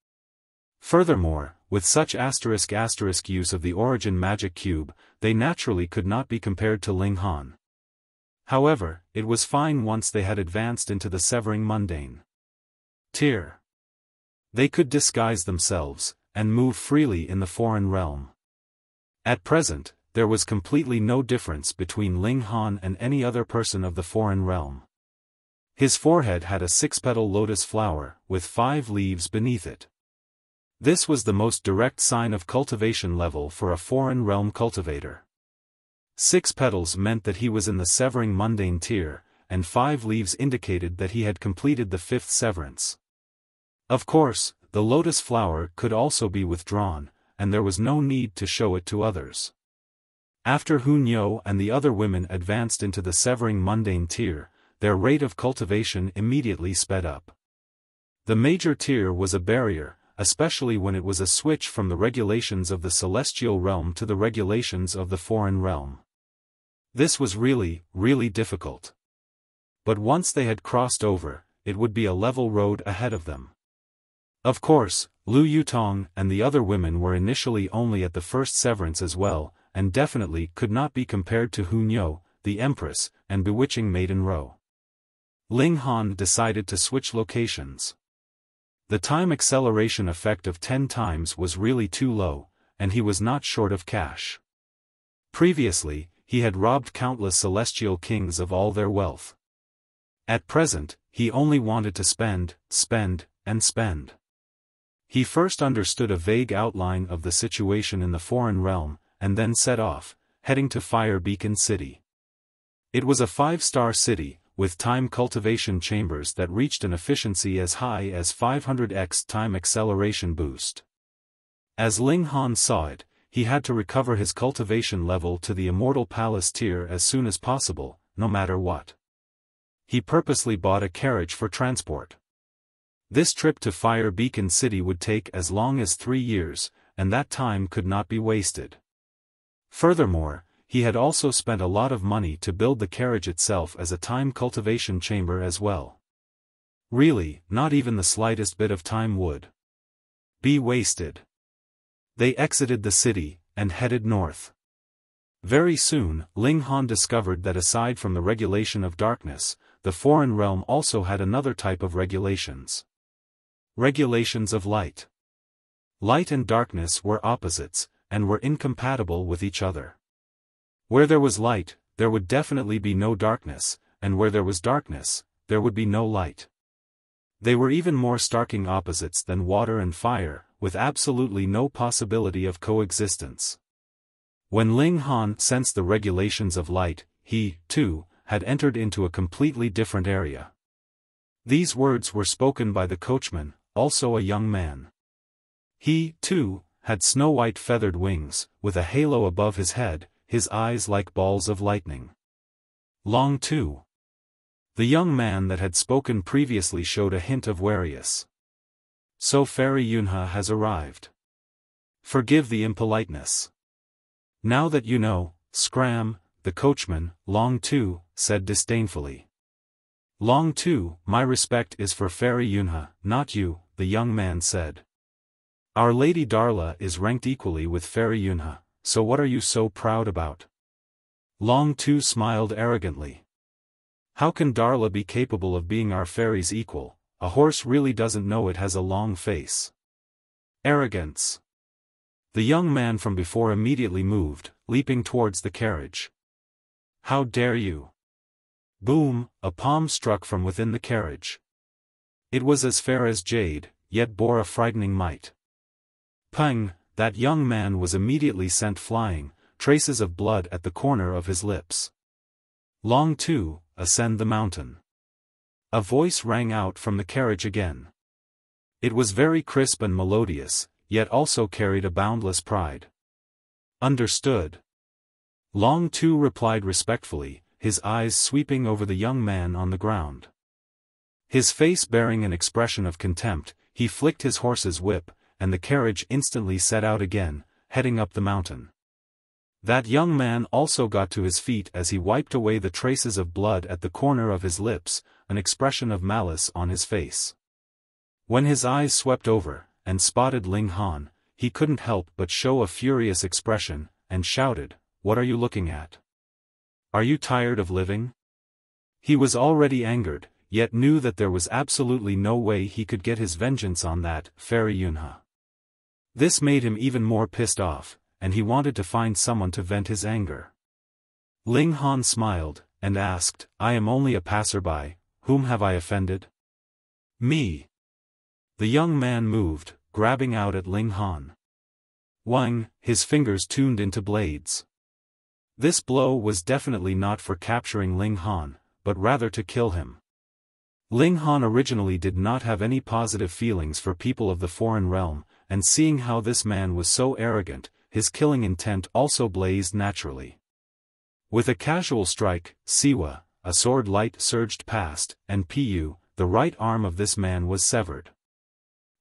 Furthermore, with such *** use of the Origin Magic Cube, they naturally could not be compared to Ling Han. However, it was fine once they had advanced into the Severing Mundane tier. They could disguise themselves, and move freely in the foreign realm. At present, there was completely no difference between Ling Han and any other person of the foreign realm. His forehead had a 6-petal lotus flower, with 5 leaves beneath it. This was the most direct sign of cultivation level for a foreign realm cultivator. 6 petals meant that he was in the Severing Mundane tier, and 5 leaves indicated that he had completed the 5th severance. Of course, the lotus flower could also be withdrawn, and there was no need to show it to others. After Hunyo and the other women advanced into the Severing Mundane tier, their rate of cultivation immediately sped up. The major tier was a barrier, especially when it was a switch from the regulations of the celestial realm to the regulations of the foreign realm. This was really, really difficult. But once they had crossed over, it would be a level road ahead of them. Of course, Lu Yutong and the other women were initially only at the 1st severance as well, and definitely could not be compared to Hunyo, the Empress, and Bewitching Maiden Ro. Ling Han decided to switch locations. The time acceleration effect of 10 times was really too low, and he was not short of cash. Previously, he had robbed countless celestial kings of all their wealth. At present, he only wanted to spend, and spend. He first understood a vague outline of the situation in the foreign realm, and then set off, heading to Fire Beacon City. It was a 5-star city, with time cultivation chambers that reached an efficiency as high as 500x time acceleration boost. As Ling Han saw it, he had to recover his cultivation level to the Immortal Palace tier as soon as possible, no matter what. He purposely bought a carriage for transport. This trip to Fire Beacon City would take as long as 3 years, and that time could not be wasted. Furthermore, he had also spent a lot of money to build the carriage itself as a time cultivation chamber as well. Really, not even the slightest bit of time would be wasted. They exited the city, and headed north. Very soon, Ling Han discovered that aside from the regulation of darkness, the foreign realm also had another type of regulations. Regulations of light. Light and darkness were opposites, and were incompatible with each other. Where there was light, there would definitely be no darkness, and where there was darkness, there would be no light. They were even more starking opposites than water and fire, with absolutely no possibility of coexistence. When Ling Han sensed the regulations of light, he, too, had entered into a completely different area. These words were spoken by the coachman, also a young man. He, too, had snow-white feathered wings, with a halo above his head, his eyes like balls of lightning. Long too. The young man that had spoken previously showed a hint of wariness. So Fairy Yunhe has arrived. Forgive the impoliteness. Now that you know, Scram, the coachman, Long Tu, said disdainfully. Long Tu, my respect is for Fairy Yunhe, not you, the young man said. Our Lady Darla is ranked equally with Fairy Yunhe, so what are you so proud about? Long Tu smiled arrogantly. How can Darla be capable of being our fairy's equal? A horse really doesn't know it has a long face. Arrogance. The young man from before immediately moved, leaping towards the carriage. How dare you? Boom, a palm struck from within the carriage. It was as fair as jade, yet bore a frightening might. Pang, that young man was immediately sent flying, traces of blood at the corner of his lips. Long Tu, ascend the mountain. A voice rang out from the carriage again. It was very crisp and melodious, yet also carried a boundless pride. Understood. Long Tu replied respectfully, his eyes sweeping over the young man on the ground. His face bearing an expression of contempt, he flicked his horse's whip, and the carriage instantly set out again, heading up the mountain. That young man also got to his feet as he wiped away the traces of blood at the corner of his lips, an expression of malice on his face. When his eyes swept over, and spotted Ling Han, he couldn't help but show a furious expression, and shouted, "What are you looking at? Are you tired of living?" He was already angered, yet knew that there was absolutely no way he could get his vengeance on that Fairy Yunhe. This made him even more pissed off, and he wanted to find someone to vent his anger. Ling Han smiled, and asked, I am only a passerby, whom have I offended? Me. The young man moved, grabbing out at Ling Han. Wang, his fingers tuned into blades. This blow was definitely not for capturing Ling Han, but rather to kill him. Ling Han originally did not have any positive feelings for people of the foreign realm, and seeing how this man was so arrogant, his killing intent also blazed naturally. With a casual strike, Siwa, a sword light surged past, and Pu, the right arm of this man was severed.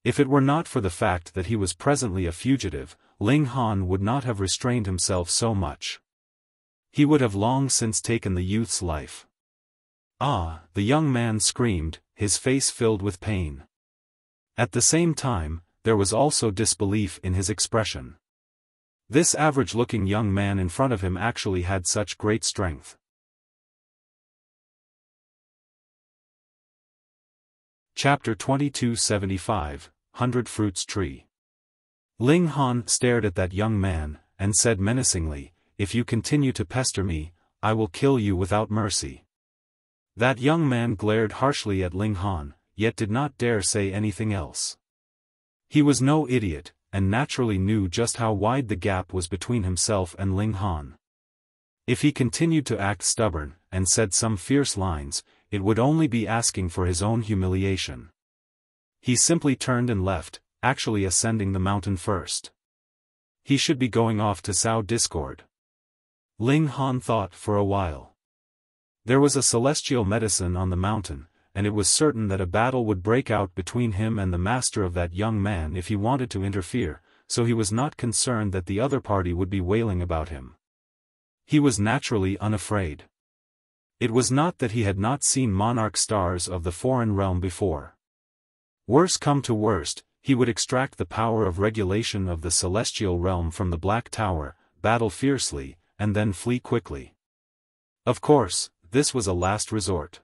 If it were not for the fact that he was presently a fugitive, Ling Han would not have restrained himself so much. He would have long since taken the youth's life. Ah, the young man screamed, his face filled with pain. At the same time, there was also disbelief in his expression. This average-looking young man in front of him actually had such great strength. Chapter 2275, 100 Fruits Tree. Ling Han stared at that young man, and said menacingly, if you continue to pester me, I will kill you without mercy. That young man glared harshly at Ling Han, yet did not dare say anything else. He was no idiot, and naturally knew just how wide the gap was between himself and Ling Han. If he continued to act stubborn, and said some fierce lines, it would only be asking for his own humiliation. He simply turned and left, actually ascending the mountain first. He should be going off to sow discord. Ling Han thought for a while. There was a celestial medicine on the mountain, and it was certain that a battle would break out between him and the master of that young man if he wanted to interfere, so he was not concerned that the other party would be wailing about him. He was naturally unafraid. It was not that he had not seen monarch stars of the foreign realm before. Worse come to worst, he would extract the power of regulation of the celestial realm from the Black Tower, battle fiercely, and then flee quickly. Of course, this was a last resort.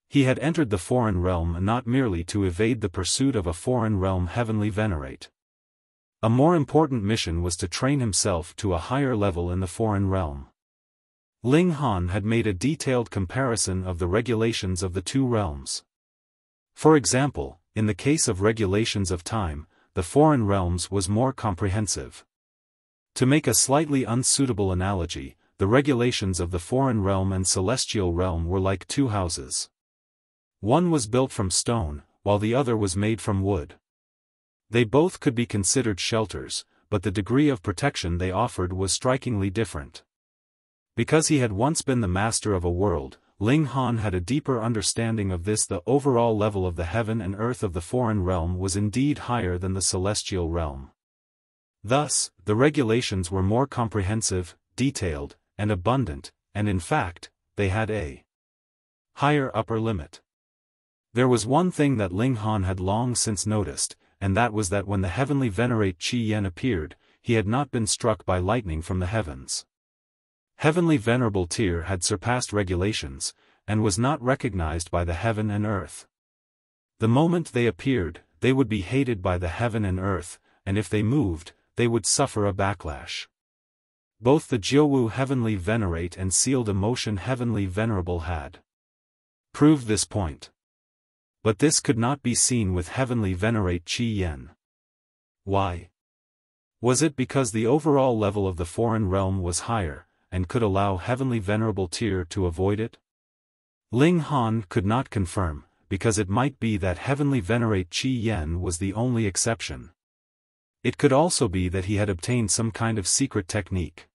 He had entered the foreign realm not merely to evade the pursuit of a foreign realm heavenly Venerate. A more important mission was to train himself to a higher level in the foreign realm. Ling Han had made a detailed comparison of the regulations of the two realms. For example, in the case of regulations of time, the foreign realms was more comprehensive. To make a slightly unsuitable analogy, the regulations of the foreign realm and celestial realm were like two houses. One was built from stone, while the other was made from wood. They both could be considered shelters, but the degree of protection they offered was strikingly different. Because he had once been the master of a world, Ling Han had a deeper understanding of this. The overall level of the heaven and earth of the foreign realm was indeed higher than the celestial realm. Thus, the regulations were more comprehensive, detailed, and abundant, and in fact, they had a higher upper limit. There was one thing that Ling Han had long since noticed, and that was that when the heavenly Venerate Qi Yen appeared, he had not been struck by lightning from the heavens. Heavenly Venerable Tier had surpassed regulations, and was not recognized by the heaven and earth. The moment they appeared, they would be hated by the heaven and earth, and if they moved, they would suffer a backlash. Both the Jiuwu Heavenly Venerate and Sealed Emotion Heavenly Venerable had proved this point. But this could not be seen with Heavenly Venerate Qi Yen. Why? Was it because the overall level of the foreign realm was higher, and could allow Heavenly Venerable Tier to avoid it? Ling Han could not confirm, because it might be that Heavenly Venerate Qi Yen was the only exception. It could also be that he had obtained some kind of secret technique.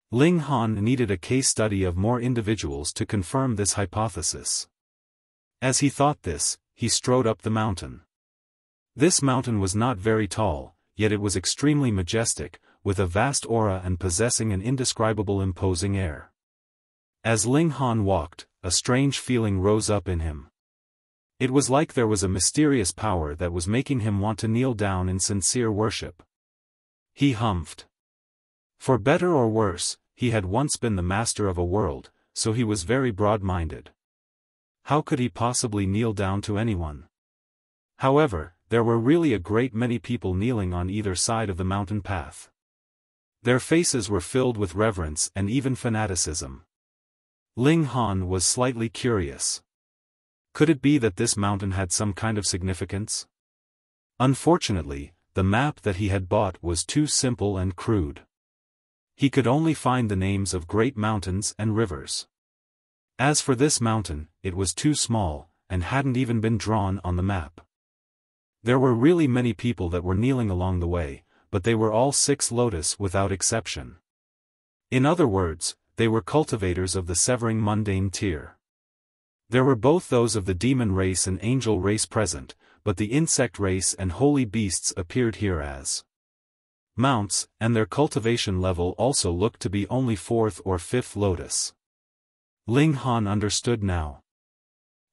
Ling Han needed a case study of more individuals to confirm this hypothesis. As he thought this, he strode up the mountain. This mountain was not very tall, yet it was extremely majestic, with a vast aura and possessing an indescribable imposing air. As Ling Han walked, a strange feeling rose up in him. It was like there was a mysterious power that was making him want to kneel down in sincere worship. He humphed. For better or worse, he had once been the master of a world, so he was very broad-minded. How could he possibly kneel down to anyone? However, there were really a great many people kneeling on either side of the mountain path. Their faces were filled with reverence and even fanaticism. Ling Han was slightly curious. Could it be that this mountain had some kind of significance? Unfortunately, the map that he had bought was too simple and crude. He could only find the names of great mountains and rivers. As for this mountain, it was too small, and hadn't even been drawn on the map. There were really many people that were kneeling along the way, but they were all 6 lotus without exception. In other words, they were cultivators of the severing mundane tier. There were both those of the demon race and angel race present, but the insect race and holy beasts appeared here as mounts, and their cultivation level also looked to be only 4th or 5th lotus. Ling Han understood now.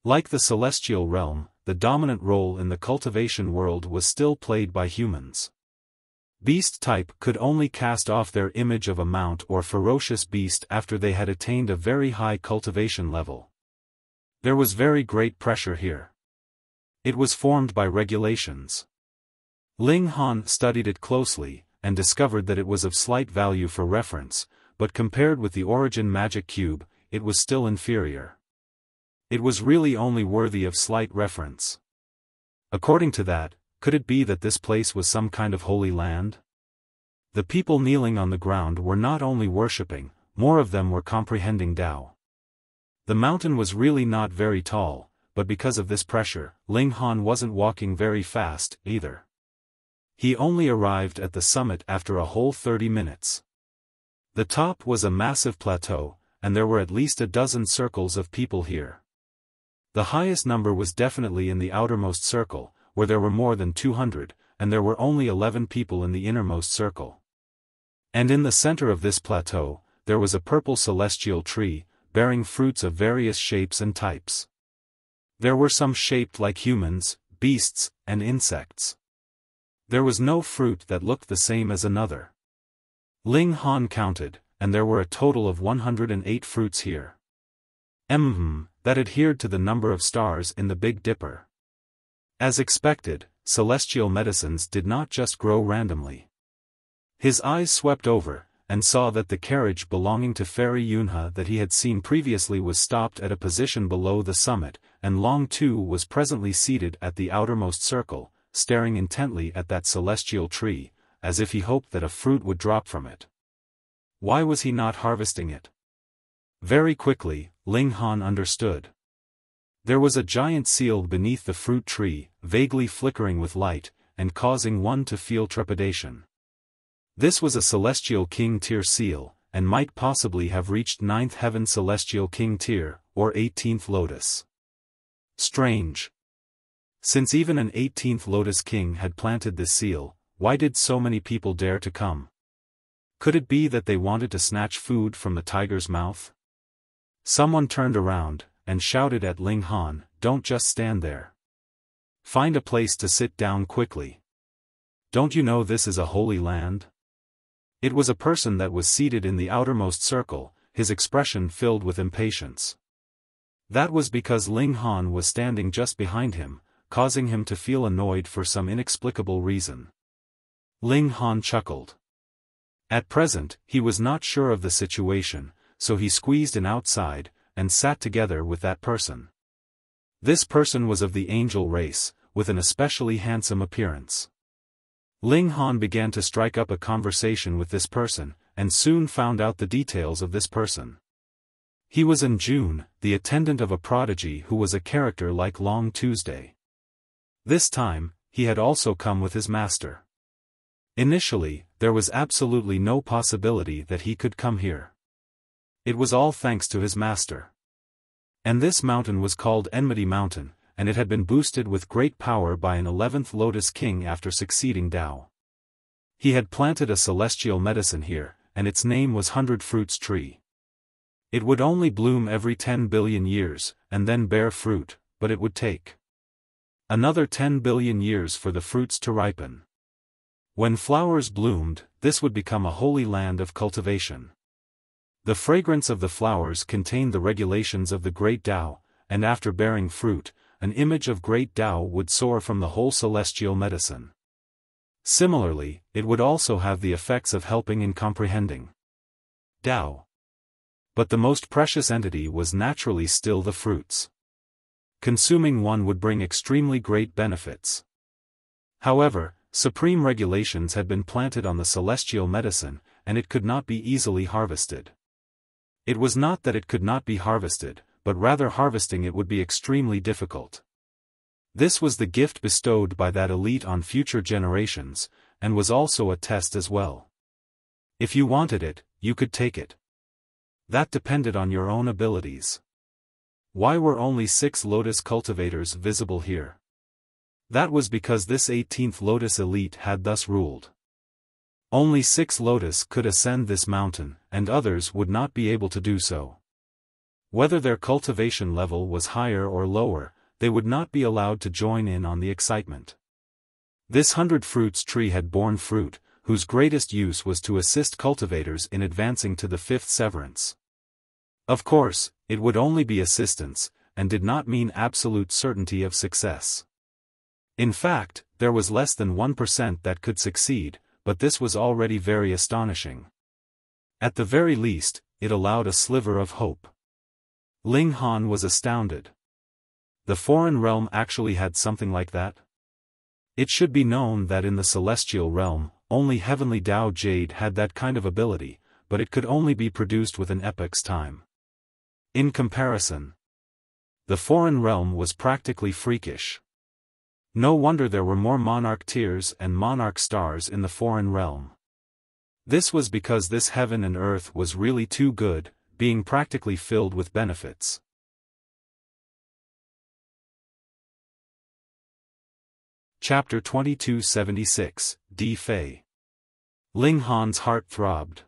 Like the celestial realm, the dominant role in the cultivation world was still played by humans. Beast type could only cast off their image of a mount or ferocious beast after they had attained a very high cultivation level. There was very great pressure here. It was formed by regulations. Ling Han studied it closely, and discovered that it was of slight value for reference, but compared with the Origin Magic Cube, it was still inferior. It was really only worthy of slight reference. According to that, could it be that this place was some kind of holy land? The people kneeling on the ground were not only worshipping, more of them were comprehending Tao. The mountain was really not very tall, but because of this pressure, Ling Han wasn't walking very fast, either. He only arrived at the summit after a whole 30 minutes. The top was a massive plateau, and there were at least a dozen circles of people here. The highest number was definitely in the outermost circle, where there were more than 200, and there were only 11 people in the innermost circle. And in the center of this plateau, there was a purple celestial tree, bearing fruits of various shapes and types. There were some shaped like humans, beasts, and insects. There was no fruit that looked the same as another. Ling Han counted, and there were a total of 108 fruits here. That adhered to the number of stars in the Big Dipper. As expected, celestial medicines did not just grow randomly. His eyes swept over, and saw that the carriage belonging to Fairy Yunhe that he had seen previously was stopped at a position below the summit, and Long Tu was presently seated at the outermost circle, staring intently at that celestial tree, as if he hoped that a fruit would drop from it. Why was he not harvesting it? Very quickly, Ling Han understood. There was a giant seal beneath the fruit tree, vaguely flickering with light, and causing one to feel trepidation. This was a Celestial King Tier seal, and might possibly have reached 9th Heaven Celestial King Tier, or 18th Lotus. Strange. Since even an 18th Lotus King had planted this seal, why did so many people dare to come? Could it be that they wanted to snatch food from the tiger's mouth? Someone turned around, and shouted at Ling Han, "Don't just stand there. Find a place to sit down quickly. Don't you know this is a holy land?" It was a person that was seated in the outermost circle, his expression filled with impatience. That was because Ling Han was standing just behind him, causing him to feel annoyed for some inexplicable reason. Ling Han chuckled. At present, he was not sure of the situation, so he squeezed in outside, and sat together with that person. This person was of the angel race, with an especially handsome appearance. Ling Han began to strike up a conversation with this person, and soon found out the details of this person. He was An Jun, the attendant of a prodigy who was a character like Long Tuesday. This time, he had also come with his master. Initially, there was absolutely no possibility that he could come here. It was all thanks to his master. And this mountain was called Enmity Mountain, and it had been boosted with great power by an 11th Lotus King after succeeding Tao. He had planted a celestial medicine here, and its name was 100 Fruits Tree. It would only bloom every 10 billion years, and then bear fruit, but it would take another 10 billion years for the fruits to ripen. When flowers bloomed, this would become a holy land of cultivation. The fragrance of the flowers contained the regulations of the Great Tao, and after bearing fruit, an image of Great Tao would soar from the whole celestial medicine. Similarly, it would also have the effects of helping in comprehending Tao. But the most precious entity was naturally still the fruits. Consuming one would bring extremely great benefits. However, supreme regulations had been planted on the celestial medicine, and it could not be easily harvested. It was not that it could not be harvested, but rather harvesting it would be extremely difficult. This was the gift bestowed by that elite on future generations, and was also a test as well. If you wanted it, you could take it. That depended on your own abilities. Why were only 6 lotus cultivators visible here? That was because this 18th lotus elite had thus ruled. Only 6 lotus could ascend this mountain, and others would not be able to do so. Whether their cultivation level was higher or lower, they would not be allowed to join in on the excitement. This 100 Fruits Tree had borne fruit, whose greatest use was to assist cultivators in advancing to the 5th severance. Of course, it would only be assistance, and did not mean absolute certainty of success. In fact, there was less than 1% that could succeed, but this was already very astonishing. At the very least, it allowed a sliver of hope. Ling Han was astounded. The foreign realm actually had something like that? It should be known that in the celestial realm, only heavenly Tao Jade had that kind of ability, but it could only be produced with an epoch's time. In comparison, the foreign realm was practically freakish. No wonder there were more monarch tiers and monarch stars in the foreign realm. This was because this heaven and earth was really too good, being practically filled with benefits. Chapter 2276, Di Fei. Ling Han's heart throbbed.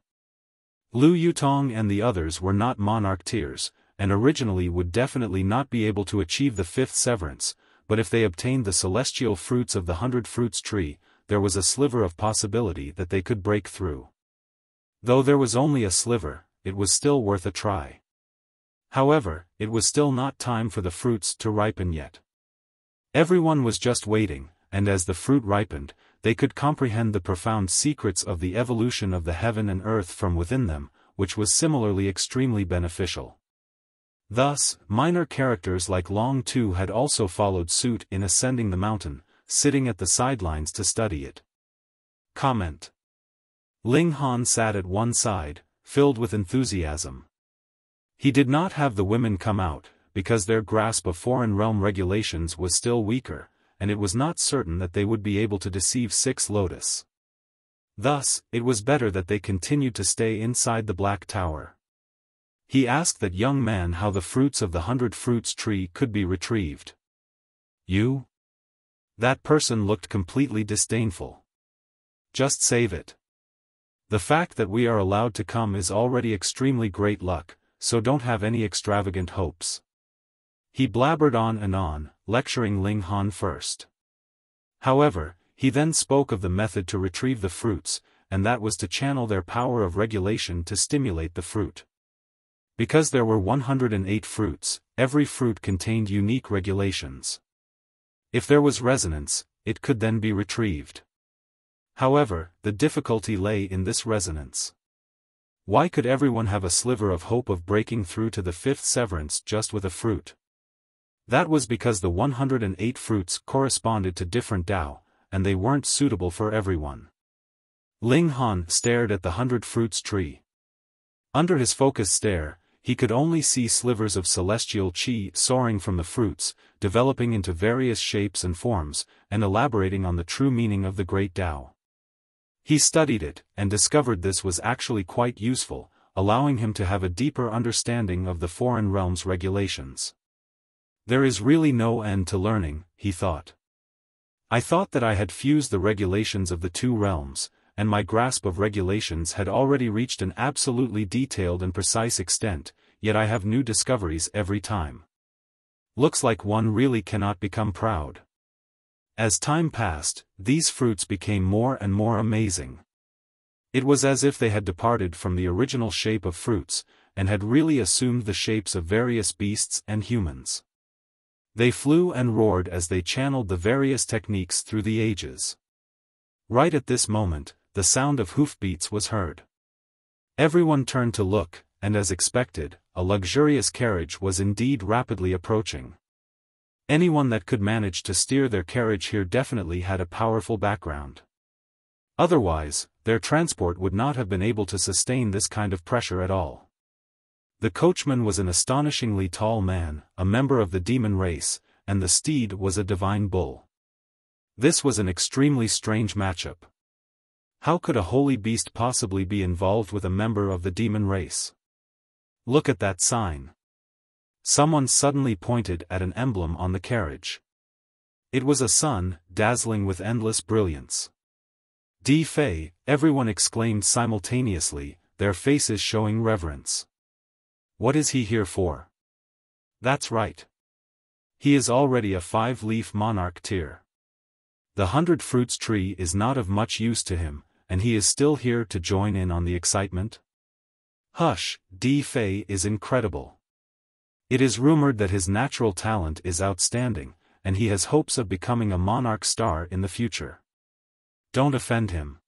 Lu Yutong and the others were not monarch tiers, and originally would definitely not be able to achieve the fifth severance, but if they obtained the celestial fruits of the 100 Fruits tree, there was a sliver of possibility that they could break through. Though there was only a sliver, it was still worth a try. However, it was still not time for the fruits to ripen yet. Everyone was just waiting, and as the fruit ripened, they could comprehend the profound secrets of the evolution of the heaven and earth from within them, which was similarly extremely beneficial. Thus, minor characters like Long Tu had also followed suit in ascending the mountain, sitting at the sidelines to study it. Comment. Ling Han sat at one side, filled with enthusiasm. He did not have the women come out, because their grasp of foreign realm regulations was still weaker, and it was not certain that they would be able to deceive Six Lotus. Thus, it was better that they continued to stay inside the Black Tower. He asked that young man how the fruits of the 100 Fruits tree could be retrieved. You? That person looked completely disdainful. Just save it. The fact that we are allowed to come is already extremely great luck, so don't have any extravagant hopes. He blabbered on and on, lecturing Ling Han first. However, he then spoke of the method to retrieve the fruits, and that was to channel their power of regulation to stimulate the fruit. Because there were 108 fruits, every fruit contained unique regulations. If there was resonance, it could then be retrieved. However, the difficulty lay in this resonance. Why could everyone have a sliver of hope of breaking through to the fifth severance just with a fruit? That was because the 108 fruits corresponded to different Tao, and they weren't suitable for everyone. Ling Han stared at the 100 Fruits tree. Under his focused stare, he could only see slivers of celestial qi soaring from the fruits, developing into various shapes and forms, and elaborating on the true meaning of the great Tao. He studied it, and discovered this was actually quite useful, allowing him to have a deeper understanding of the foreign realm's regulations. There is really no end to learning, he thought. I thought that I had fused the regulations of the two realms, and my grasp of regulations had already reached an absolutely detailed and precise extent, yet I have new discoveries every time. Looks like one really cannot become proud. As time passed, these fruits became more and more amazing. It was as if they had departed from the original shape of fruits, and had really assumed the shapes of various beasts and humans. They flew and roared as they channeled the various techniques through the ages. Right at this moment, the sound of hoofbeats was heard. Everyone turned to look, and as expected, a luxurious carriage was indeed rapidly approaching. Anyone that could manage to steer their carriage here definitely had a powerful background. Otherwise, their transport would not have been able to sustain this kind of pressure at all. The coachman was an astonishingly tall man, a member of the demon race, and the steed was a divine bull. This was an extremely strange matchup. How could a holy beast possibly be involved with a member of the demon race? Look at that sign. Someone suddenly pointed at an emblem on the carriage. It was a sun, dazzling with endless brilliance. Di Fei, everyone exclaimed simultaneously, their faces showing reverence. What is he here for? That's right. He is already a 5-leaf monarch tier. The 100 Fruits tree is not of much use to him, and he is still here to join in on the excitement? Hush, Di Fei is incredible. It is rumored that his natural talent is outstanding, and he has hopes of becoming a monarch star in the future. Don't offend him.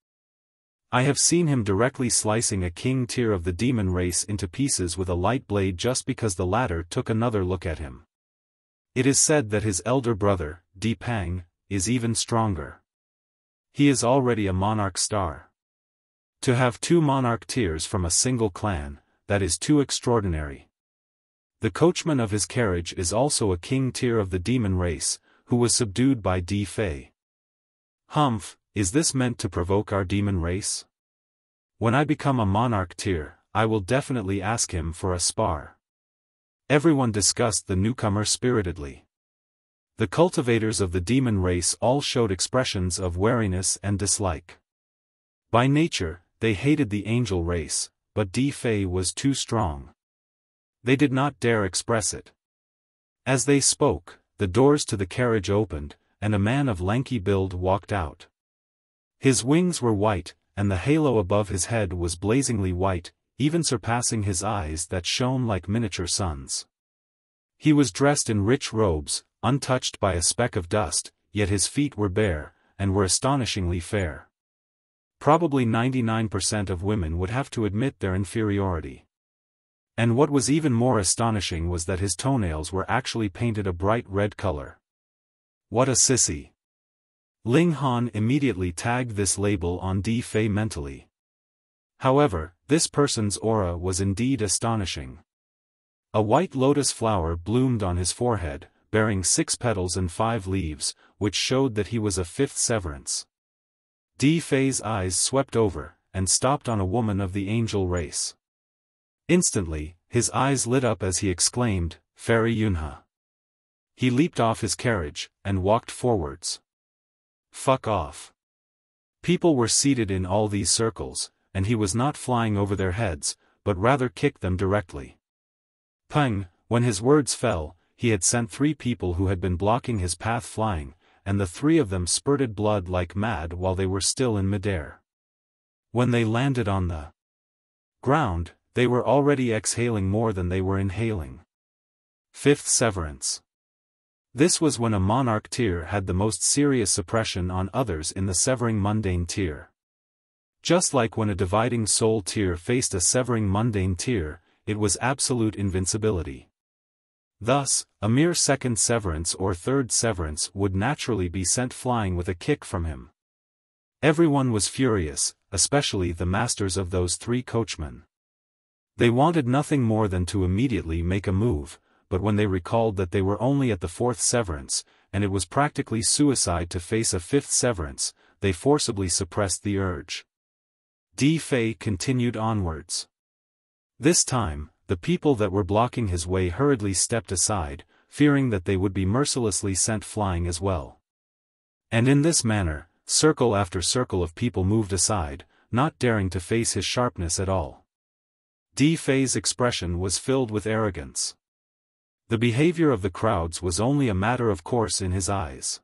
I have seen him directly slicing a king tier of the demon race into pieces with a light blade just because the latter took another look at him. It is said that his elder brother, Di Pang, is even stronger. He is already a monarch star. To have 2 monarch tiers from a single clan, that is too extraordinary. The coachman of his carriage is also a king tier of the demon race, who was subdued by Di Fei. Humph, is this meant to provoke our demon race? When I become a monarch tier, I will definitely ask him for a spar. Everyone discussed the newcomer spiritedly. The cultivators of the demon race all showed expressions of wariness and dislike. By nature, they hated the angel race, but Di Fei was too strong. They did not dare express it. As they spoke, the doors to the carriage opened, and a man of lanky build walked out. His wings were white, and the halo above his head was blazingly white, even surpassing his eyes that shone like miniature suns. He was dressed in rich robes, untouched by a speck of dust, yet his feet were bare, and were astonishingly fair. Probably 99% of women would have to admit their inferiority. And what was even more astonishing was that his toenails were actually painted a bright red color. What a sissy! Ling Han immediately tagged this label on Di Fei mentally. However, this person's aura was indeed astonishing. A white lotus flower bloomed on his forehead, bearing 6 petals and 5 leaves, which showed that he was a 5th severance. Di Fei's eyes swept over, and stopped on a woman of the angel race. Instantly, his eyes lit up as he exclaimed, "Fairy Yunhe." He leaped off his carriage, and walked forwards. Fuck off. People were seated in all these circles, and he was not flying over their heads, but rather kicked them directly. Peng, when his words fell, he had sent 3 people who had been blocking his path flying, and the 3 of them spurted blood like mad while they were still in midair. When they landed on the ground, they were already exhaling more than they were inhaling. 5th severance. This was when a monarch tier had the most serious suppression on others in the severing mundane tier. Just like when a dividing soul tier faced a severing mundane tier, it was absolute invincibility. Thus, a mere 2nd severance or 3rd severance would naturally be sent flying with a kick from him. Everyone was furious, especially the masters of those 3 coachmen. They wanted nothing more than to immediately make a move, but when they recalled that they were only at the 4th severance, and it was practically suicide to face a 5th severance, they forcibly suppressed the urge. Di Fei continued onwards. This time, the people that were blocking his way hurriedly stepped aside, fearing that they would be mercilessly sent flying as well. And in this manner, circle after circle of people moved aside, not daring to face his sharpness at all. Di Fei's expression was filled with arrogance. The behavior of the crowds was only a matter of course in his eyes.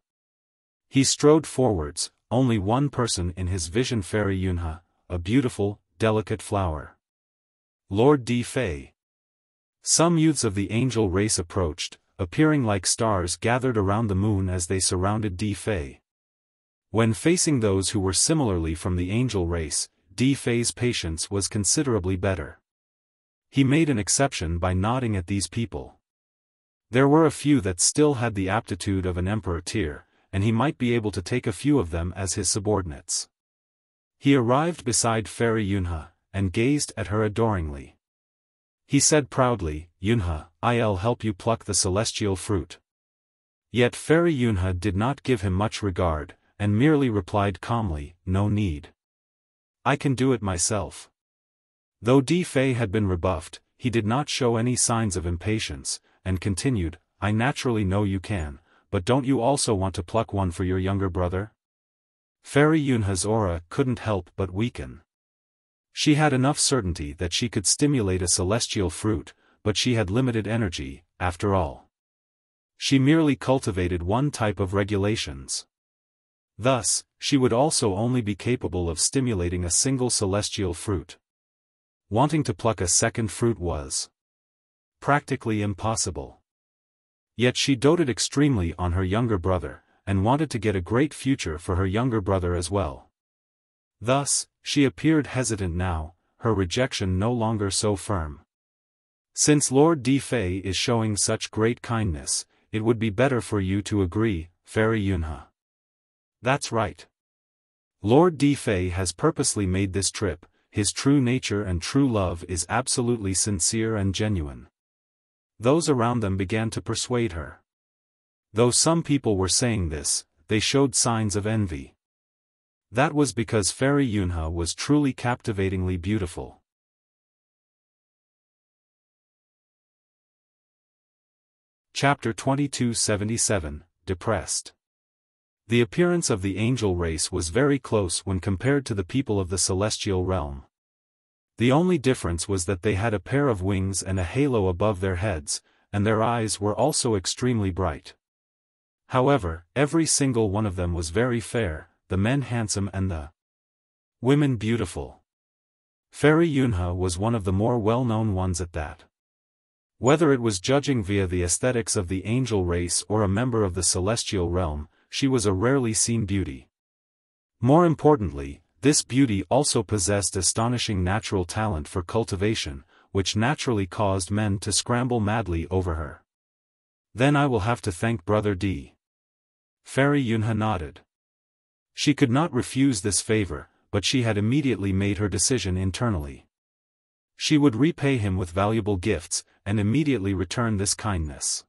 He strode forwards, only one person in his vision, Fairy Yunhe, a beautiful, delicate flower. Lord Di Fei. Some youths of the angel race approached, appearing like stars gathered around the moon as they surrounded Di Fei. When facing those who were similarly from the angel race, Di Fei's patience was considerably better. He made an exception by nodding at these people. There were a few that still had the aptitude of an emperor tier, and he might be able to take a few of them as his subordinates. He arrived beside Fairy Yunhe, and gazed at her adoringly. He said proudly, "Yunhe, I'll help you pluck the celestial fruit." Yet Fairy Yunhe did not give him much regard, and merely replied calmly, "No need. I can do it myself." Though Di Fei had been rebuffed, he did not show any signs of impatience, and continued, "I naturally know you can, but don't you also want to pluck one for your younger brother?" Fairy Yunhe's aura couldn't help but weaken. She had enough certainty that she could stimulate a celestial fruit, but she had limited energy, after all. She merely cultivated one type of regulations. Thus, she would also only be capable of stimulating a single celestial fruit. Wanting to pluck a second fruit was practically impossible. Yet she doted extremely on her younger brother, and wanted to get a great future for her younger brother as well. Thus, she appeared hesitant now, her rejection no longer so firm. Since Lord Di Fei is showing such great kindness, it would be better for you to agree, Fairy Yunhe. That's right. Lord Di Fei has purposely made this trip, his true nature and true love is absolutely sincere and genuine. Those around them began to persuade her. Though some people were saying this, they showed signs of envy. That was because Fairy Yunhe was truly captivatingly beautiful. Chapter 2277, Depressed. The appearance of the angel race was very close when compared to the people of the celestial realm. The only difference was that they had a pair of wings and a halo above their heads, and their eyes were also extremely bright. However, every single one of them was very fair, the men handsome and the women beautiful. Fairy Yunhe was one of the more well-known ones at that. Whether it was judging via the aesthetics of the angel race or a member of the celestial realm, she was a rarely seen beauty. More importantly, this beauty also possessed astonishing natural talent for cultivation, which naturally caused men to scramble madly over her. Then I will have to thank Brother D. Fairy Yunhe nodded. She could not refuse this favor, but she had immediately made her decision internally. She would repay him with valuable gifts, and immediately return this kindness.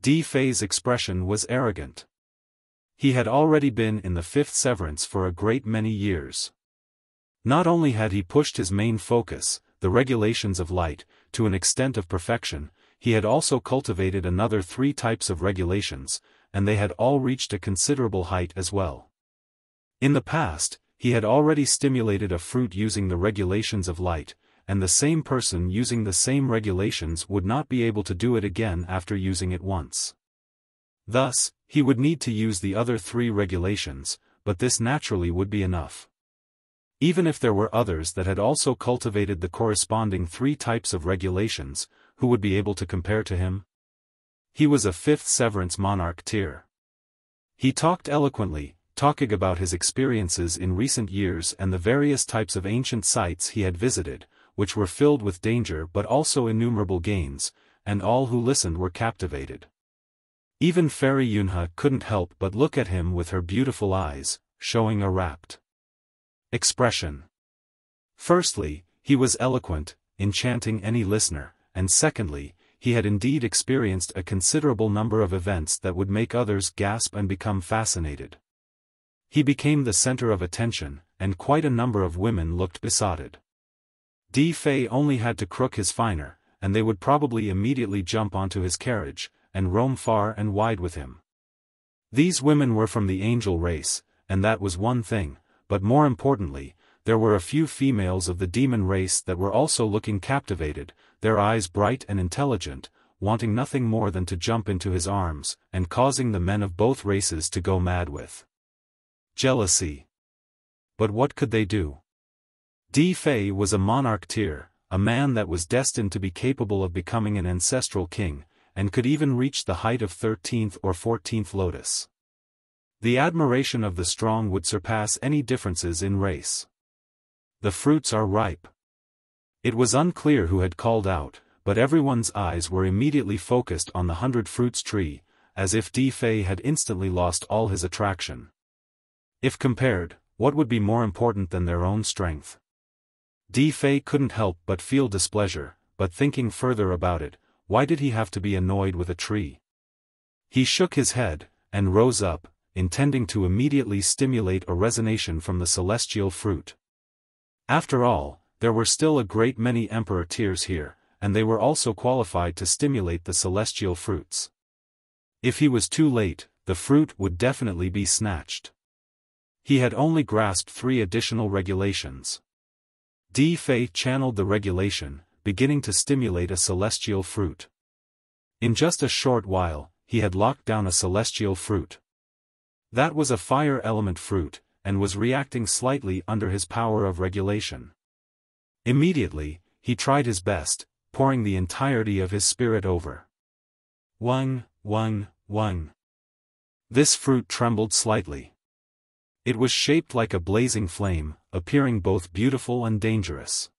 D. Fei's expression was arrogant. He had already been in the fifth severance for a great many years. Not only had he pushed his main focus, the regulations of light, to an extent of perfection, he had also cultivated another 3 types of regulations, and they had all reached a considerable height as well. In the past, he had already stimulated a fruit using the regulations of light, and the same person using the same regulations would not be able to do it again after using it once. Thus, he would need to use the other 3 regulations, but this naturally would be enough. Even if there were others that had also cultivated the corresponding 3 types of regulations, who would be able to compare to him? He was a 5th severance monarch tier. He talked eloquently, talking about his experiences in recent years and the various types of ancient sites he had visited, which were filled with danger but also innumerable gains, and all who listened were captivated. Even Fairy Yunhe couldn't help but look at him with her beautiful eyes, showing a rapt expression. Firstly, he was eloquent, enchanting any listener, and secondly, he had indeed experienced a considerable number of events that would make others gasp and become fascinated. He became the center of attention, and quite a number of women looked besotted. D. Fei only had to crook his finer, and they would probably immediately jump onto his carriage, and roam far and wide with him. These women were from the angel race, and that was one thing, but more importantly, there were a few females of the demon race that were also looking captivated, their eyes bright and intelligent, wanting nothing more than to jump into his arms, and causing the men of both races to go mad with jealousy. But what could they do? D. Fei was a monarch tier, a man that was destined to be capable of becoming an ancestral king, and could even reach the height of 13th or 14th lotus. The admiration of the strong would surpass any differences in race. The fruits are ripe. It was unclear who had called out, but everyone's eyes were immediately focused on the 100 fruits tree, as if D. Fei had instantly lost all his attraction. If compared, what would be more important than their own strength? D. Fei couldn't help but feel displeasure, but thinking further about it, why did he have to be annoyed with a tree? He shook his head, and rose up, intending to immediately stimulate a resonation from the celestial fruit. After all, there were still a great many emperor tiers here, and they were also qualified to stimulate the celestial fruits. If he was too late, the fruit would definitely be snatched. He had only grasped 3 additional regulations. D. Fei channeled the regulation, beginning to stimulate a celestial fruit. In just a short while, he had locked down a celestial fruit. That was a fire element fruit, and was reacting slightly under his power of regulation. Immediately, he tried his best, pouring the entirety of his spirit over. Wang. This fruit trembled slightly. It was shaped like a blazing flame, appearing both beautiful and dangerous.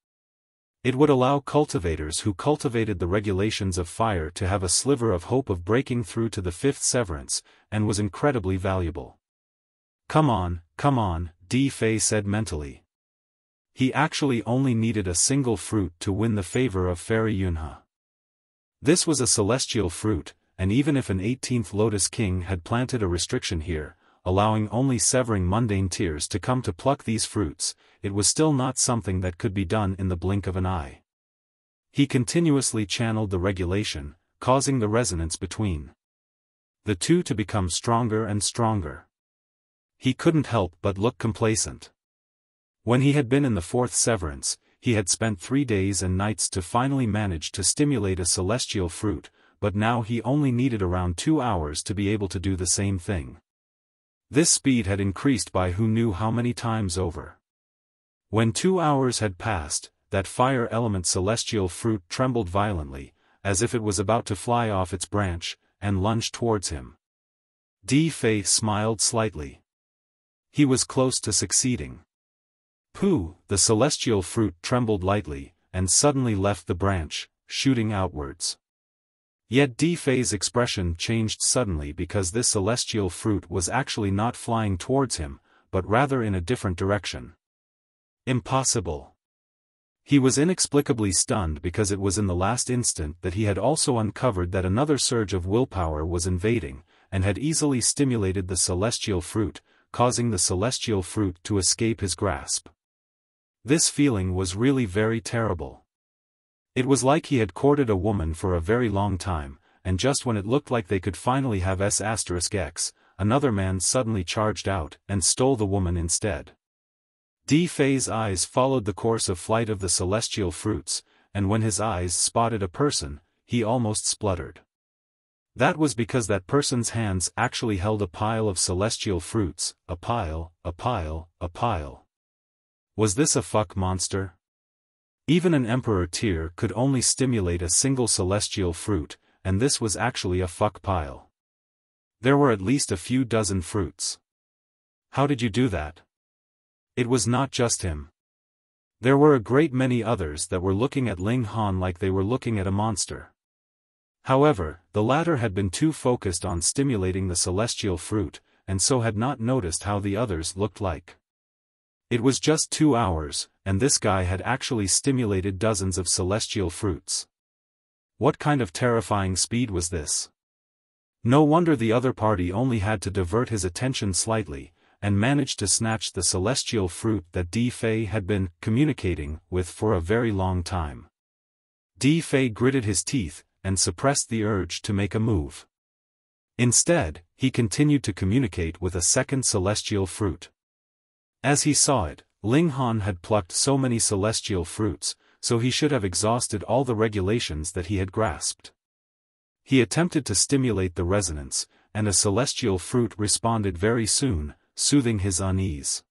It would allow cultivators who cultivated the regulations of fire to have a sliver of hope of breaking through to the 5th severance, and was incredibly valuable. Come on, D. Fei said mentally. He actually only needed a single fruit to win the favor of Fairy Yunhe. This was a celestial fruit, and even if an 18th Lotus King had planted a restriction here, allowing only severing mundane tears to come to pluck these fruits, it was still not something that could be done in the blink of an eye. He continuously channeled the regulation, causing the resonance between the two to become stronger and stronger. He couldn't help but look complacent. When he had been in the fourth severance, he had spent 3 days and nights to finally manage to stimulate a celestial fruit, but now he only needed around 2 hours to be able to do the same thing. This speed had increased by who knew how many times over. When 2 hours had passed, that fire element celestial fruit trembled violently, as if it was about to fly off its branch, and lunged towards him. Di Fei smiled slightly. He was close to succeeding. Pooh! The celestial fruit trembled lightly, and suddenly left the branch, shooting outwards. Yet Di Fei's expression changed suddenly because this celestial fruit was actually not flying towards him, but rather in a different direction. Impossible! He was inexplicably stunned because it was in the last instant that he had also uncovered that another surge of willpower was invading, and had easily stimulated the celestial fruit, causing the celestial fruit to escape his grasp. This feeling was really very terrible. It was like he had courted a woman for a very long time, and just when it looked like they could finally have S**X, another man suddenly charged out and stole the woman instead. Di Fei's eyes followed the course of flight of the celestial fruits, and when his eyes spotted a person, he almost spluttered. That was because that person's hands actually held a pile of celestial fruits, a pile. Was this a fuck monster? Even an emperor tier could only stimulate a single celestial fruit, and this was actually a fuck pile. There were at least a few dozen fruits. How did you do that? It was not just him. There were a great many others that were looking at Ling Han like they were looking at a monster. However, the latter had been too focused on stimulating the celestial fruit, and so had not noticed how the others looked like. It was just 2 hours, and this guy had actually stimulated dozens of celestial fruits. What kind of terrifying speed was this? No wonder the other party only had to divert his attention slightly, and managed to snatch the celestial fruit that Di Fei had been communicating with for a very long time. Di Fei gritted his teeth, and suppressed the urge to make a move. Instead, he continued to communicate with a second celestial fruit. As he saw it, Ling Han had plucked so many celestial fruits, so he should have exhausted all the regulations that he had grasped. He attempted to stimulate the resonance, and a celestial fruit responded very soon, soothing his unease.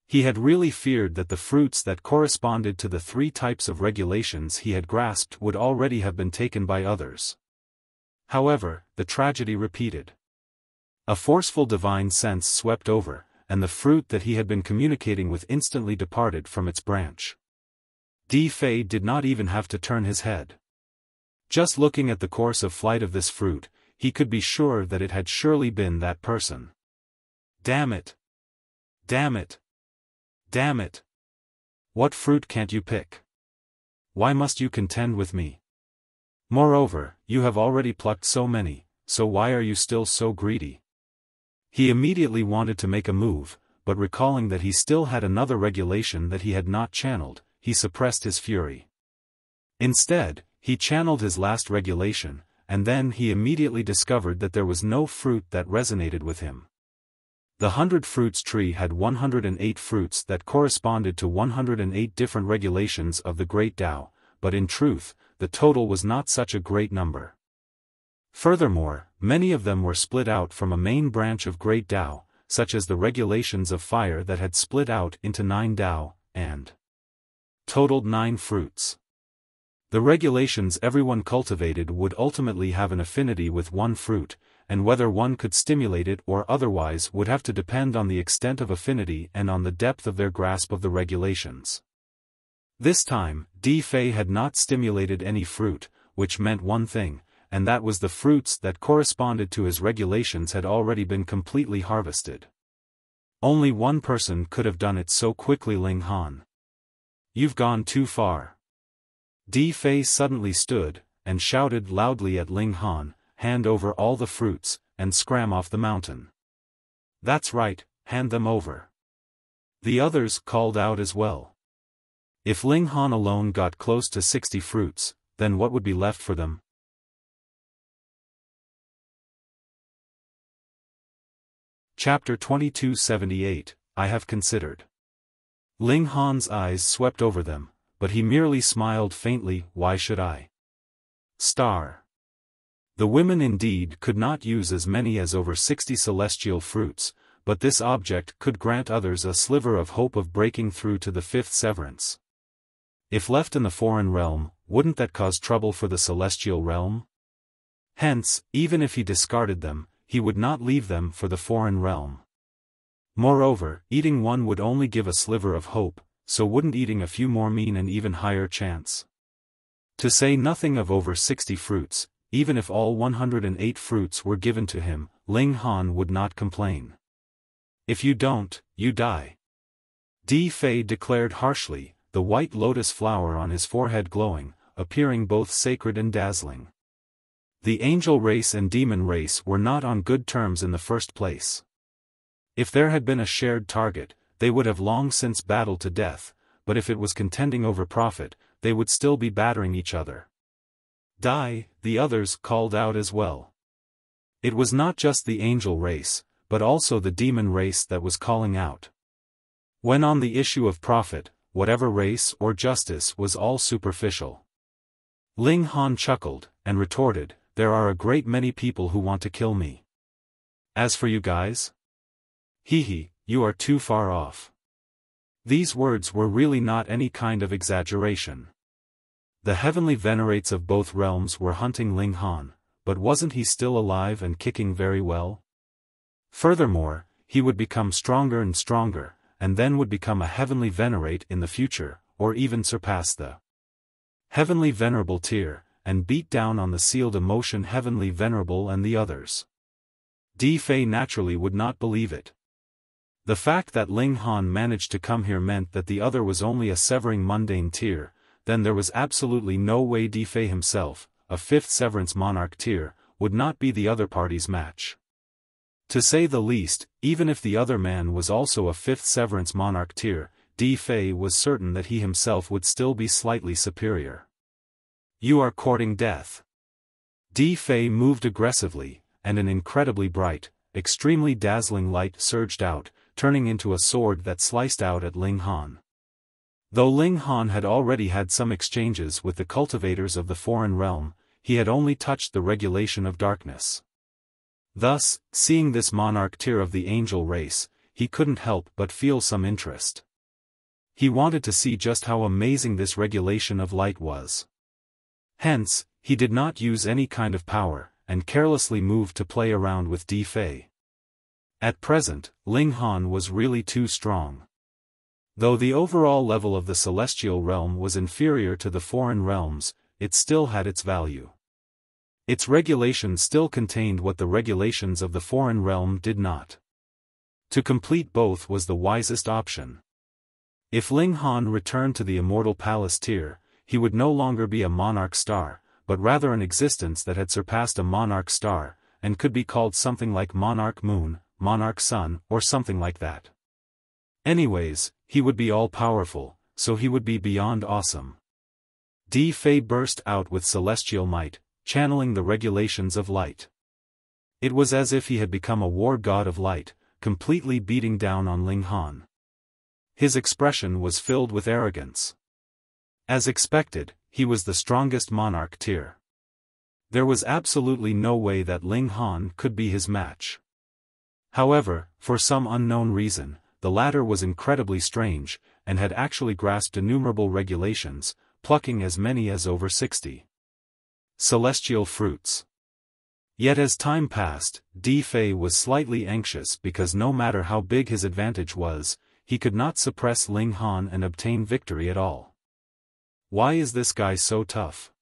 He had really feared that the fruits that corresponded to the 3 types of regulations he had grasped would already have been taken by others. However, the tragedy repeated. A forceful divine sense swept over, and the fruit that he had been communicating with instantly departed from its branch. Di Fei did not even have to turn his head. Just looking at the course of flight of this fruit, he could be sure that it had surely been that person. Damn it! Damn it! Damn it! What fruit can't you pick? Why must you contend with me? Moreover, you have already plucked so many, so why are you still so greedy? He immediately wanted to make a move, but recalling that he still had another regulation that he had not channeled, he suppressed his fury. Instead, he channeled his last regulation, and then he immediately discovered that there was no fruit that resonated with him. The 100 fruits tree had 108 fruits that corresponded to 108 different regulations of the Great Tao, but in truth, the total was not such a great number. Furthermore, many of them were split out from a main branch of Great Tao, such as the regulations of fire that had split out into 9 Tao, and totaled 9 fruits. The regulations everyone cultivated would ultimately have an affinity with one fruit, and whether one could stimulate it or otherwise would have to depend on the extent of affinity and on the depth of their grasp of the regulations. This time, Di Fei had not stimulated any fruit, which meant one thing, and that was the fruits that corresponded to his regulations had already been completely harvested. Only one person could have done it so quickly. Ling Han. You've gone too far. Di Fei suddenly stood, and shouted loudly at Ling Han, hand over all the fruits, and scram off the mountain. That's right, hand them over. The others called out as well. If Ling Han alone got close to 60 fruits, then what would be left for them? Chapter 2278, I have considered. Ling Han's eyes swept over them, but he merely smiled faintly. Why should I? Star. The women indeed could not use as many as over 60 celestial fruits, but this object could grant others a sliver of hope of breaking through to the fifth severance. If left in the foreign realm, wouldn't that cause trouble for the celestial realm? Hence, even if he discarded them, he would not leave them for the foreign realm. Moreover, eating one would only give a sliver of hope, so wouldn't eating a few more mean an even higher chance? To say nothing of over 60 fruits, even if all 108 fruits were given to him, Ling Han would not complain. If you don't, you die. Di Fei declared harshly, the white lotus flower on his forehead glowing, appearing both sacred and dazzling. The angel race and demon race were not on good terms in the first place. If there had been a shared target, they would have long since battled to death, but if it was contending over profit, they would still be battering each other. Die, the others called out as well. It was not just the angel race, but also the demon race that was calling out. When on the issue of profit, whatever race or justice was all superficial. Ling Han chuckled, and retorted, there are a great many people who want to kill me. As for you guys? Hee, you are too far off. These words were really not any kind of exaggeration. The heavenly venerates of both realms were hunting Ling Han, but wasn't he still alive and kicking very well? Furthermore, he would become stronger and stronger, and then would become a heavenly venerate in the future, or even surpass the heavenly venerable tier, and beat down on the sealed emotion heavenly venerable and the others. Di Fei naturally would not believe it. The fact that Ling Han managed to come here meant that the other was only a severing mundane tier, then there was absolutely no way Di Fei himself, a fifth severance monarch tier, would not be the other party's match. To say the least, even if the other man was also a fifth severance monarch tier, Di Fei was certain that he himself would still be slightly superior. You are courting death. Di Fei moved aggressively, and an incredibly bright, extremely dazzling light surged out, turning into a sword that sliced out at Ling Han. Though Ling Han had already had some exchanges with the cultivators of the foreign realm, he had only touched the regulation of darkness. Thus, seeing this monarch tier of the angel race, he couldn't help but feel some interest. He wanted to see just how amazing this regulation of light was. Hence, he did not use any kind of power, and carelessly moved to play around with Di Fei. At present, Ling Han was really too strong. Though the overall level of the celestial realm was inferior to the foreign realms, it still had its value. Its regulations still contained what the regulations of the foreign realm did not. To complete both was the wisest option. If Ling Han returned to the immortal palace tier, he would no longer be a monarch star, but rather an existence that had surpassed a monarch star, and could be called something like monarch moon, monarch sun, or something like that. Anyways, he would be all-powerful, so he would be beyond awesome. Di Fei burst out with celestial might, channeling the regulations of light. It was as if he had become a war god of light, completely beating down on Ling Han. His expression was filled with arrogance. As expected, he was the strongest monarch tier. There was absolutely no way that Ling Han could be his match. However, for some unknown reason, the latter was incredibly strange, and had actually grasped innumerable regulations, plucking as many as over 60 celestial fruits. Yet as time passed, Di Fei was slightly anxious because no matter how big his advantage was, he could not suppress Ling Han and obtain victory at all. Why is this guy so tough?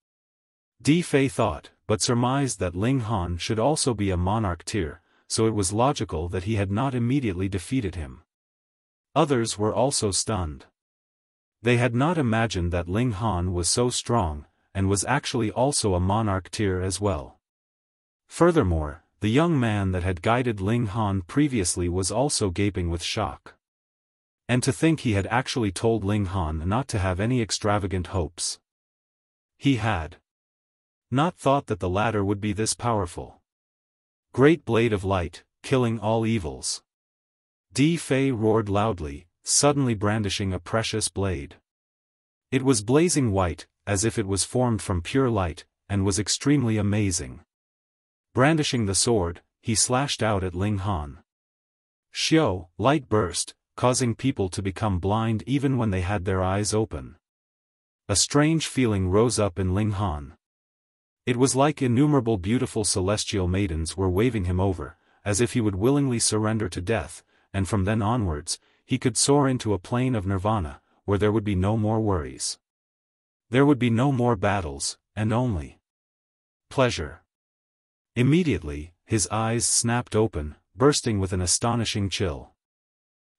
Di Fei thought, but surmised that Ling Han should also be a monarch tier, so it was logical that he had not immediately defeated him. Others were also stunned. They had not imagined that Ling Han was so strong, and was actually also a monarch tier as well. Furthermore, the young man that had guided Ling Han previously was also gaping with shock. And to think he had actually told Ling Han not to have any extravagant hopes. He had not thought that the latter would be this powerful. Great blade of light, killing all evils. Di Fei roared loudly, suddenly brandishing a precious blade. It was blazing white, as if it was formed from pure light, and was extremely amazing. Brandishing the sword, he slashed out at Ling Han. Xiao, light burst, causing people to become blind even when they had their eyes open. A strange feeling rose up in Ling Han. It was like innumerable beautiful celestial maidens were waving him over, as if he would willingly surrender to death, and from then onwards, he could soar into a plane of nirvana, where there would be no more worries. There would be no more battles, and only pleasure. Immediately, his eyes snapped open, bursting with an astonishing chill.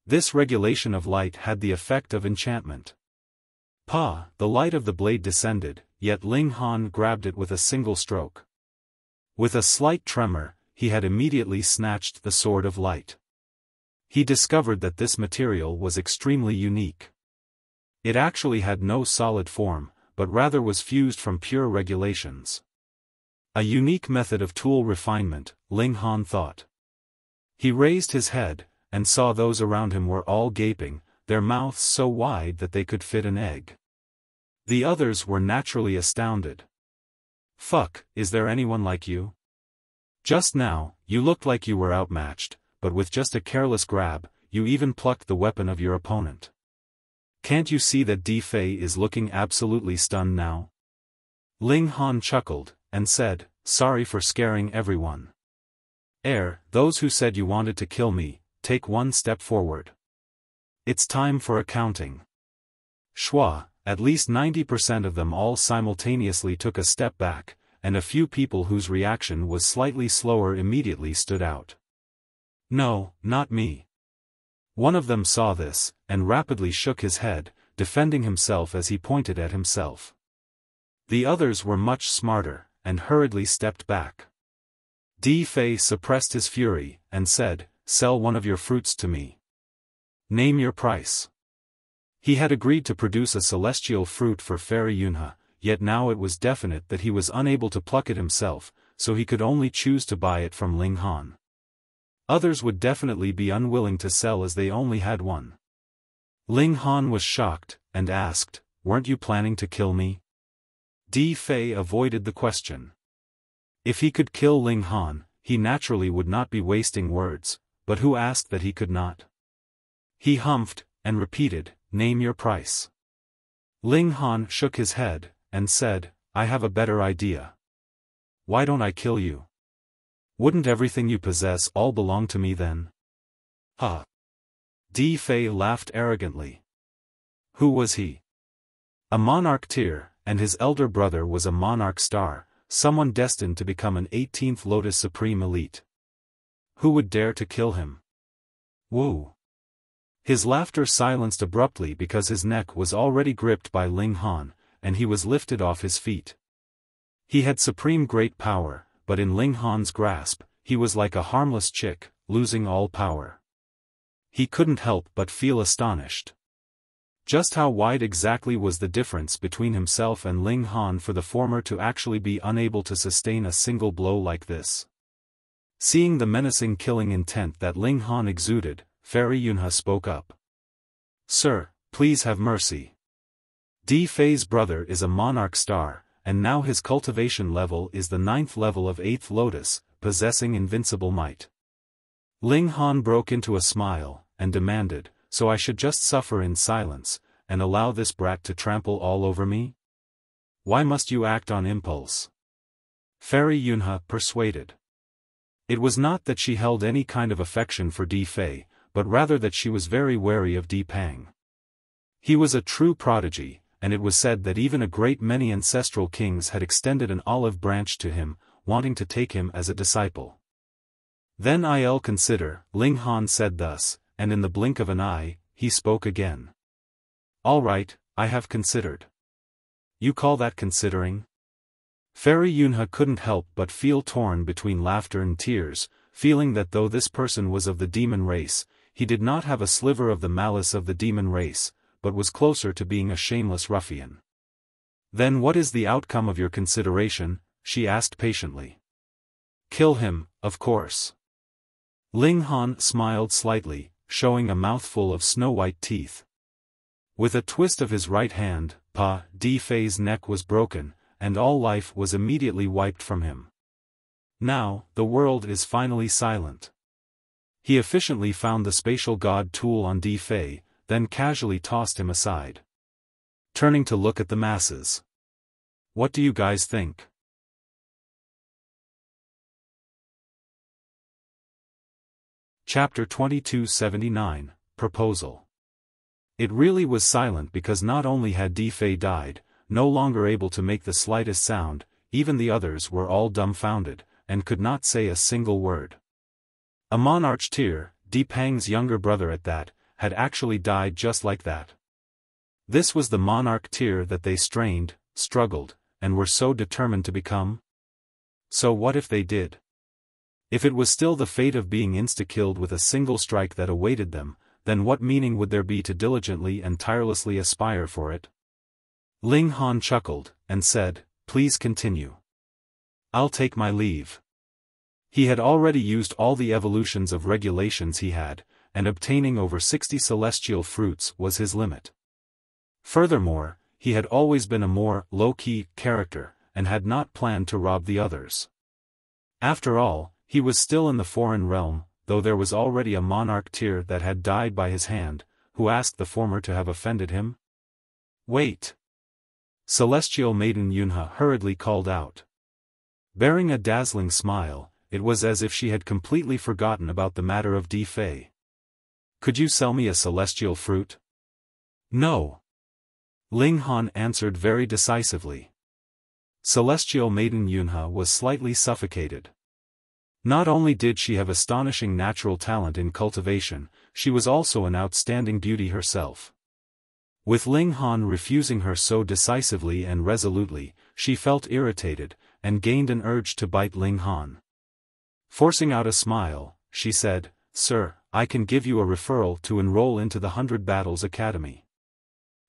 This regulation of light had the effect of enchantment. The light of the blade descended, yet Ling Han grabbed it with a single stroke. With a slight tremor, he had immediately snatched the sword of light. He discovered that this material was extremely unique. It actually had no solid form, but rather was fused from pure regulations. A unique method of tool refinement, Ling Han thought. He raised his head, and saw those around him were all gaping, their mouths so wide that they could fit an egg. The others were naturally astounded. "Fuck, is there anyone like you? Just now, you looked like you were outmatched, but with just a careless grab, you even plucked the weapon of your opponent. Can't you see that Di Fei is looking absolutely stunned now?" Ling Han chuckled, and said, "Sorry for scaring everyone. Those who said you wanted to kill me, take one step forward. It's time for accounting." Shua, at least 90% of them all simultaneously took a step back, and a few people whose reaction was slightly slower immediately stood out. "No, not me." One of them saw this, and rapidly shook his head, defending himself as he pointed at himself. The others were much smarter, and hurriedly stepped back. Di Fei suppressed his fury, and said, "Sell one of your fruits to me. Name your price." He had agreed to produce a celestial fruit for Fairy Yunhe, yet now it was definite that he was unable to pluck it himself, so he could only choose to buy it from Ling Han. Others would definitely be unwilling to sell as they only had one. Ling Han was shocked, and asked, "Weren't you planning to kill me?" Di Fei avoided the question. If he could kill Ling Han, he naturally would not be wasting words, but who asked that he could not? He humphed, and repeated, "Name your price." Ling Han shook his head, and said, "I have a better idea. Why don't I kill you? Wouldn't everything you possess all belong to me then?" Di Fei laughed arrogantly. Who was he? A monarch tier, and his elder brother was a monarch star, someone destined to become an 18th Lotus Supreme Elite. Who would dare to kill him? Woo! His laughter silenced abruptly because his neck was already gripped by Ling Han, and he was lifted off his feet. He had supreme great power, but in Ling Han's grasp, he was like a harmless chick, losing all power. He couldn't help but feel astonished. Just how wide exactly was the difference between himself and Ling Han for the former to actually be unable to sustain a single blow like this? Seeing the menacing killing intent that Ling Han exuded, Fairy Yunhe spoke up. "Sir, please have mercy. Di Fei's brother is a monarch star, and now his cultivation level is the 9th level of 8th Lotus, possessing invincible might." Ling Han broke into a smile, and demanded, "So I should just suffer in silence, and allow this brat to trample all over me? Why must you act on impulse?" Fairy Yunhe persuaded. It was not that she held any kind of affection for Di Fei, but rather that she was very wary of Di Pang. He was a true prodigy, and it was said that even a great many ancestral kings had extended an olive branch to him, wanting to take him as a disciple. "Then I'll consider," Ling Han said thus, and in the blink of an eye, he spoke again. "All right, I have considered." "You call that considering?" Fairy Yunhe couldn't help but feel torn between laughter and tears, feeling that though this person was of the demon race, he did not have a sliver of the malice of the demon race, but was closer to being a shameless ruffian. "Then what is the outcome of your consideration?" she asked patiently. "Kill him, of course." Ling Han smiled slightly, showing a mouthful of snow-white teeth. With a twist of his right hand, Pa Difei's neck was broken, and all life was immediately wiped from him. Now, the world is finally silent. He efficiently found the spatial god tool on Difei, then casually tossed him aside. Turning to look at the masses. "What do you guys think?" Chapter 2279, Proposal. It really was silent because not only had Difei died, no longer able to make the slightest sound, even the others were all dumbfounded, and could not say a single word. A monarch Tyr, Dipang's younger brother at that, had actually died just like that. This was the monarch Tyr that they strained, struggled, and were so determined to become? So what if they did? If it was still the fate of being insta-killed with a single strike that awaited them, then what meaning would there be to diligently and tirelessly aspire for it? Ling Han chuckled, and said, "Please continue. I'll take my leave." He had already used all the evolutions of regulations he had, and obtaining over 60 celestial fruits was his limit. Furthermore, he had always been a more low-key character, and had not planned to rob the others. After all, he was still in the foreign realm, though there was already a monarch Tyr that had died by his hand, who asked the former to have offended him? "Wait!" Celestial Maiden Yunhe hurriedly called out. Bearing a dazzling smile, it was as if she had completely forgotten about the matter of Difei. "Could you sell me a celestial fruit?" "No." Ling Han answered very decisively. Celestial Maiden Yunhe was slightly suffocated. Not only did she have astonishing natural talent in cultivation, she was also an outstanding beauty herself. With Ling Han refusing her so decisively and resolutely, she felt irritated, and gained an urge to bite Ling Han. Forcing out a smile, she said, "Sir, I can give you a referral to enroll into the 100 Battles Academy.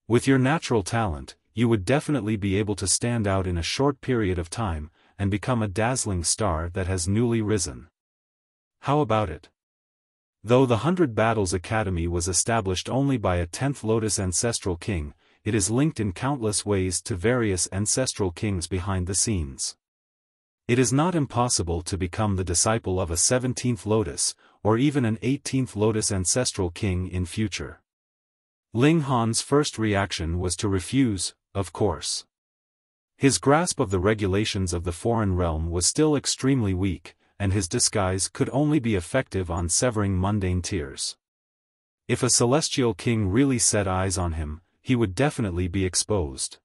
With your natural talent, you would definitely be able to stand out in a short period of time, and become a dazzling star that has newly risen. How about it?" Though the 100 Battles Academy was established only by a 10th Lotus Ancestral King, it is linked in countless ways to various ancestral kings behind the scenes. It is not impossible to become the disciple of a 17th Lotus, or even an 18th Lotus Ancestral King in future. Ling Han's first reaction was to refuse, of course. His grasp of the regulations of the foreign realm was still extremely weak, and his disguise could only be effective on severing mundane tears. If a celestial king really set eyes on him, he would definitely be exposed.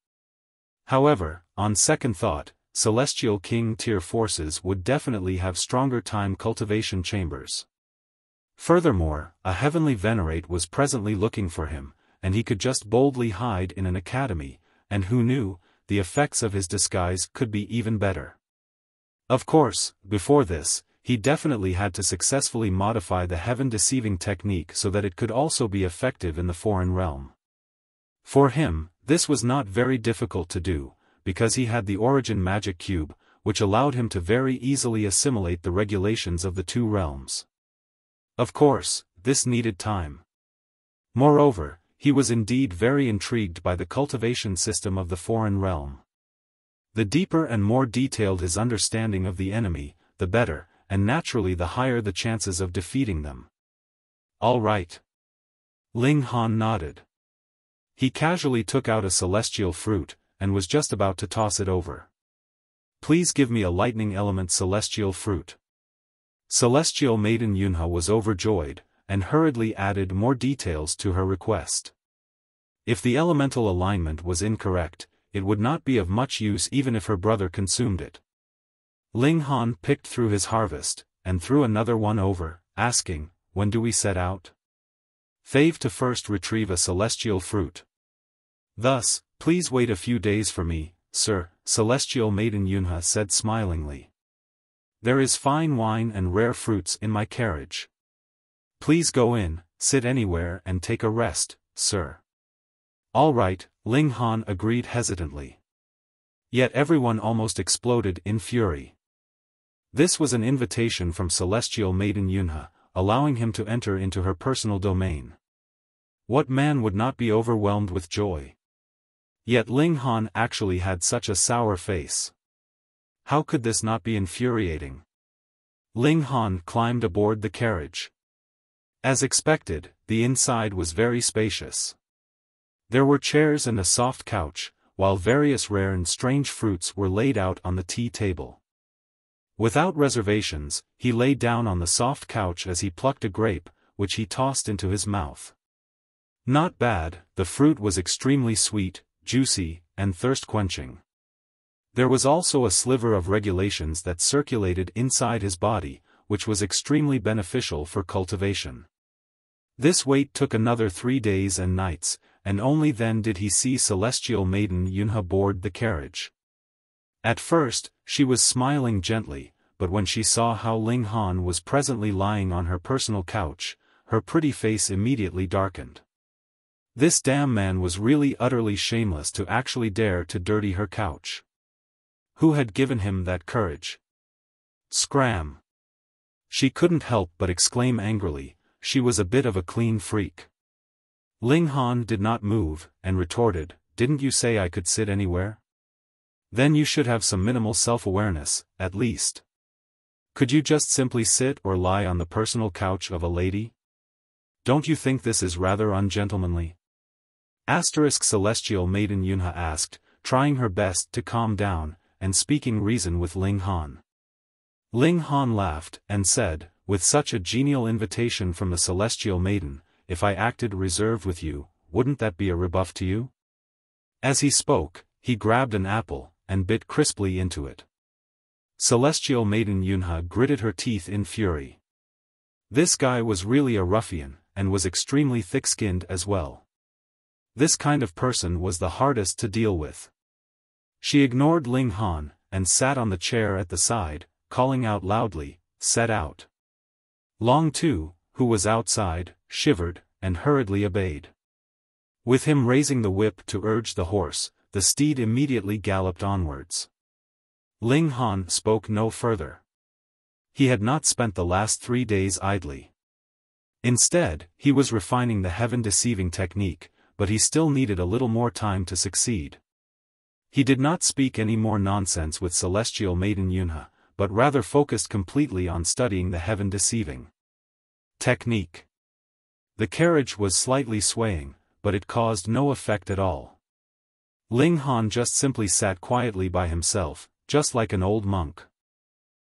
However, on second thought, celestial king tier forces would definitely have stronger time cultivation chambers. Furthermore, a heavenly Venerate was presently looking for him, and he could just boldly hide in an academy, and who knew, the effects of his disguise could be even better. Of course, before this, he definitely had to successfully modify the heaven-deceiving technique so that it could also be effective in the foreign realm. For him, this was not very difficult to do, because he had the Origin Magic Cube, which allowed him to very easily assimilate the regulations of the two realms. Of course, this needed time. Moreover, he was indeed very intrigued by the cultivation system of the foreign realm. The deeper and more detailed his understanding of the enemy, the better, and naturally the higher the chances of defeating them. All right. Ling Han nodded. He casually took out a celestial fruit, and was just about to toss it over. "Please give me a lightning element celestial fruit." Celestial Maiden Yunhe was overjoyed, and hurriedly added more details to her request. If the elemental alignment was incorrect, it would not be of much use even if her brother consumed it. Ling Han picked through his harvest, and threw another one over, asking, "When do we set out?" "Thave to first retrieve a celestial fruit. Thus, please wait a few days for me, sir," Celestial Maiden Yunha said smilingly. There is fine wine and rare fruits in my carriage. Please go in, sit anywhere and take a rest, sir. All right, Ling Han agreed hesitantly. Yet everyone almost exploded in fury. This was an invitation from Celestial Maiden Yunha, allowing him to enter into her personal domain. What man would not be overwhelmed with joy? Yet Ling Han actually had such a sour face. How could this not be infuriating? Ling Han climbed aboard the carriage. As expected, the inside was very spacious. There were chairs and a soft couch, while various rare and strange fruits were laid out on the tea table. Without reservations, he lay down on the soft couch as he plucked a grape, which he tossed into his mouth. Not bad, the fruit was extremely sweet, juicy, and thirst-quenching. There was also a sliver of regulations that circulated inside his body, which was extremely beneficial for cultivation. This wait took another 3 days and nights, and only then did he see Celestial Maiden Yunha board the carriage. At first, she was smiling gently, but when she saw how Ling Han was presently lying on her personal couch, her pretty face immediately darkened. This damn man was really utterly shameless to actually dare to dirty her couch. Who had given him that courage? Scram! She couldn't help but exclaim angrily, she was a bit of a clean freak. Ling Han did not move, and retorted, didn't you say I could sit anywhere? Then you should have some minimal self-awareness, at least. Could you just simply sit or lie on the personal couch of a lady? Don't you think this is rather ungentlemanly? Celestial Maiden Yunha asked, trying her best to calm down, and speaking reason with Ling Han. Ling Han laughed, and said, with such a genial invitation from the Celestial Maiden, if I acted reserved with you, wouldn't that be a rebuff to you? As he spoke, he grabbed an apple, and bit crisply into it. Celestial Maiden Yunha gritted her teeth in fury. This guy was really a ruffian, and was extremely thick-skinned as well. This kind of person was the hardest to deal with. She ignored Ling Han, and sat on the chair at the side, calling out loudly, set out. Long Tu, who was outside, shivered, and hurriedly obeyed. With him raising the whip to urge the horse, the steed immediately galloped onwards. Ling Han spoke no further. He had not spent the last 3 days idly. Instead, he was refining the heaven-deceiving technique, but he still needed a little more time to succeed. He did not speak any more nonsense with Celestial Maiden Yunha, but rather focused completely on studying the heaven-deceiving technique. The carriage was slightly swaying, but it caused no effect at all. Ling Han just simply sat quietly by himself, just like an old monk.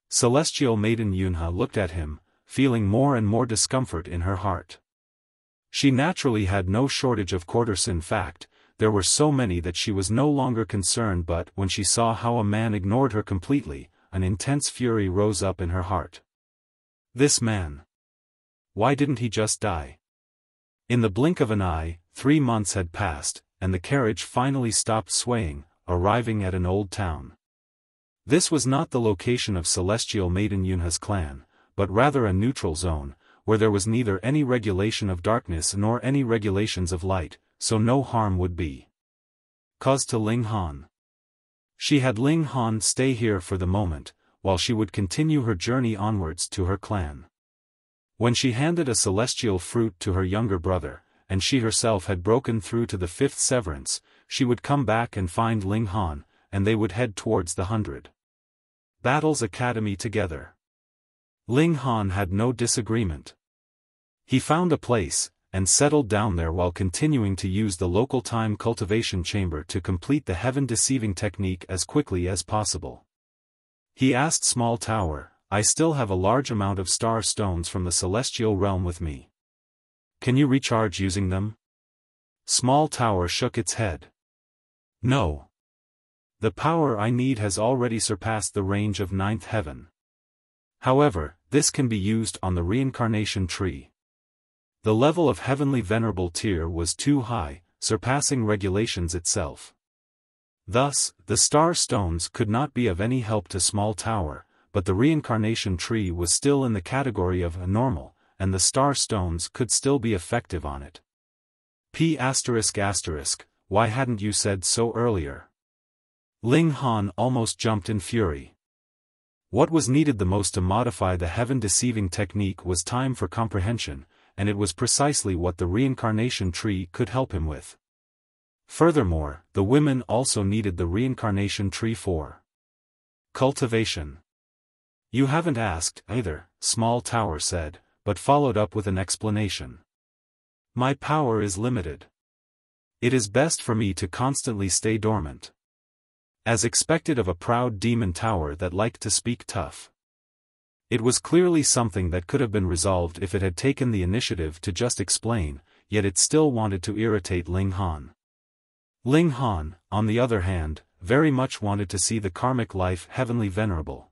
Celestial Maiden Yunha looked at him, feeling more and more discomfort in her heart. She naturally had no shortage of quarters. In fact, there were so many that she was no longer concerned, but when she saw how a man ignored her completely, an intense fury rose up in her heart. This man. Why didn't he just die? In the blink of an eye, 3 months had passed, and the carriage finally stopped swaying, arriving at an old town. This was not the location of Celestial Maiden Yunha's clan, but rather a neutral zone, where there was neither any regulation of darkness nor any regulations of light, so no harm would be caused to Ling Han. She had Ling Han stay here for the moment, while she would continue her journey onwards to her clan. When she handed a celestial fruit to her younger brother, and she herself had broken through to the 5th severance, she would come back and find Ling Han, and they would head towards the 100 Battles Academy together. Ling Han had no disagreement. He found a place, and settled down there while continuing to use the local time cultivation chamber to complete the heaven-deceiving technique as quickly as possible. He asked Small Tower, I still have a large amount of star stones from the celestial realm with me. Can you recharge using them? Small Tower shook its head. No. The power I need has already surpassed the range of 9th heaven. However, this can be used on the reincarnation tree. The level of heavenly venerable tier was too high, surpassing regulations itself. Thus, the star stones could not be of any help to Small Tower, but the reincarnation tree was still in the category of abnormal, and the star stones could still be effective on it. Why hadn't you said so earlier? Ling Han almost jumped in fury. What was needed the most to modify the heaven-deceiving technique was time for comprehension, and it was precisely what the reincarnation tree could help him with. Furthermore, the women also needed the reincarnation tree for cultivation. You haven't asked, either, Small Tower said, but followed up with an explanation. My power is limited. It is best for me to constantly stay dormant. As expected of a proud demon tower that liked to speak tough. It was clearly something that could have been resolved if it had taken the initiative to just explain, yet it still wanted to irritate Ling Han. Ling Han, on the other hand, very much wanted to see the karmic life heavenly venerable.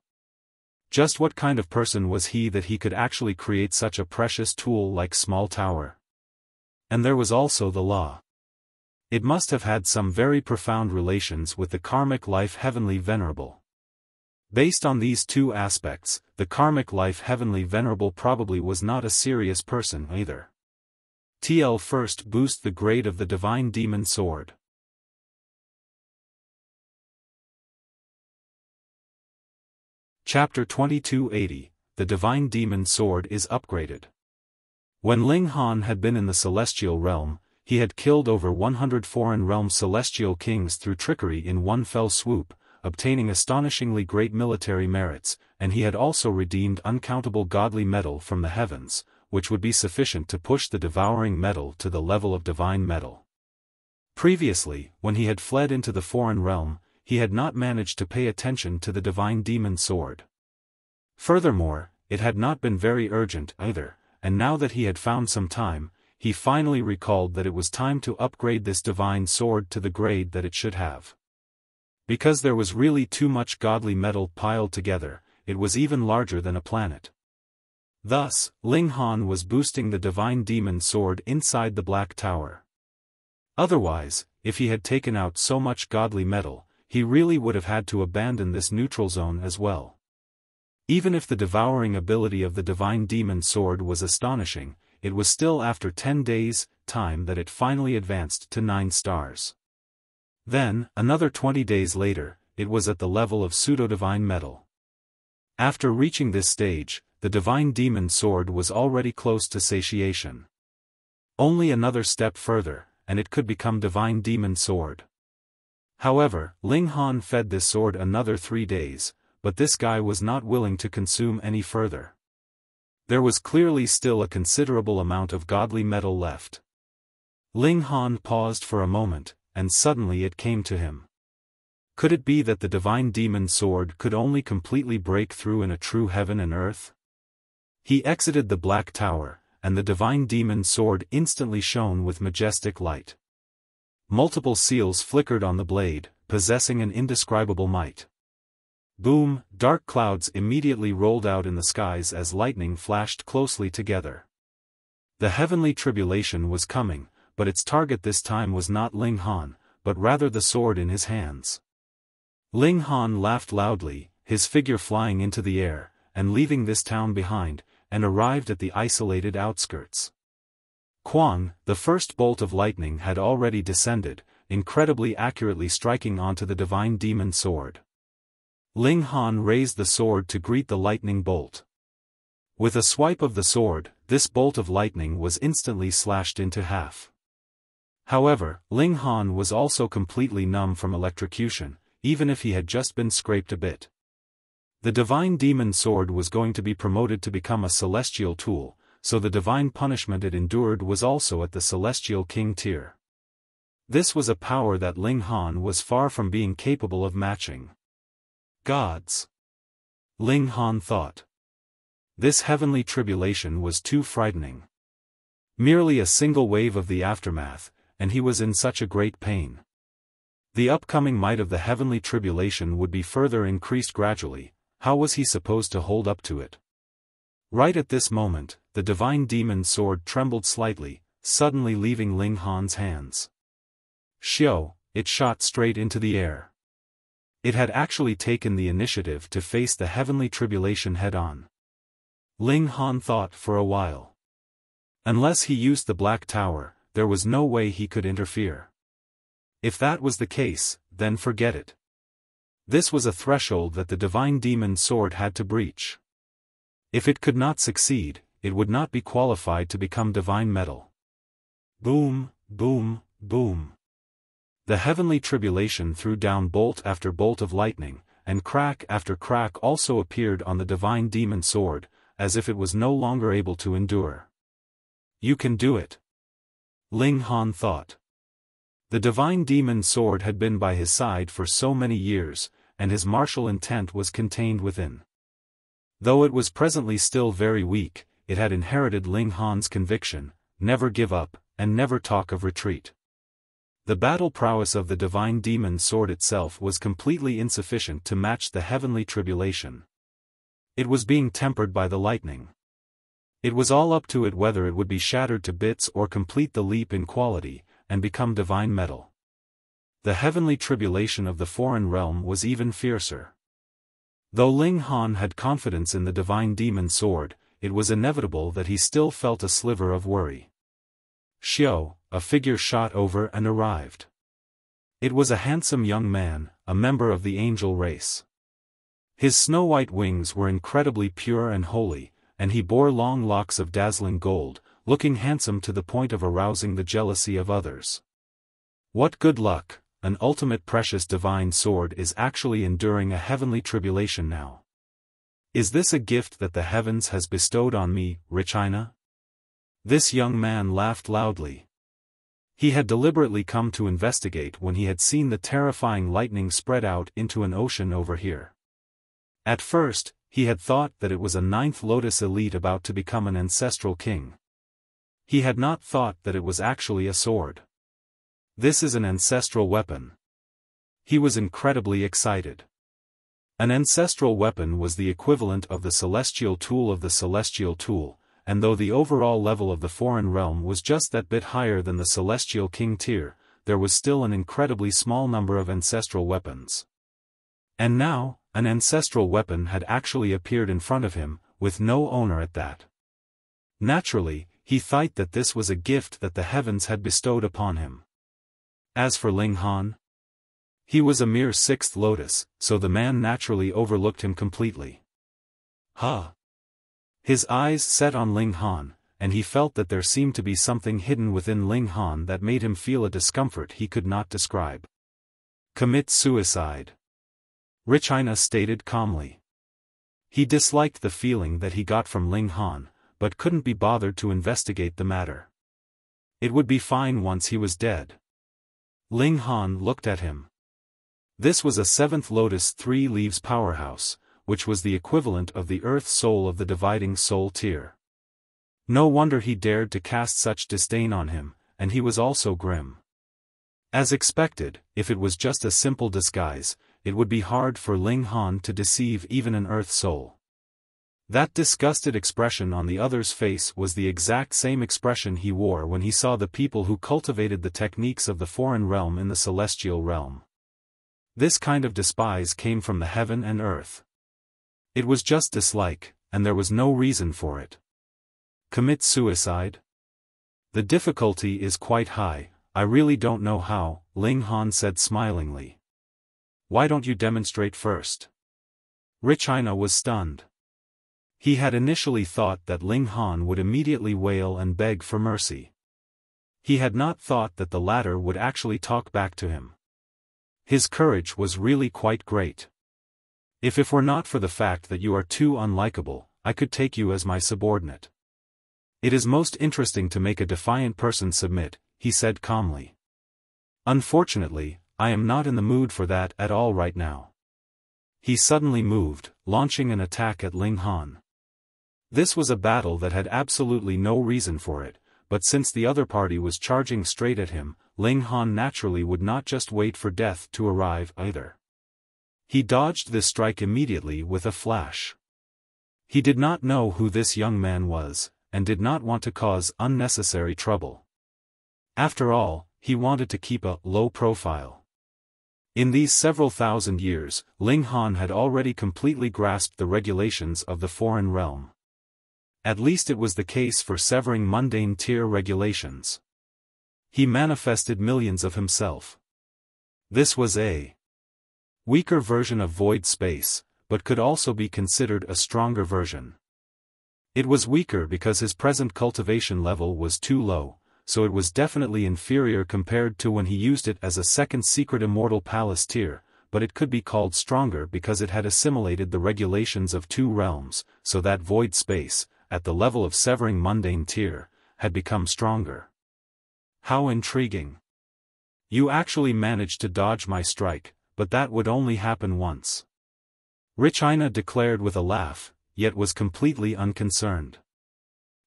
Just what kind of person was he that he could actually create such a precious tool like Small Tower? And there was also the law. It must have had some very profound relations with the karmic life heavenly venerable. Based on these two aspects, the karmic life heavenly venerable probably was not a serious person either. TL first boost the grade of the divine demon sword. Chapter 2280, The Divine Demon Sword is Upgraded. When Ling Han had been in the celestial realm, he had killed over 100 foreign realm celestial kings through trickery in one fell swoop, obtaining astonishingly great military merits, and he had also redeemed uncountable godly metal from the heavens, which would be sufficient to push the devouring metal to the level of divine metal. Previously, when he had fled into the foreign realm, he had not managed to pay attention to the divine demon sword. Furthermore, it had not been very urgent either, and now that he had found some time, he finally recalled that it was time to upgrade this divine sword to the grade that it should have. Because there was really too much godly metal piled together, it was even larger than a planet. Thus, Ling Han was boosting the divine demon sword inside the Black Tower. Otherwise, if he had taken out so much godly metal, he really would have had to abandon this neutral zone as well. Even if the devouring ability of the divine demon sword was astonishing, it was still after 10 days' time that it finally advanced to 9 stars. Then, another 20 days later, it was at the level of pseudo-divine metal. After reaching this stage, the divine demon sword was already close to satiation. Only another step further, and it could become divine demon sword. However, Ling Han fed this sword another 3 days, but this guy was not willing to consume any further. There was clearly still a considerable amount of godly metal left. Ling Han paused for a moment, and suddenly it came to him. Could it be that the divine demon sword could only completely break through in a true heaven and earth? He exited the Black Tower, and the divine demon sword instantly shone with majestic light. Multiple seals flickered on the blade, possessing an indescribable might. Boom! Dark clouds immediately rolled out in the skies as lightning flashed closely together. The heavenly tribulation was coming, but its target this time was not Ling Han, but rather the sword in his hands. Ling Han laughed loudly, his figure flying into the air, and leaving this town behind, and arrived at the isolated outskirts. Quang, the first bolt of lightning had already descended, incredibly accurately striking onto the divine demon sword. Ling Han raised the sword to greet the lightning bolt. With a swipe of the sword, this bolt of lightning was instantly slashed into half. However, Ling Han was also completely numb from electrocution, even if he had just been scraped a bit. The divine demon sword was going to be promoted to become a celestial tool, so the divine punishment it endured was also at the celestial king tier. This was a power that Ling Han was far from being capable of matching. Gods! Ling Han thought. This heavenly tribulation was too frightening. Merely a single wave of the aftermath, and he was in such a great pain. The upcoming might of the heavenly tribulation would be further increased gradually. How was he supposed to hold up to it? Right at this moment, the divine demon sword trembled slightly, suddenly leaving Ling Han's hands. Xiao, it shot straight into the air. It had actually taken the initiative to face the heavenly tribulation head-on. Ling Han thought for a while. Unless he used the Black Tower, there was no way he could interfere. If that was the case, then forget it. This was a threshold that the divine demon sword had to breach. If it could not succeed, it would not be qualified to become divine metal. Boom, boom, boom. The heavenly tribulation threw down bolt after bolt of lightning, and crack after crack also appeared on the divine demon sword, as if it was no longer able to endure. You can do it. Ling Han thought. The divine demon sword had been by his side for so many years, and his martial intent was contained within. Though it was presently still very weak, it had inherited Ling Han's conviction, never give up, and never talk of retreat. The battle prowess of the divine demon sword itself was completely insufficient to match the heavenly tribulation. It was being tempered by the lightning. It was all up to it whether it would be shattered to bits or complete the leap in quality, and become divine metal. The heavenly tribulation of the foreign realm was even fiercer. Though Ling Han had confidence in the divine demon sword, it was inevitable that he still felt a sliver of worry. Xiao, a figure shot over and arrived. It was a handsome young man, a member of the angel race. His snow-white wings were incredibly pure and holy, and he bore long locks of dazzling gold, looking handsome to the point of arousing the jealousy of others. What good luck, an ultimate precious divine sword is actually enduring a heavenly tribulation now. Is this a gift that the heavens has bestowed on me, Wuxia? This young man laughed loudly. He had deliberately come to investigate when he had seen the terrifying lightning spread out into an ocean over here. At first, he had thought that it was a ninth Lotus elite about to become an ancestral king. He had not thought that it was actually a sword. This is an ancestral weapon. He was incredibly excited. An ancestral weapon was the equivalent of the celestial tool of the celestial tool, and though the overall level of the foreign realm was just that bit higher than the celestial king tier, there was still an incredibly small number of ancestral weapons. And now, an ancestral weapon had actually appeared in front of him, with no owner at that. Naturally, he thought that this was a gift that the heavens had bestowed upon him. As for Ling Han, he was a mere sixth lotus, so the man naturally overlooked him completely. Huh! His eyes set on Ling Han, and he felt that there seemed to be something hidden within Ling Han that made him feel a discomfort he could not describe. Commit suicide. Wuxia stated calmly. He disliked the feeling that he got from Ling Han, but couldn't be bothered to investigate the matter. It would be fine once he was dead. Ling Han looked at him. This was a seventh Lotus 3 Leaves powerhouse, which was the equivalent of the earth soul of the dividing soul tier. No wonder he dared to cast such disdain on him, and he was also grim. As expected, if it was just a simple disguise, it would be hard for Ling Han to deceive even an earth soul. That disgusted expression on the other's face was the exact same expression he wore when he saw the people who cultivated the techniques of the foreign realm in the celestial realm. This kind of despise came from the heaven and earth. It was just dislike, and there was no reason for it. Commit suicide? The difficulty is quite high, I really don't know how, Ling Han said smilingly. Why don't you demonstrate first? Wuxia was stunned. He had initially thought that Ling Han would immediately wail and beg for mercy. He had not thought that the latter would actually talk back to him. His courage was really quite great. If it were not for the fact that you are too unlikable, I could take you as my subordinate. It is most interesting to make a defiant person submit, he said calmly. Unfortunately, I am not in the mood for that at all right now. He suddenly moved, launching an attack at Ling Han. This was a battle that had absolutely no reason for it, but since the other party was charging straight at him, Ling Han naturally would not just wait for death to arrive either. He dodged this strike immediately with a flash. He did not know who this young man was, and did not want to cause unnecessary trouble. After all, he wanted to keep a low profile. In these several thousand years, Ling Han had already completely grasped the regulations of the foreign realm. At least it was the case for severing mundane tier regulations. He manifested millions of himself. This was a weaker version of void space, but could also be considered a stronger version. It was weaker because his present cultivation level was too low, so it was definitely inferior compared to when he used it as a second secret immortal palace tier, but it could be called stronger because it had assimilated the regulations of two realms, so that void space, at the level of severing mundane tier, had become stronger. How intriguing. You actually managed to dodge my strike, but that would only happen once. Richina declared with a laugh, yet was completely unconcerned.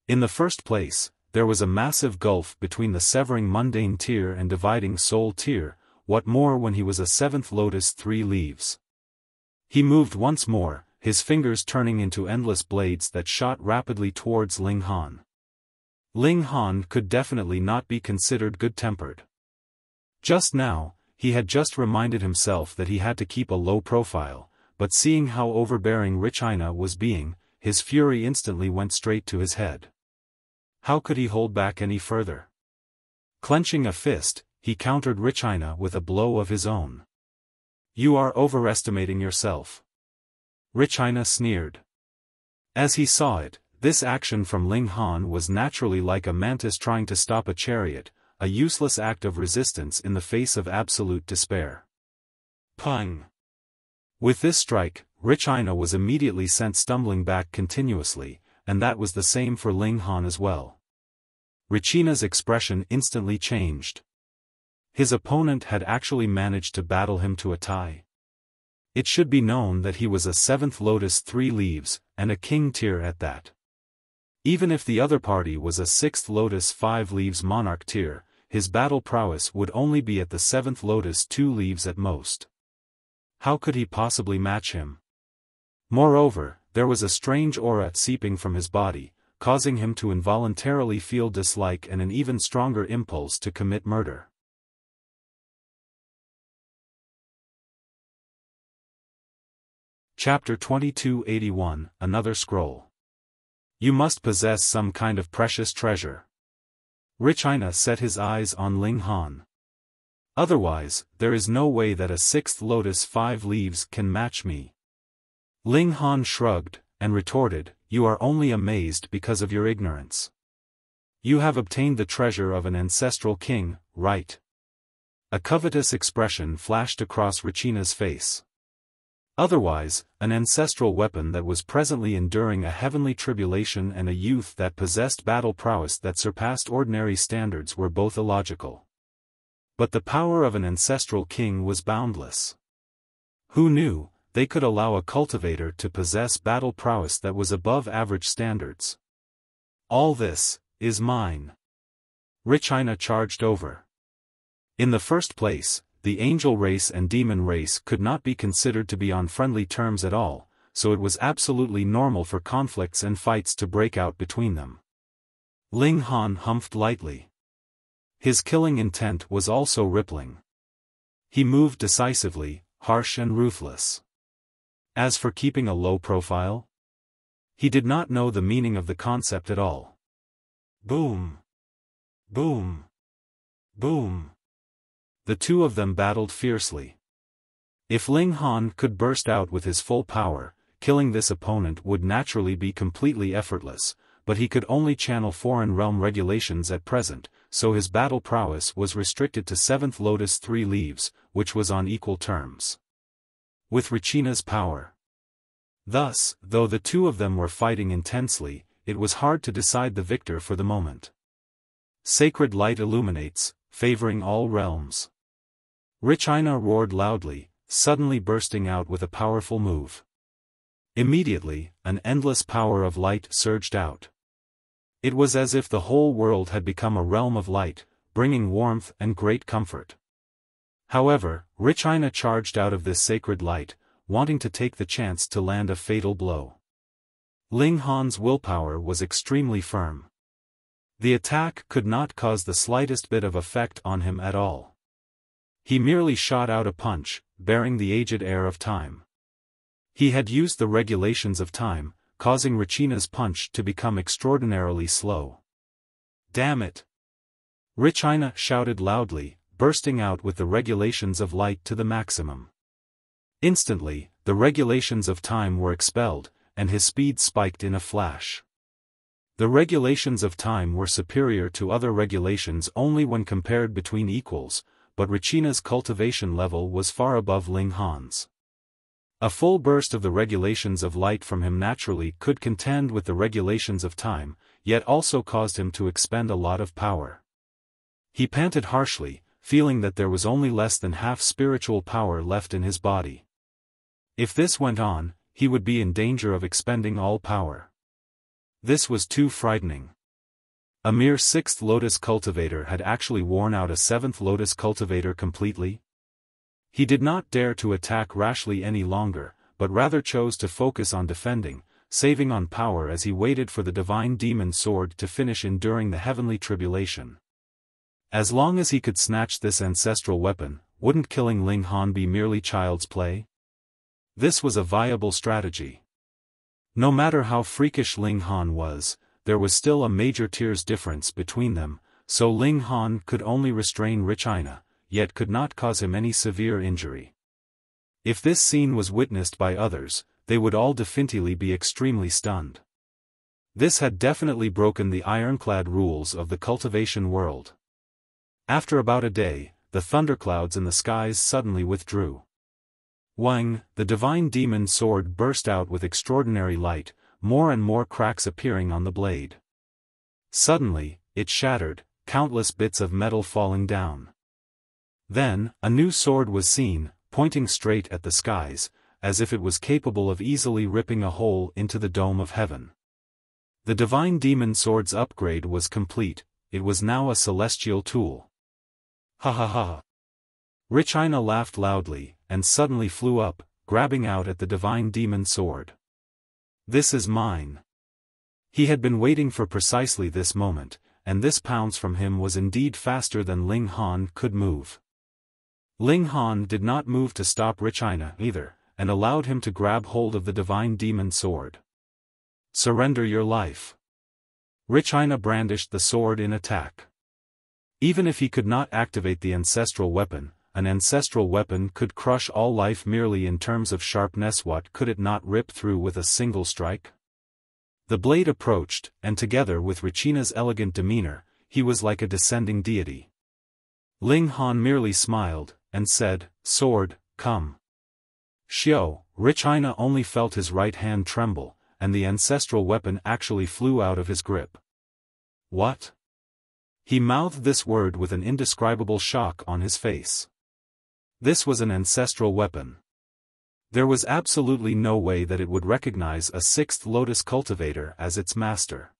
In the first place, there was a massive gulf between the severing mundane tier and dividing soul tier, what more when he was a seventh lotus 3 leaves. He moved once more, his fingers turning into endless blades that shot rapidly towards Ling Han. Ling Han could definitely not be considered good-tempered. Just now, he had just reminded himself that he had to keep a low profile, but seeing how overbearing Richina was being, his fury instantly went straight to his head. How could he hold back any further? Clenching a fist, he countered Richina with a blow of his own. You are overestimating yourself. Richina sneered. As he saw it, this action from Ling Han was naturally like a mantis trying to stop a chariot, a useless act of resistance in the face of absolute despair. Pung! With this strike, Richina was immediately sent stumbling back continuously, and that was the same for Ling Han as well. Richina's expression instantly changed. His opponent had actually managed to battle him to a tie. It should be known that he was a 7th Lotus 3 leaves, and a king tier at that. Even if the other party was a 6th Lotus 5 leaves monarch tier, his battle prowess would only be at the 7th Lotus 2 leaves at most. How could he possibly match him? Moreover, there was a strange aura seeping from his body, causing him to involuntarily feel dislike and an even stronger impulse to commit murder. Chapter 2281, Another Scroll. You must possess some kind of precious treasure. Richina set his eyes on Ling Han. Otherwise, there is no way that a 6th Lotus 5 leaves can match me. Ling Han shrugged, and retorted, You are only amazed because of your ignorance. You have obtained the treasure of an ancestral king, right? A covetous expression flashed across Richina's face. Otherwise, an ancestral weapon that was presently enduring a heavenly tribulation and a youth that possessed battle prowess that surpassed ordinary standards were both illogical. But the power of an ancestral king was boundless. Who knew, they could allow a cultivator to possess battle prowess that was above average standards. All this is mine. Richina charged over. In the first place, the angel race and demon race could not be considered to be on friendly terms at all, so it was absolutely normal for conflicts and fights to break out between them. Ling Han humphed lightly. His killing intent was also rippling. He moved decisively, harsh and ruthless. As for keeping a low profile, he did not know the meaning of the concept at all. Boom! Boom! Boom! The two of them battled fiercely. If Ling Han could burst out with his full power, killing this opponent would naturally be completely effortless, but he could only channel foreign realm regulations at present, so his battle prowess was restricted to 7th Lotus 3 leaves, which was on equal terms with Richina's power. Thus, though the two of them were fighting intensely, it was hard to decide the victor for the moment. Sacred light illuminates, favoring all realms. Richina roared loudly, suddenly bursting out with a powerful move. Immediately, an endless power of light surged out. It was as if the whole world had become a realm of light, bringing warmth and great comfort. However, Richina charged out of this sacred light, wanting to take the chance to land a fatal blow. Ling Han's willpower was extremely firm. The attack could not cause the slightest bit of effect on him at all. He merely shot out a punch, bearing the aged air of time. He had used the regulations of time, causing Richina's punch to become extraordinarily slow. Damn it! Richina shouted loudly, bursting out with the regulations of light to the maximum. Instantly, the regulations of time were expelled, and his speed spiked in a flash. The regulations of time were superior to other regulations only when compared between equals, but Richina's cultivation level was far above Ling Han's. A full burst of the regulations of light from him naturally could contend with the regulations of time, yet also caused him to expend a lot of power. He panted harshly, feeling that there was only less than half spiritual power left in his body. If this went on, he would be in danger of expending all power. This was too frightening. A mere 6th Lotus cultivator had actually worn out a 7th Lotus cultivator completely. He did not dare to attack rashly any longer, but rather chose to focus on defending, saving on power as he waited for the divine demon sword to finish enduring the heavenly tribulation. As long as he could snatch this ancestral weapon, wouldn't killing Ling Han be merely child's play? This was a viable strategy. No matter how freakish Ling Han was, there was still a major tears difference between them, so Ling Han could only restrain Richina, yet could not cause him any severe injury. If this scene was witnessed by others, they would all definitely be extremely stunned. This had definitely broken the ironclad rules of the cultivation world. After about a day, the thunderclouds in the skies suddenly withdrew. Wang, the divine demon sword burst out with extraordinary light, more and more cracks appearing on the blade. Suddenly, it shattered, countless bits of metal falling down. Then, a new sword was seen, pointing straight at the skies, as if it was capable of easily ripping a hole into the dome of heaven. The divine demon sword's upgrade was complete, it was now a celestial tool. Ha ha ha! Richina laughed loudly, and suddenly flew up, grabbing out at the divine demon sword. This is mine. He had been waiting for precisely this moment, and this pounce from him was indeed faster than Ling Han could move. Ling Han did not move to stop Richina either, and allowed him to grab hold of the divine demon sword. Surrender your life. Richina brandished the sword in attack. Even if he could not activate the ancestral weapon, an ancestral weapon could crush all life merely in terms of sharpness. What could it not rip through with a single strike? The blade approached, and together with Richina's elegant demeanor, he was like a descending deity. Ling Han merely smiled, and said, "Sword, come." Richina only felt his right hand tremble, and the ancestral weapon actually flew out of his grip. What? He mouthed this word with an indescribable shock on his face. This was an ancestral weapon. There was absolutely no way that it would recognize a 6th Lotus cultivator as its master.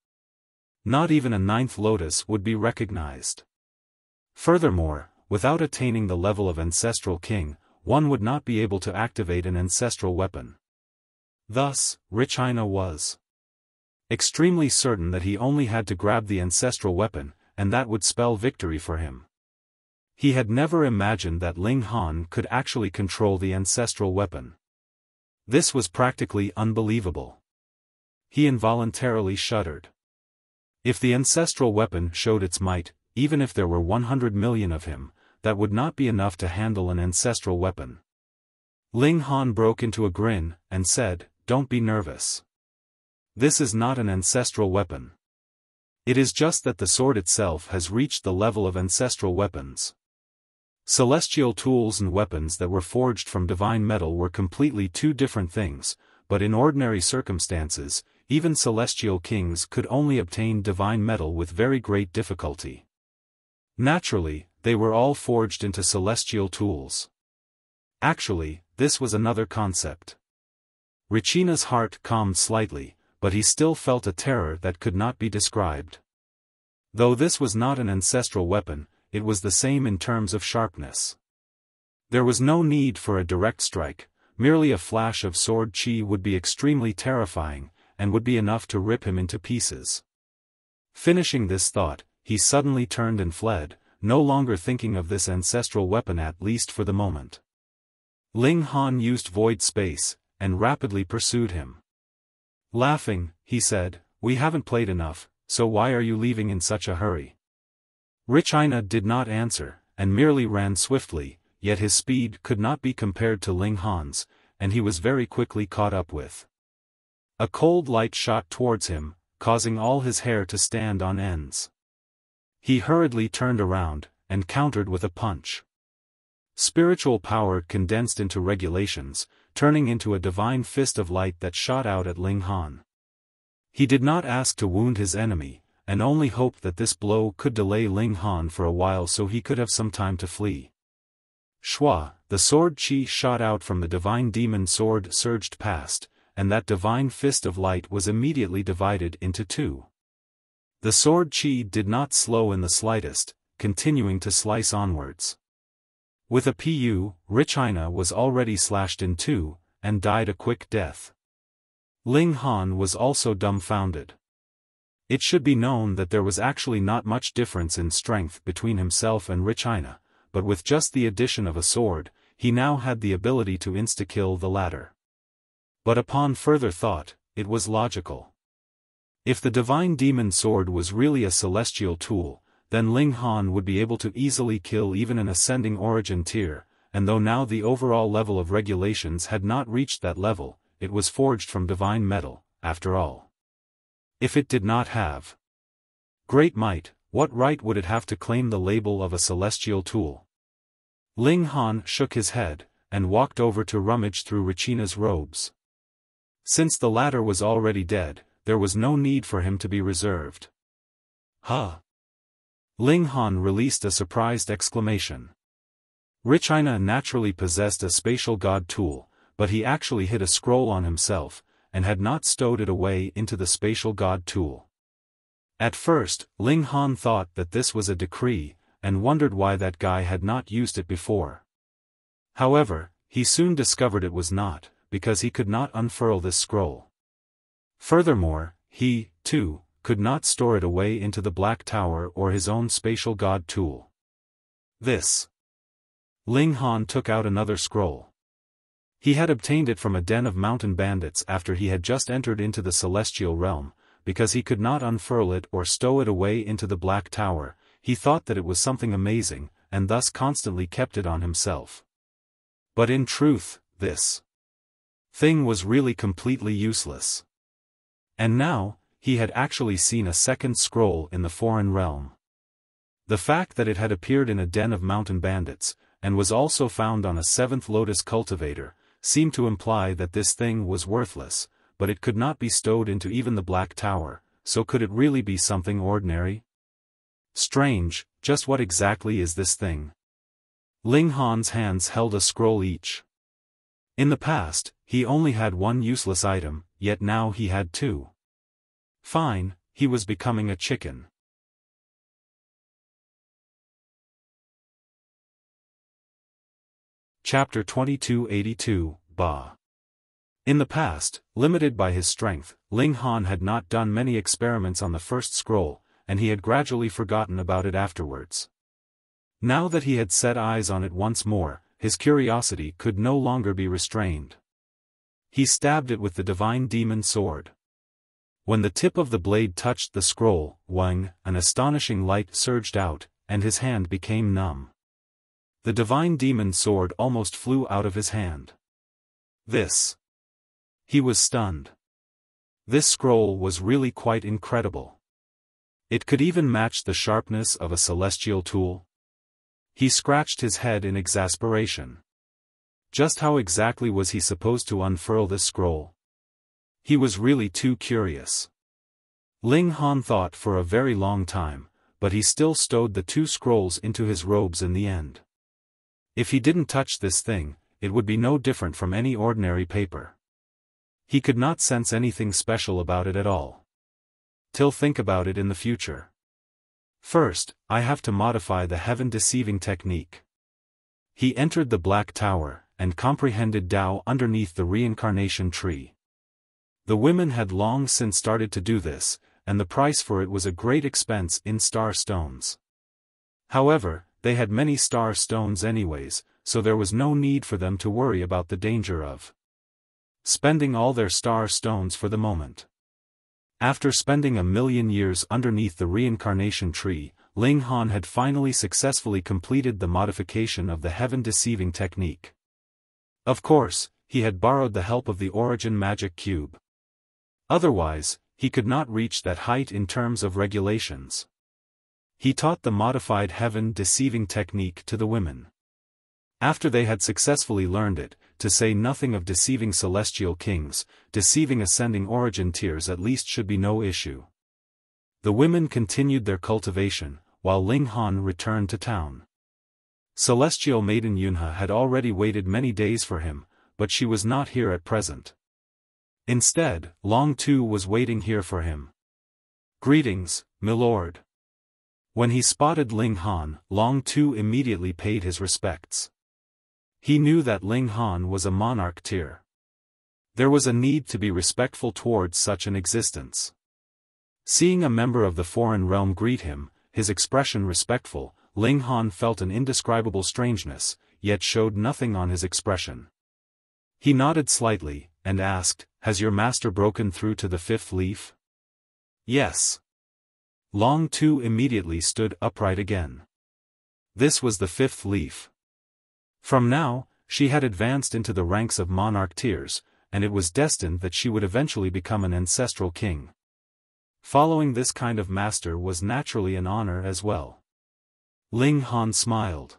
Not even a 9th Lotus would be recognized. Furthermore, without attaining the level of Ancestral King, one would not be able to activate an ancestral weapon. Thus, Richina was extremely certain that he only had to grab the ancestral weapon, and that would spell victory for him. He had never imagined that Ling Han could actually control the ancestral weapon. This was practically unbelievable. He involuntarily shuddered. If the ancestral weapon showed its might, even if there were 100 million of him, that would not be enough to handle an ancestral weapon. Ling Han broke into a grin, and said, "Don't be nervous. This is not an ancestral weapon. It is just that the sword itself has reached the level of ancestral weapons." Celestial tools and weapons that were forged from divine metal were completely two different things, but in ordinary circumstances, even celestial kings could only obtain divine metal with very great difficulty. Naturally, they were all forged into celestial tools. Actually, this was another concept. Richina's heart calmed slightly, but he still felt a terror that could not be described. Though this was not an ancestral weapon, it was the same in terms of sharpness. There was no need for a direct strike, merely a flash of sword chi would be extremely terrifying, and would be enough to rip him into pieces. Finishing this thought, he suddenly turned and fled, no longer thinking of this ancestral weapon at least for the moment. Ling Han used void space, and rapidly pursued him. Laughing, he said, "We haven't played enough, so why are you leaving in such a hurry?" China did not answer, and merely ran swiftly, yet his speed could not be compared to Ling Han's, and he was very quickly caught up with. A cold light shot towards him, causing all his hair to stand on ends. He hurriedly turned around, and countered with a punch. Spiritual power condensed into regulations, turning into a divine fist of light that shot out at Ling Han. He did not ask to wound his enemy, and only hoped that this blow could delay Ling Han for a while so he could have some time to flee. Shua, the sword chi shot out from the divine demon sword surged past, and that divine fist of light was immediately divided into two. The sword chi did not slow in the slightest, continuing to slice onwards. With a pu, China was already slashed in two, and died a quick death. Ling Han was also dumbfounded. It should be known that there was actually not much difference in strength between himself and China, but with just the addition of a sword, he now had the ability to insta-kill the latter. But upon further thought, it was logical. If the divine demon sword was really a celestial tool, then Ling Han would be able to easily kill even an ascending origin tier, and though now the overall level of regulations had not reached that level, it was forged from divine metal, after all. If it did not have great might, what right would it have to claim the label of a celestial tool? Ling Han shook his head, and walked over to rummage through China's robes. Since the latter was already dead, there was no need for him to be reserved. Huh! Ling Han released a surprised exclamation. China naturally possessed a spatial god tool, but he actually hid a scroll on himself, and had not stowed it away into the spatial god tool. At first, Ling Han thought that this was a decree, and wondered why that guy had not used it before. However, he soon discovered it was not, because he could not unfurl this scroll. Furthermore, he, too, could not store it away into the Black Tower or his own spatial god tool. This. Ling Han took out another scroll. He had obtained it from a den of mountain bandits after he had just entered into the celestial realm, because he could not unfurl it or stow it away into the Black Tower. He thought that it was something amazing, and thus constantly kept it on himself. But in truth, this thing was really completely useless. And now, he had actually seen a second scroll in the foreign realm. The fact that it had appeared in a den of mountain bandits, and was also found on a seventh lotus cultivator, seemed to imply that this thing was worthless, but it could not be stowed into even the Black Tower, so could it really be something ordinary? Strange, just what exactly is this thing? Ling Han's hands held a scroll each. In the past, he only had one useless item, yet now he had two. Fine, he was becoming a chicken. Chapter 2282, Ba. In the past, limited by his strength, Ling Han had not done many experiments on the first scroll, and he had gradually forgotten about it afterwards. Now that he had set eyes on it once more, his curiosity could no longer be restrained. He stabbed it with the divine demon sword. When the tip of the blade touched the scroll, wang, an astonishing light surged out, and his hand became numb. The divine demon sword almost flew out of his hand. This. He was stunned. This scroll was really quite incredible. It could even match the sharpness of a celestial tool. He scratched his head in exasperation. Just how exactly was he supposed to unfurl this scroll? He was really too curious. Ling Han thought for a very long time, but he still stowed the two scrolls into his robes in the end. If he didn't touch this thing, it would be no different from any ordinary paper. He could not sense anything special about it at all. Till think about it in the future. First, I have to modify the heaven-deceiving technique. He entered the Black Tower, and comprehended Tao underneath the reincarnation tree. The women had long since started to do this, and the price for it was a great expense in star stones. However, they had many star stones anyways, so there was no need for them to worry about the danger of spending all their star stones for the moment. After spending 1,000,000 years underneath the reincarnation tree, Ling Han had finally successfully completed the modification of the heaven-deceiving technique. Of course, he had borrowed the help of the origin magic cube. Otherwise, he could not reach that height in terms of regulations. He taught the modified heaven-deceiving technique to the women. After they had successfully learned it, to say nothing of deceiving celestial kings, deceiving ascending origin tiers at least should be no issue. The women continued their cultivation, while Ling Han returned to town. Celestial maiden Yunhe had already waited many days for him, but she was not here at present. Instead, Long Tu was waiting here for him. "Greetings, milord." When he spotted Ling Han, Long Tu immediately paid his respects. He knew that Ling Han was a monarch tier. There was a need to be respectful towards such an existence. Seeing a member of the foreign realm greet him, his expression respectful, Ling Han felt an indescribable strangeness, yet showed nothing on his expression. He nodded slightly, and asked, "Has your master broken through to the fifth leaf?" "Yes." Long Tu immediately stood upright again. This was the fifth leaf. From now, she had advanced into the ranks of monarch tiers, and it was destined that she would eventually become an ancestral king. Following this kind of master was naturally an honor as well. Ling Han smiled.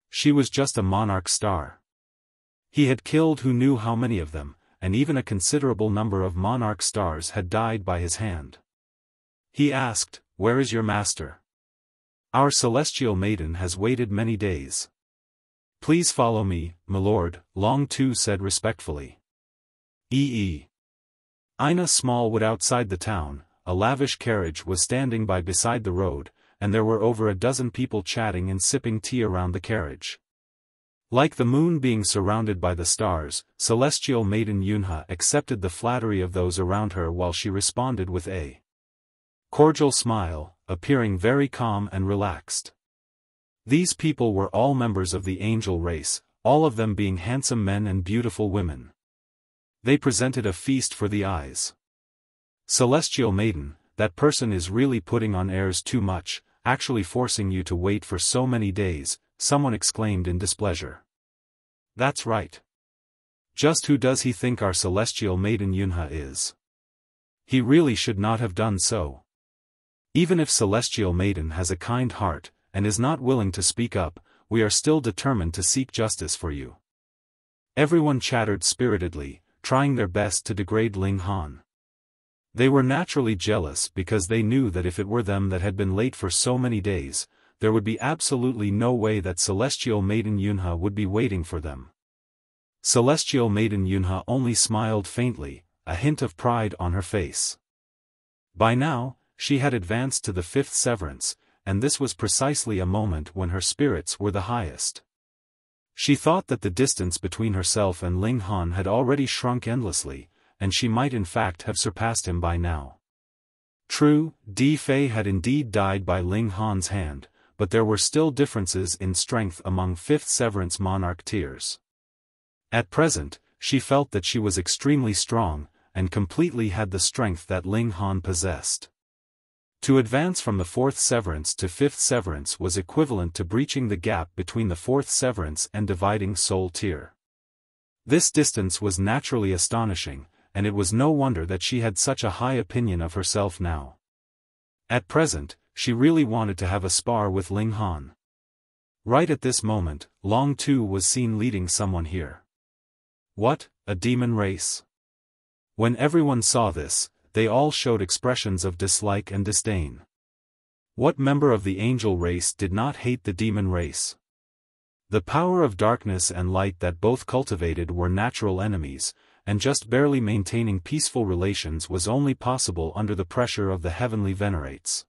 She was just a monarch star. He had killed who knew how many of them, and even a considerable number of monarch stars had died by his hand. He asked, "Where is your master?" "Our celestial maiden has waited many days." "Please follow me, milord," Long Tu said respectfully. In a small wood outside the town, a lavish carriage was standing by beside the road, and there were over a dozen people chatting and sipping tea around the carriage. Like the moon being surrounded by the stars, celestial maiden Yunhe accepted the flattery of those around her while she responded with a cordial smile, appearing very calm and relaxed. These people were all members of the angel race, all of them being handsome men and beautiful women. They presented a feast for the eyes. "Celestial maiden, that person is really putting on airs too much, actually forcing you to wait for so many days," someone exclaimed in displeasure. "That's right. Just who does he think our celestial maiden Yunhe is? He really should not have done so. Even if celestial maiden has a kind heart, and is not willing to speak up, we are still determined to seek justice for you." Everyone chattered spiritedly, trying their best to degrade Ling Han. They were naturally jealous because they knew that if it were them that had been late for so many days, there would be absolutely no way that celestial maiden Yunhe would be waiting for them. Celestial maiden Yunhe only smiled faintly, a hint of pride on her face. By now, she had advanced to the fifth severance, and this was precisely a moment when her spirits were the highest. She thought that the distance between herself and Ling Han had already shrunk endlessly, and she might in fact have surpassed him by now. True, Di Fei had indeed died by Ling Han's hand, but there were still differences in strength among fifth severance monarch tiers. At present, she felt that she was extremely strong, and completely had the strength that Ling Han possessed. To advance from the fourth severance to fifth severance was equivalent to breaching the gap between the fourth severance and dividing soul tier. This distance was naturally astonishing, and it was no wonder that she had such a high opinion of herself now. At present, she really wanted to have a spar with Ling Han. Right at this moment, Long Tu was seen leading someone here. What, a demon race? When everyone saw this, they all showed expressions of dislike and disdain. What member of the angel race did not hate the demon race? The power of darkness and light that both cultivated were natural enemies, and just barely maintaining peaceful relations was only possible under the pressure of the heavenly venerates.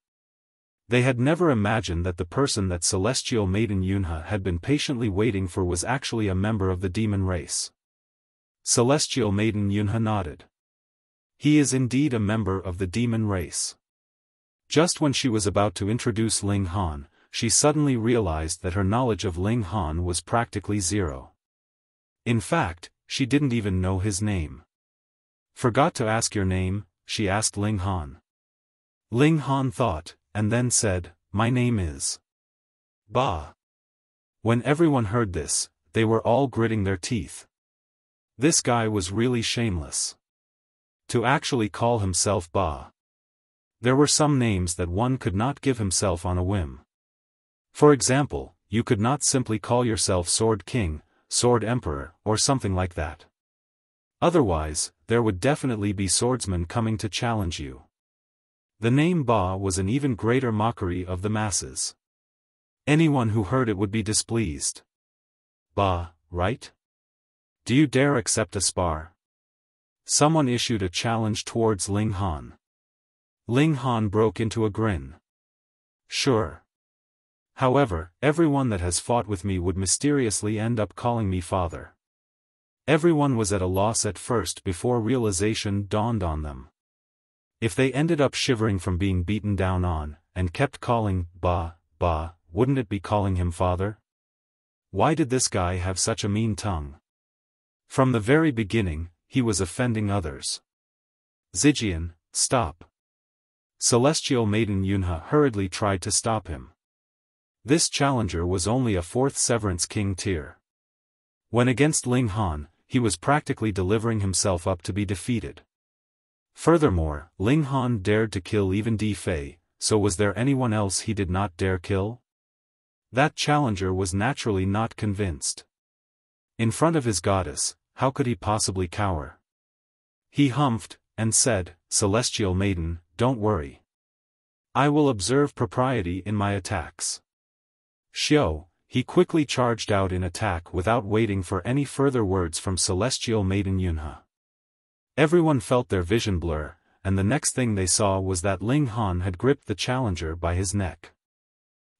They had never imagined that the person that celestial maiden Yunhe had been patiently waiting for was actually a member of the demon race. Celestial maiden Yunhe nodded. He is indeed a member of the demon race. Just when she was about to introduce Ling Han, she suddenly realized that her knowledge of Ling Han was practically zero. In fact, she didn't even know his name. "Forgot to ask your name?" she asked Ling Han. Ling Han thought, and then said, "My name is Ba." When everyone heard this, they were all gritting their teeth. This guy was really shameless. To actually call himself Ba. There were some names that one could not give himself on a whim. For example, you could not simply call yourself Sword King, Sword Emperor, or something like that. Otherwise, there would definitely be swordsmen coming to challenge you. The name Ba was an even greater mockery of the masses. Anyone who heard it would be displeased. Ba, right? Do you dare accept a spar? Someone issued a challenge towards Ling Han. Ling Han broke into a grin. Sure. However, everyone that has fought with me would mysteriously end up calling me father. Everyone was at a loss at first before realization dawned on them. If they ended up shivering from being beaten down on, and kept calling Ba, Ba, wouldn't it be calling him father? Why did this guy have such a mean tongue? From the very beginning, he was offending others. Zijian, stop. Celestial Maiden Yunhe hurriedly tried to stop him. This challenger was only a 4th Severance King tier. When against Ling Han, he was practically delivering himself up to be defeated. Furthermore, Ling Han dared to kill even Di Fei, so was there anyone else he did not dare kill? That challenger was naturally not convinced. In front of his goddess, how could he possibly cower? He humphed, and said, "Celestial Maiden, don't worry. I will observe propriety in my attacks." Xiao, he quickly charged out in attack without waiting for any further words from Celestial Maiden Yunhe. Everyone felt their vision blur, and the next thing they saw was that Ling Han had gripped the challenger by his neck.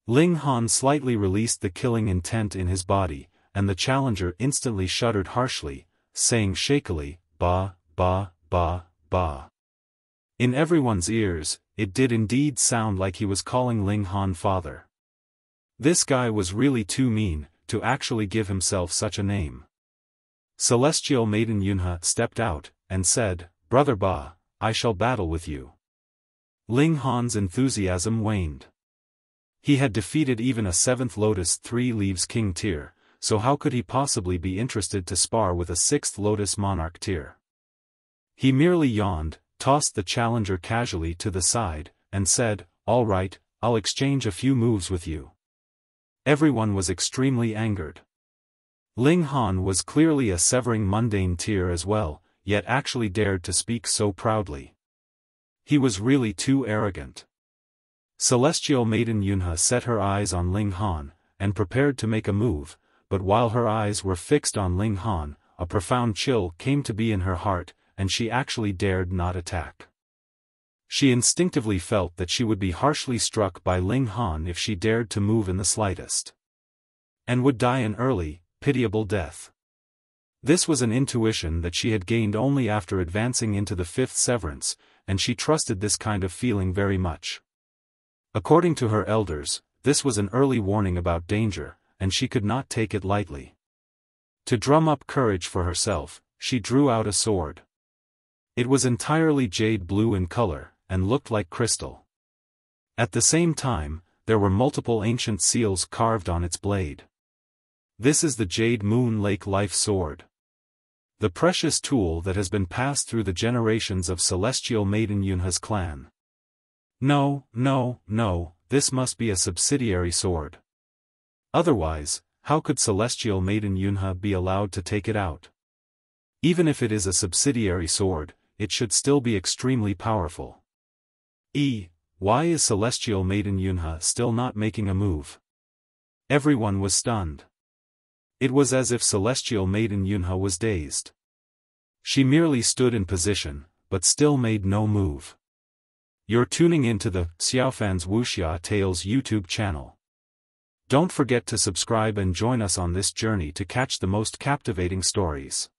Ling Han slightly released the killing intent in his body, and the challenger instantly shuddered harshly, saying shakily, "Ba, ba, ba, ba." In everyone's ears, it did indeed sound like he was calling Ling Han father. This guy was really too mean, to actually give himself such a name. Celestial Maiden Yunhe stepped out, and said, "Brother Ba, I shall battle with you." Ling Han's enthusiasm waned. He had defeated even a 7th Lotus 3 Leaves King tier, so how could he possibly be interested to spar with a 6th Lotus Monarch tier? He merely yawned, tossed the challenger casually to the side, and said, "All right, I'll exchange a few moves with you." Everyone was extremely angered. Ling Han was clearly a severing mundane tier as well, yet actually dared to speak so proudly. He was really too arrogant. Celestial Maiden Yunhe set her eyes on Ling Han, and prepared to make a move, but while her eyes were fixed on Ling Han, a profound chill came to be in her heart, and she actually dared not attack. She instinctively felt that she would be harshly struck by Ling Han if she dared to move in the slightest. And would die an early, pitiable death. This was an intuition that she had gained only after advancing into the 5th Severance, and she trusted this kind of feeling very much. According to her elders, this was an early warning about danger, and she could not take it lightly. To drum up courage for herself, she drew out a sword. It was entirely jade blue in color, and looked like crystal. At the same time, there were multiple ancient seals carved on its blade. This is the Jade Moon Lake Life Sword. The precious tool that has been passed through the generations of Celestial Maiden Yunhe's clan. No, no, no, this must be a subsidiary sword. Otherwise, how could Celestial Maiden Yunhe be allowed to take it out? Even if it is a subsidiary sword, it should still be extremely powerful. Why is Celestial Maiden Yunhe still not making a move? Everyone was stunned. It was as if Celestial Maiden Yunhe was dazed. She merely stood in position, but still made no move. You're tuning into the Xiaofan's Wuxia Tales YouTube channel. Don't forget to subscribe and join us on this journey to catch the most captivating stories.